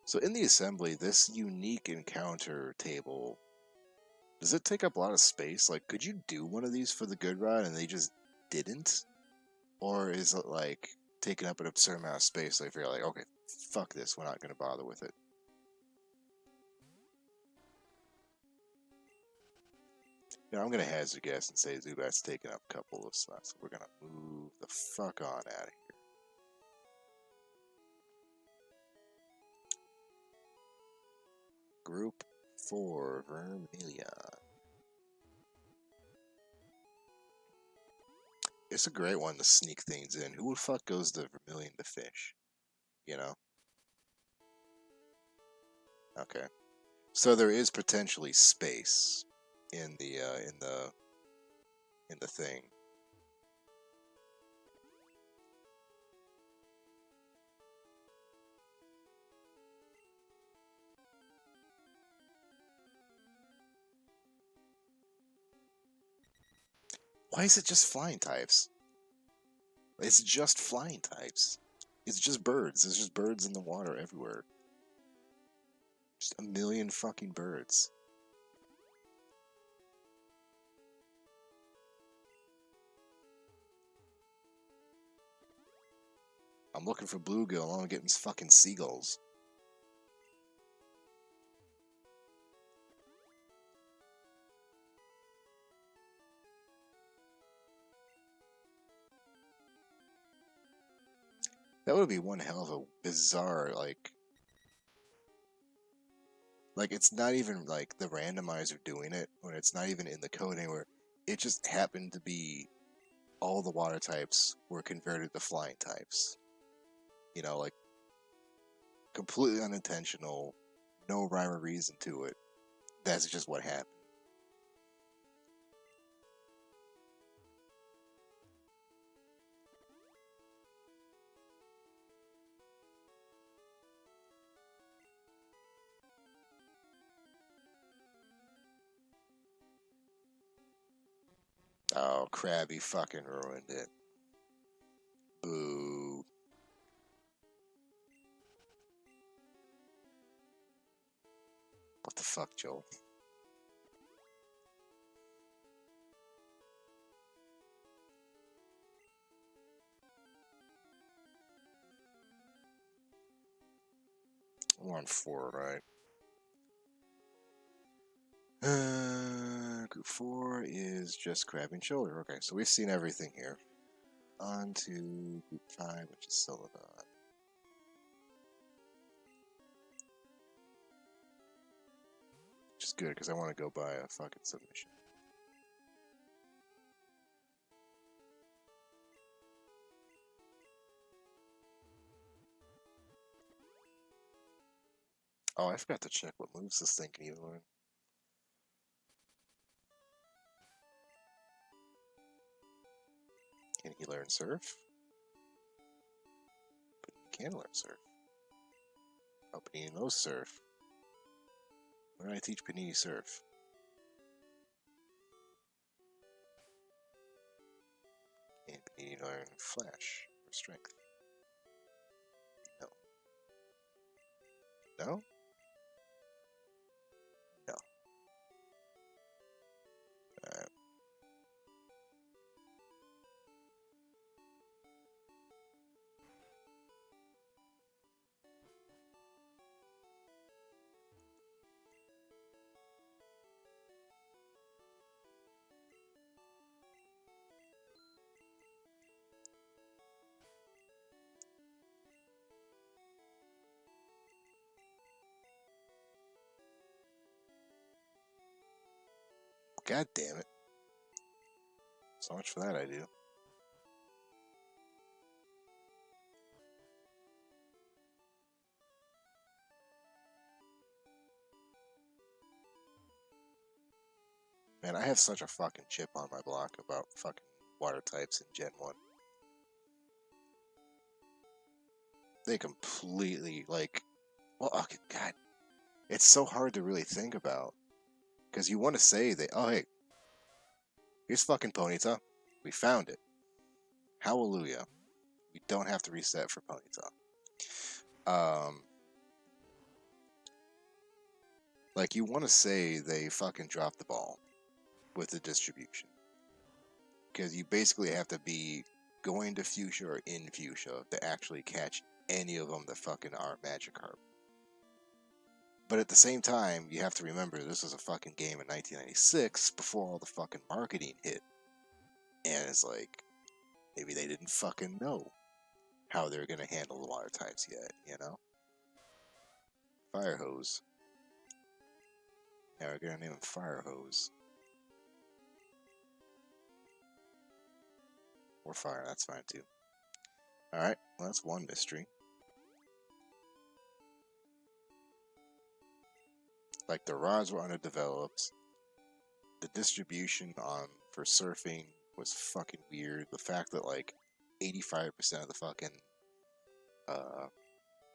So in the assembly, this unique encounter table, does it take up a lot of space? Like, could you do one of these for the good rod and they just didn't? Or is it like taking up an absurd amount of space? So if you're like, okay, fuck this, we're not going to bother with it. You know, I'm going to hazard a guess and say Zubat's taking up a couple of slots. So we're going to move the fuck on out of here. Group 4, Vermilion. It's a great one to sneak things in. Who the fuck goes to Vermilion to fish? You know? Okay. So there is potentially space in the thing. Why is it just flying types? It's just flying types. It's just birds. There's just birds in the water everywhere. Just a million fucking birds. I'm looking for bluegill, all I'm getting is fucking seagulls. That would be one hell of a bizarre, like it's not even like the randomizer doing it, when it's not even in the code anywhere. It just happened to be all the water types were converted to flying types. You know, like completely unintentional, no rhyme or reason to it. That's just what happened. Oh, Krabby fucking ruined it. Boo. What the fuck, Joel? We're on 4, right? Group 4 is just crab and shoulder. Okay, so we've seen everything here. On to group 5, which is Celadon. Which is good, because I want to go buy a fucking submission. Oh, I forgot to check what moves this thing can even learn. Can he learn Surf? But he can learn Surf. Oh, Panini knows Surf. Where did I teach Panini Surf? Can Panini learn Flash or Strength? No. No? No. Alright. God damn it. So much for that I do. Man, I have such a fucking chip on my block about fucking water types in Gen 1. They completely, like... Well, okay, God. It's so hard to really think about. Because you want to say that, oh, hey, here's fucking Ponyta. We found it. Hallelujah. We don't have to reset for Ponyta. Like, you want to say they fucking dropped the ball with the distribution. Because you basically have to be going to Fuchsia or in Fuchsia to actually catch any of them that fucking aren't Magikarp. But at the same time, you have to remember this was a fucking game in 1996 before all the fucking marketing hit. And it's like, maybe they didn't fucking know how they're gonna handle the water types yet, you know? Fire Hose. Yeah, we're gonna name him Fire Hose. Or Fire, that's fine too. Alright, well, that's one mystery. Like, the rods were underdeveloped. The distribution for surfing was fucking weird. The fact that, like, 85% of the fucking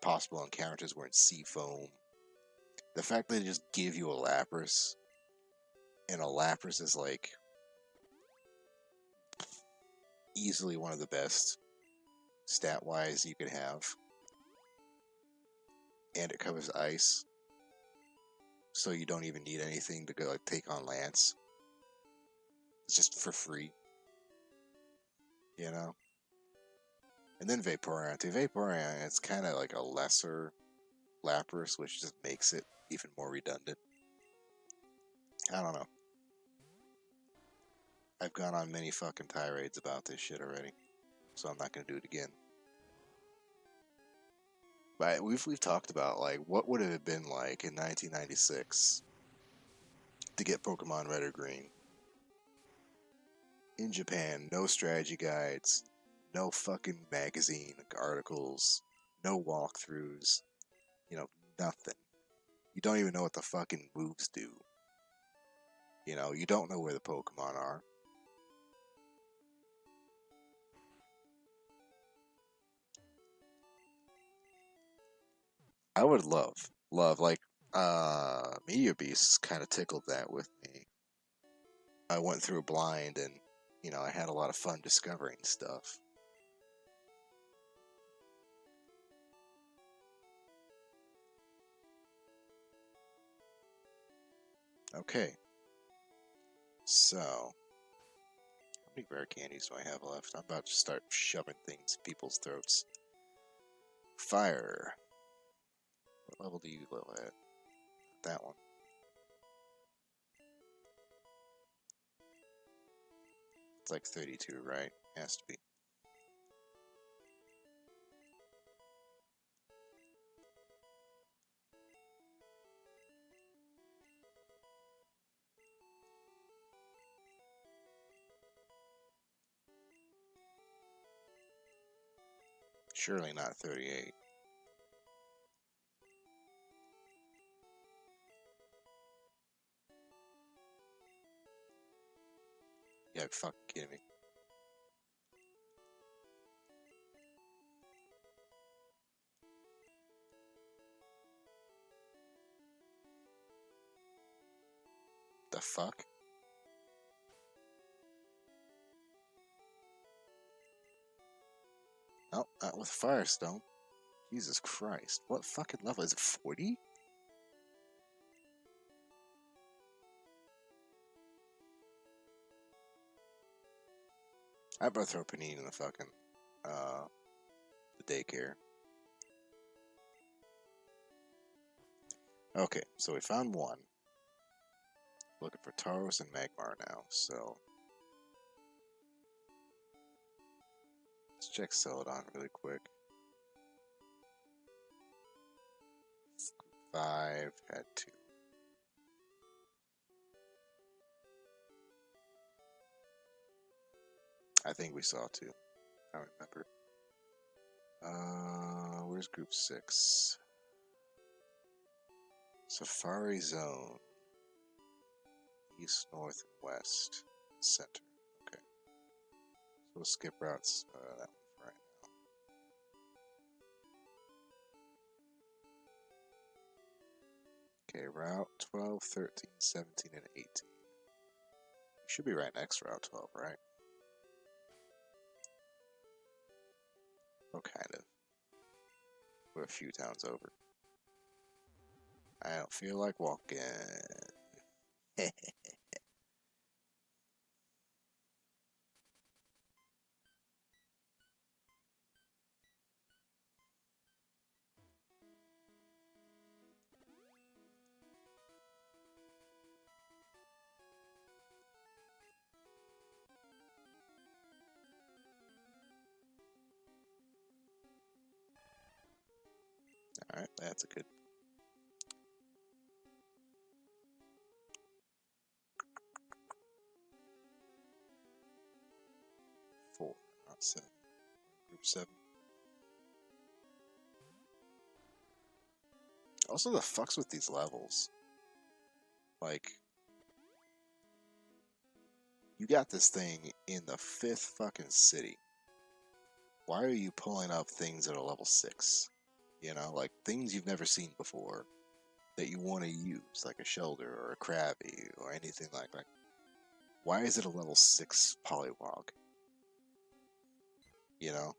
possible encounters were in Seafoam. The fact that they just give you a Lapras, and a Lapras is, like, easily one of the best stat-wise you could have. And it covers ice, so you don't even need anything to go, like, take on Lance. It's just for free. You know? And then Vaporeon too. Vaporeon, it's kind of like a lesser Lapras, which just makes it even more redundant. I don't know. I've gone on many fucking tirades about this shit already, so I'm not gonna do it again. But we've talked about, like, what would it have been like in 1996 to get Pokemon Red or Green in Japan. No strategy guides, no fucking magazine articles, no walkthroughs, you know, nothing. You don't even know what the fucking moves do. You know, you don't know where the Pokemon are. I would love, like, Meteor Beasts kind of tickled that with me. I went through blind and, you know, I had a lot of fun discovering stuff. Okay. So, how many rare candies do I have left? I'm about to start shoving things in people's throats. Fire. What level do you live at? That one. It's like 32, right? Has to be. Surely not 38. Yeah, fucking kidding me. The fuck? Oh, not with Firestone. Jesus Christ. What fucking level? Is it 40? I better throw Panini in the fucking, the daycare. Okay, so we found one. Looking for Tauros and Magmar now, so... Let's check Celadon really quick. 5, had 2. I think we saw 2. I don't remember. Where's group 6? Safari Zone. East, north, and west. Center. Okay. So we'll skip routes, that one for right now. Okay, route 12, 13, 17, and 18. You should be right next to route 12, right? Oh, kind of. We're a few towns over. I don't feel like walking. Alright, that's a good... Four, not 7. Group 7. Also, the fucks with these levels. Like, you got this thing in the 5th fucking city. Why are you pulling up things that are level 6? You know, like things you've never seen before that you want to use, like a Shelter or a Krabby or anything like that. Why is it a level 6 Poliwag? You know?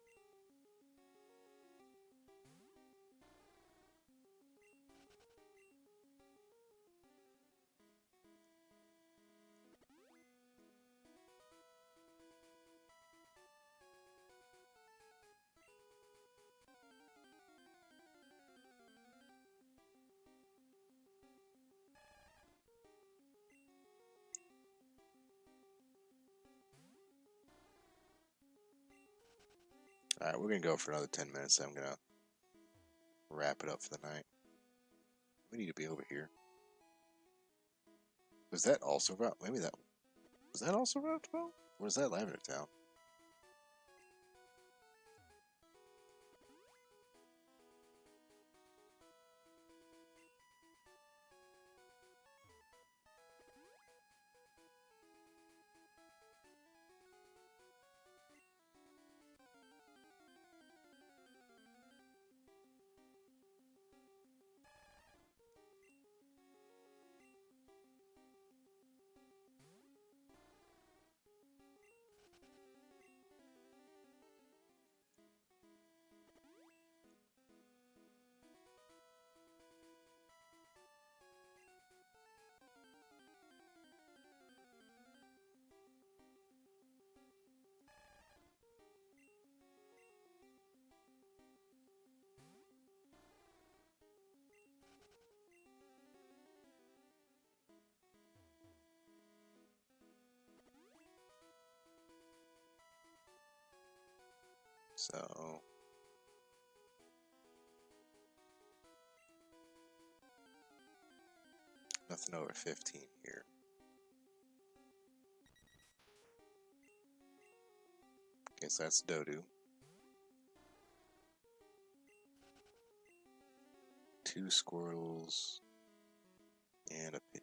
Alright, we're gonna go for another 10 minutes. I'm gonna wrap it up for the night. We need to be over here. Was that also Route? Maybe that... Was that also Route 12? Or was that Lavender Town? So nothing over 15 here. Guess that's Dodu. 2 Squirtles and a Pidgey.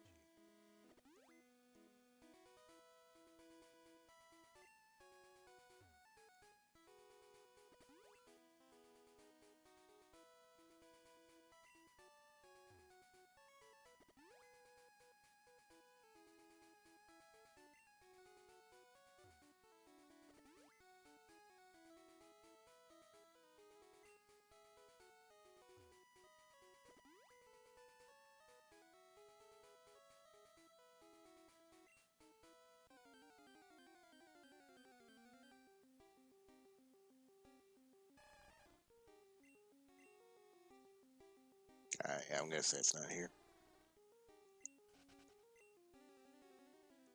Yeah, I'm gonna say it's not here.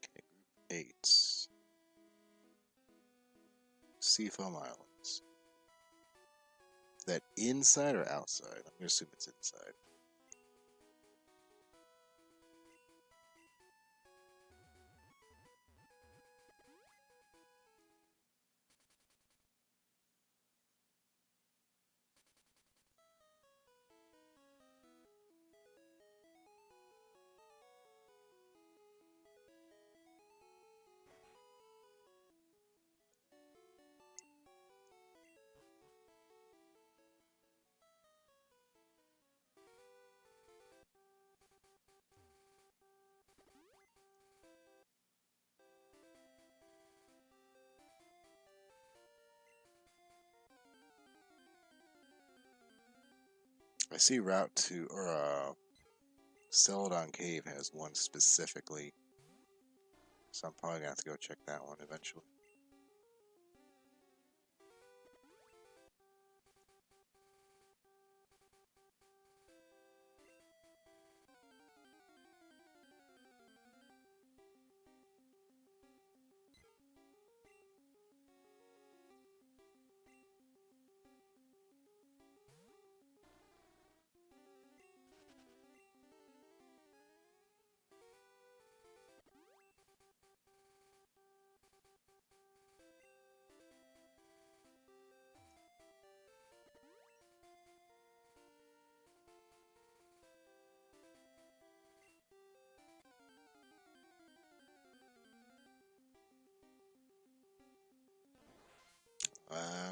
Okay, group 8. Seafoam Islands. Is that inside or outside? I'm gonna assume it's inside. I see Route to Celadon Cave has one specifically, so I'm probably gonna have to go check that one eventually.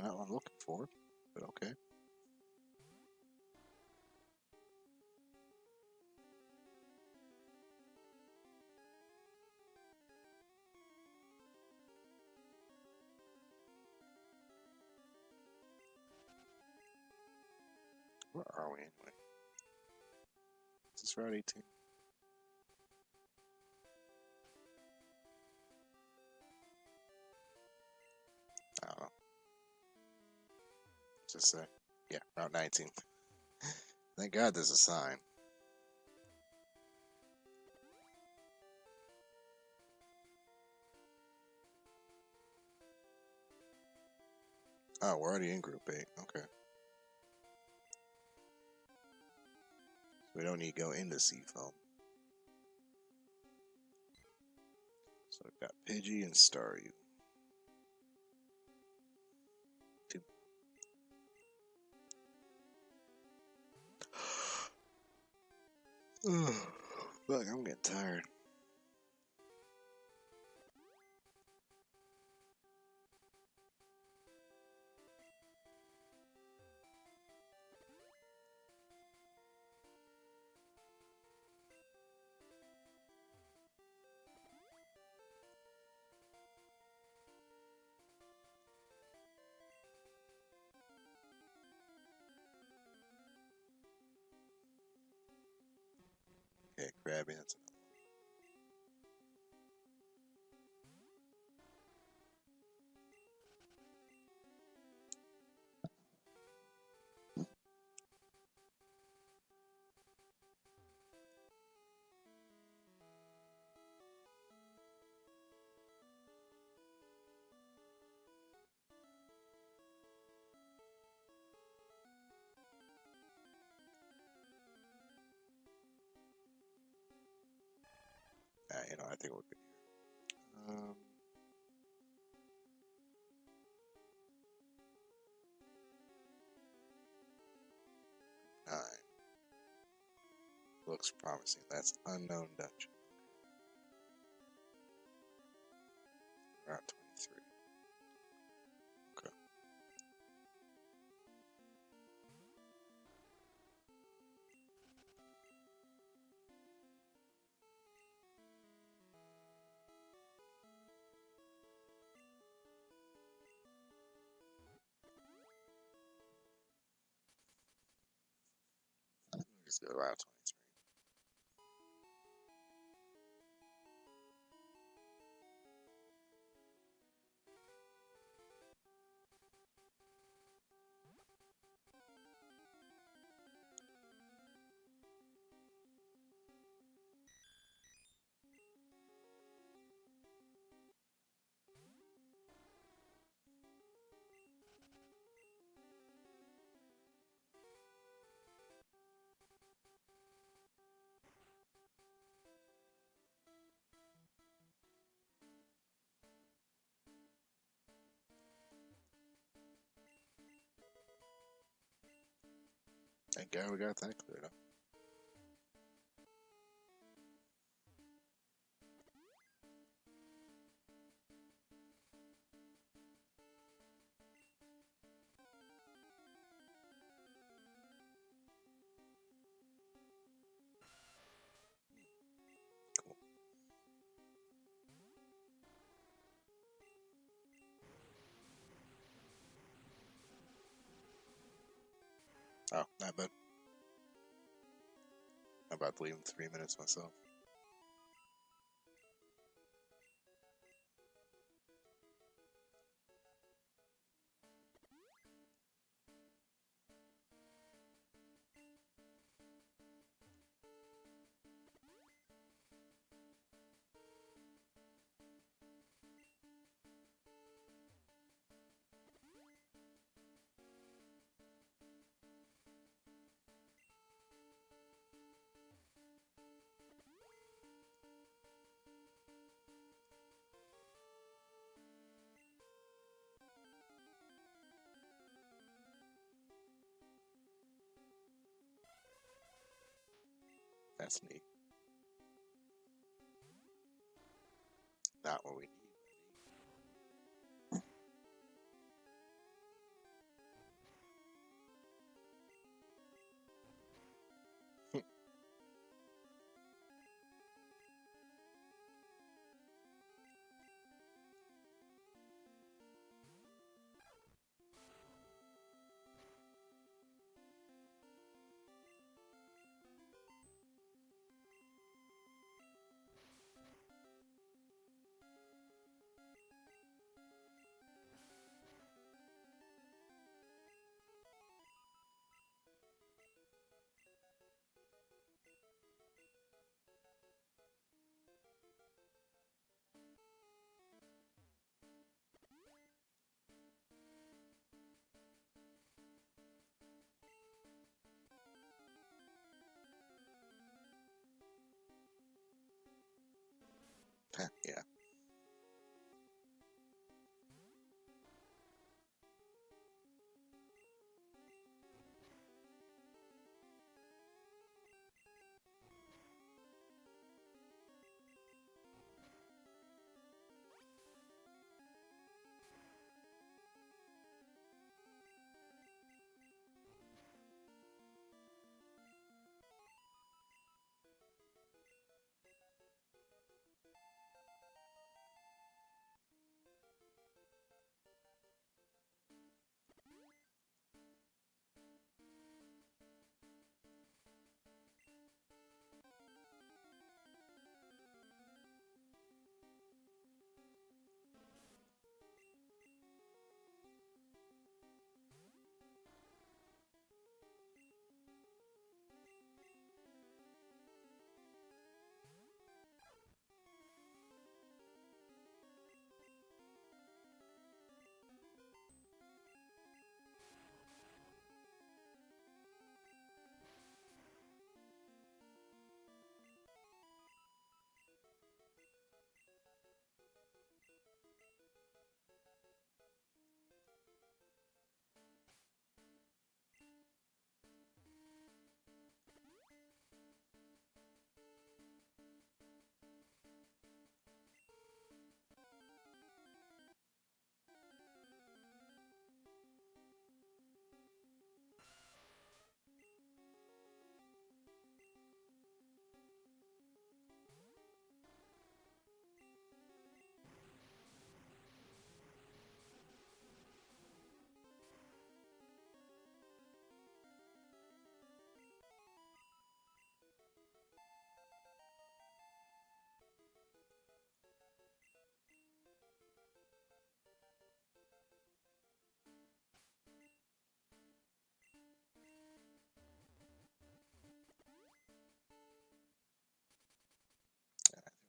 Not what I'm looking for, but okay. Where are we anyway? Is this Route 18? I don't know. Just say, yeah, Route 19. Thank God there's a sign. Oh, we're already in Group 8. Okay. So we don't need to go into Seafoam. So we've got Pidgey and Staryu. Fuck, I'm getting tired. Okay, Krabby, that's you know, I think we're good here. 9. Looks promising. That's unknown dungeon. Route 23. Okay. Just go Route 23. Thank God we got that cleared up. Cool. Oh, not bad. I'm about to leave in 3 minutes myself. That's neat. Not what we need. Yeah.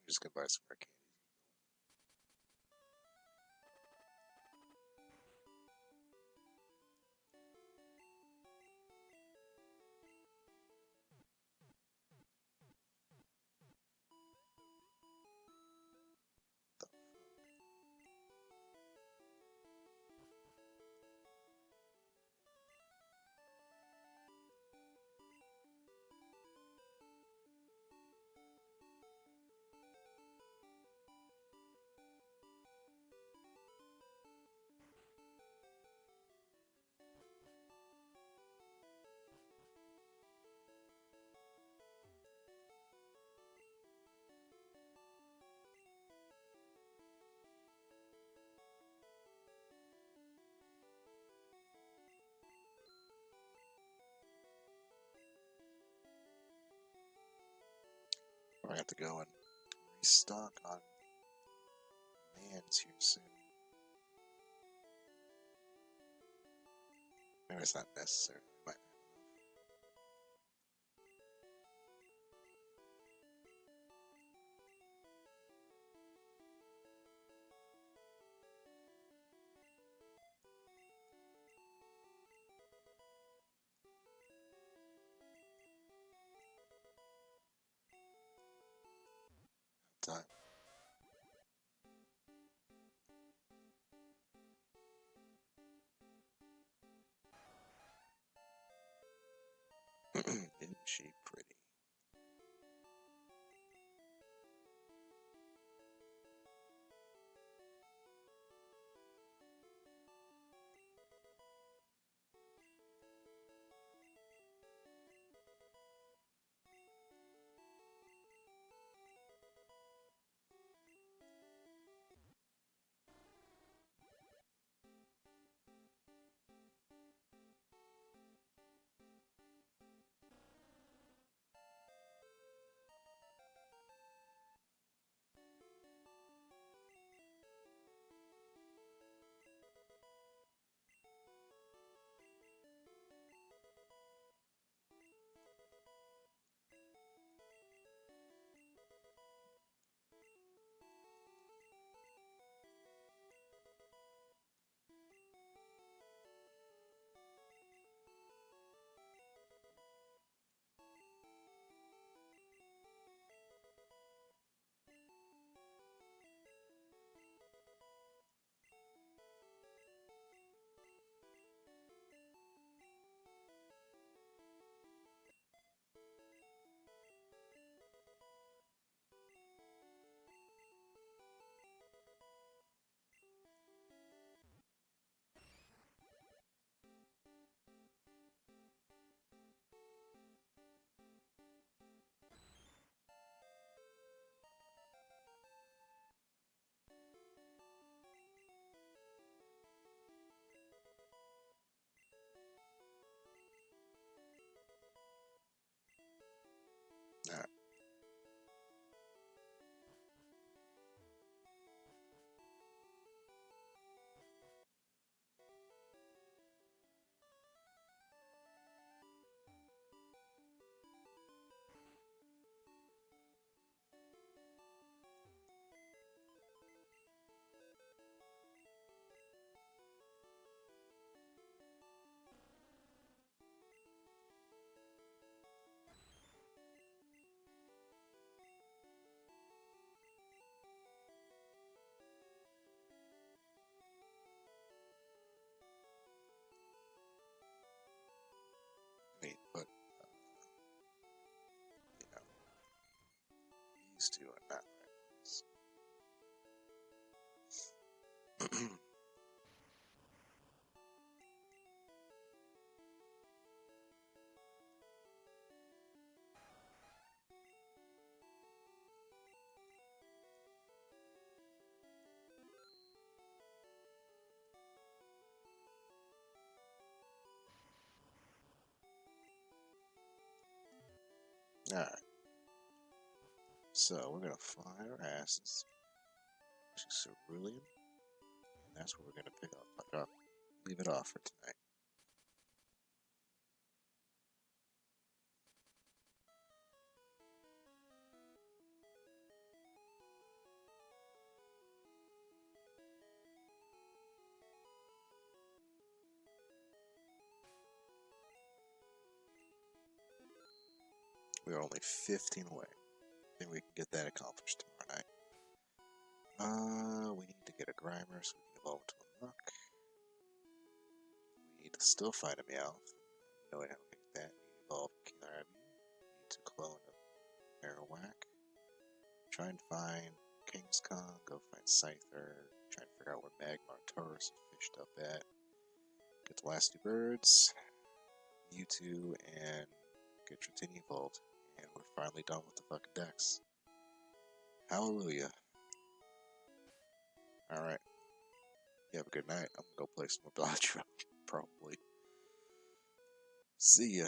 just gonna buy some more candy. I have to go and restock on mans here soon. Maybe it's not necessary. I might have time. Isn't she pretty? Alright. Wait, but you know, these two are not right. Alright. So we're gonna fly our asses to Cerulean, and that's where we're gonna leave it off for tonight. We're only 15 away. I think we can get that accomplished tomorrow night. We need to get a Grimer so we can evolve into a Muck. We need to still find a Meowth. No way how to get that. We need to evolve Killer Abu. We need to clone a Marowak. Try and find King's Kong. Go find Scyther. Try and figure out where Magmar Taurus is fished up at. Get the last 2 birds. Mewtwo and get Dratini evolved. And we're finally done with the fucking decks. Hallelujah. Alright. You have a good night. I'm gonna go play some more Bellotro, probably. See ya.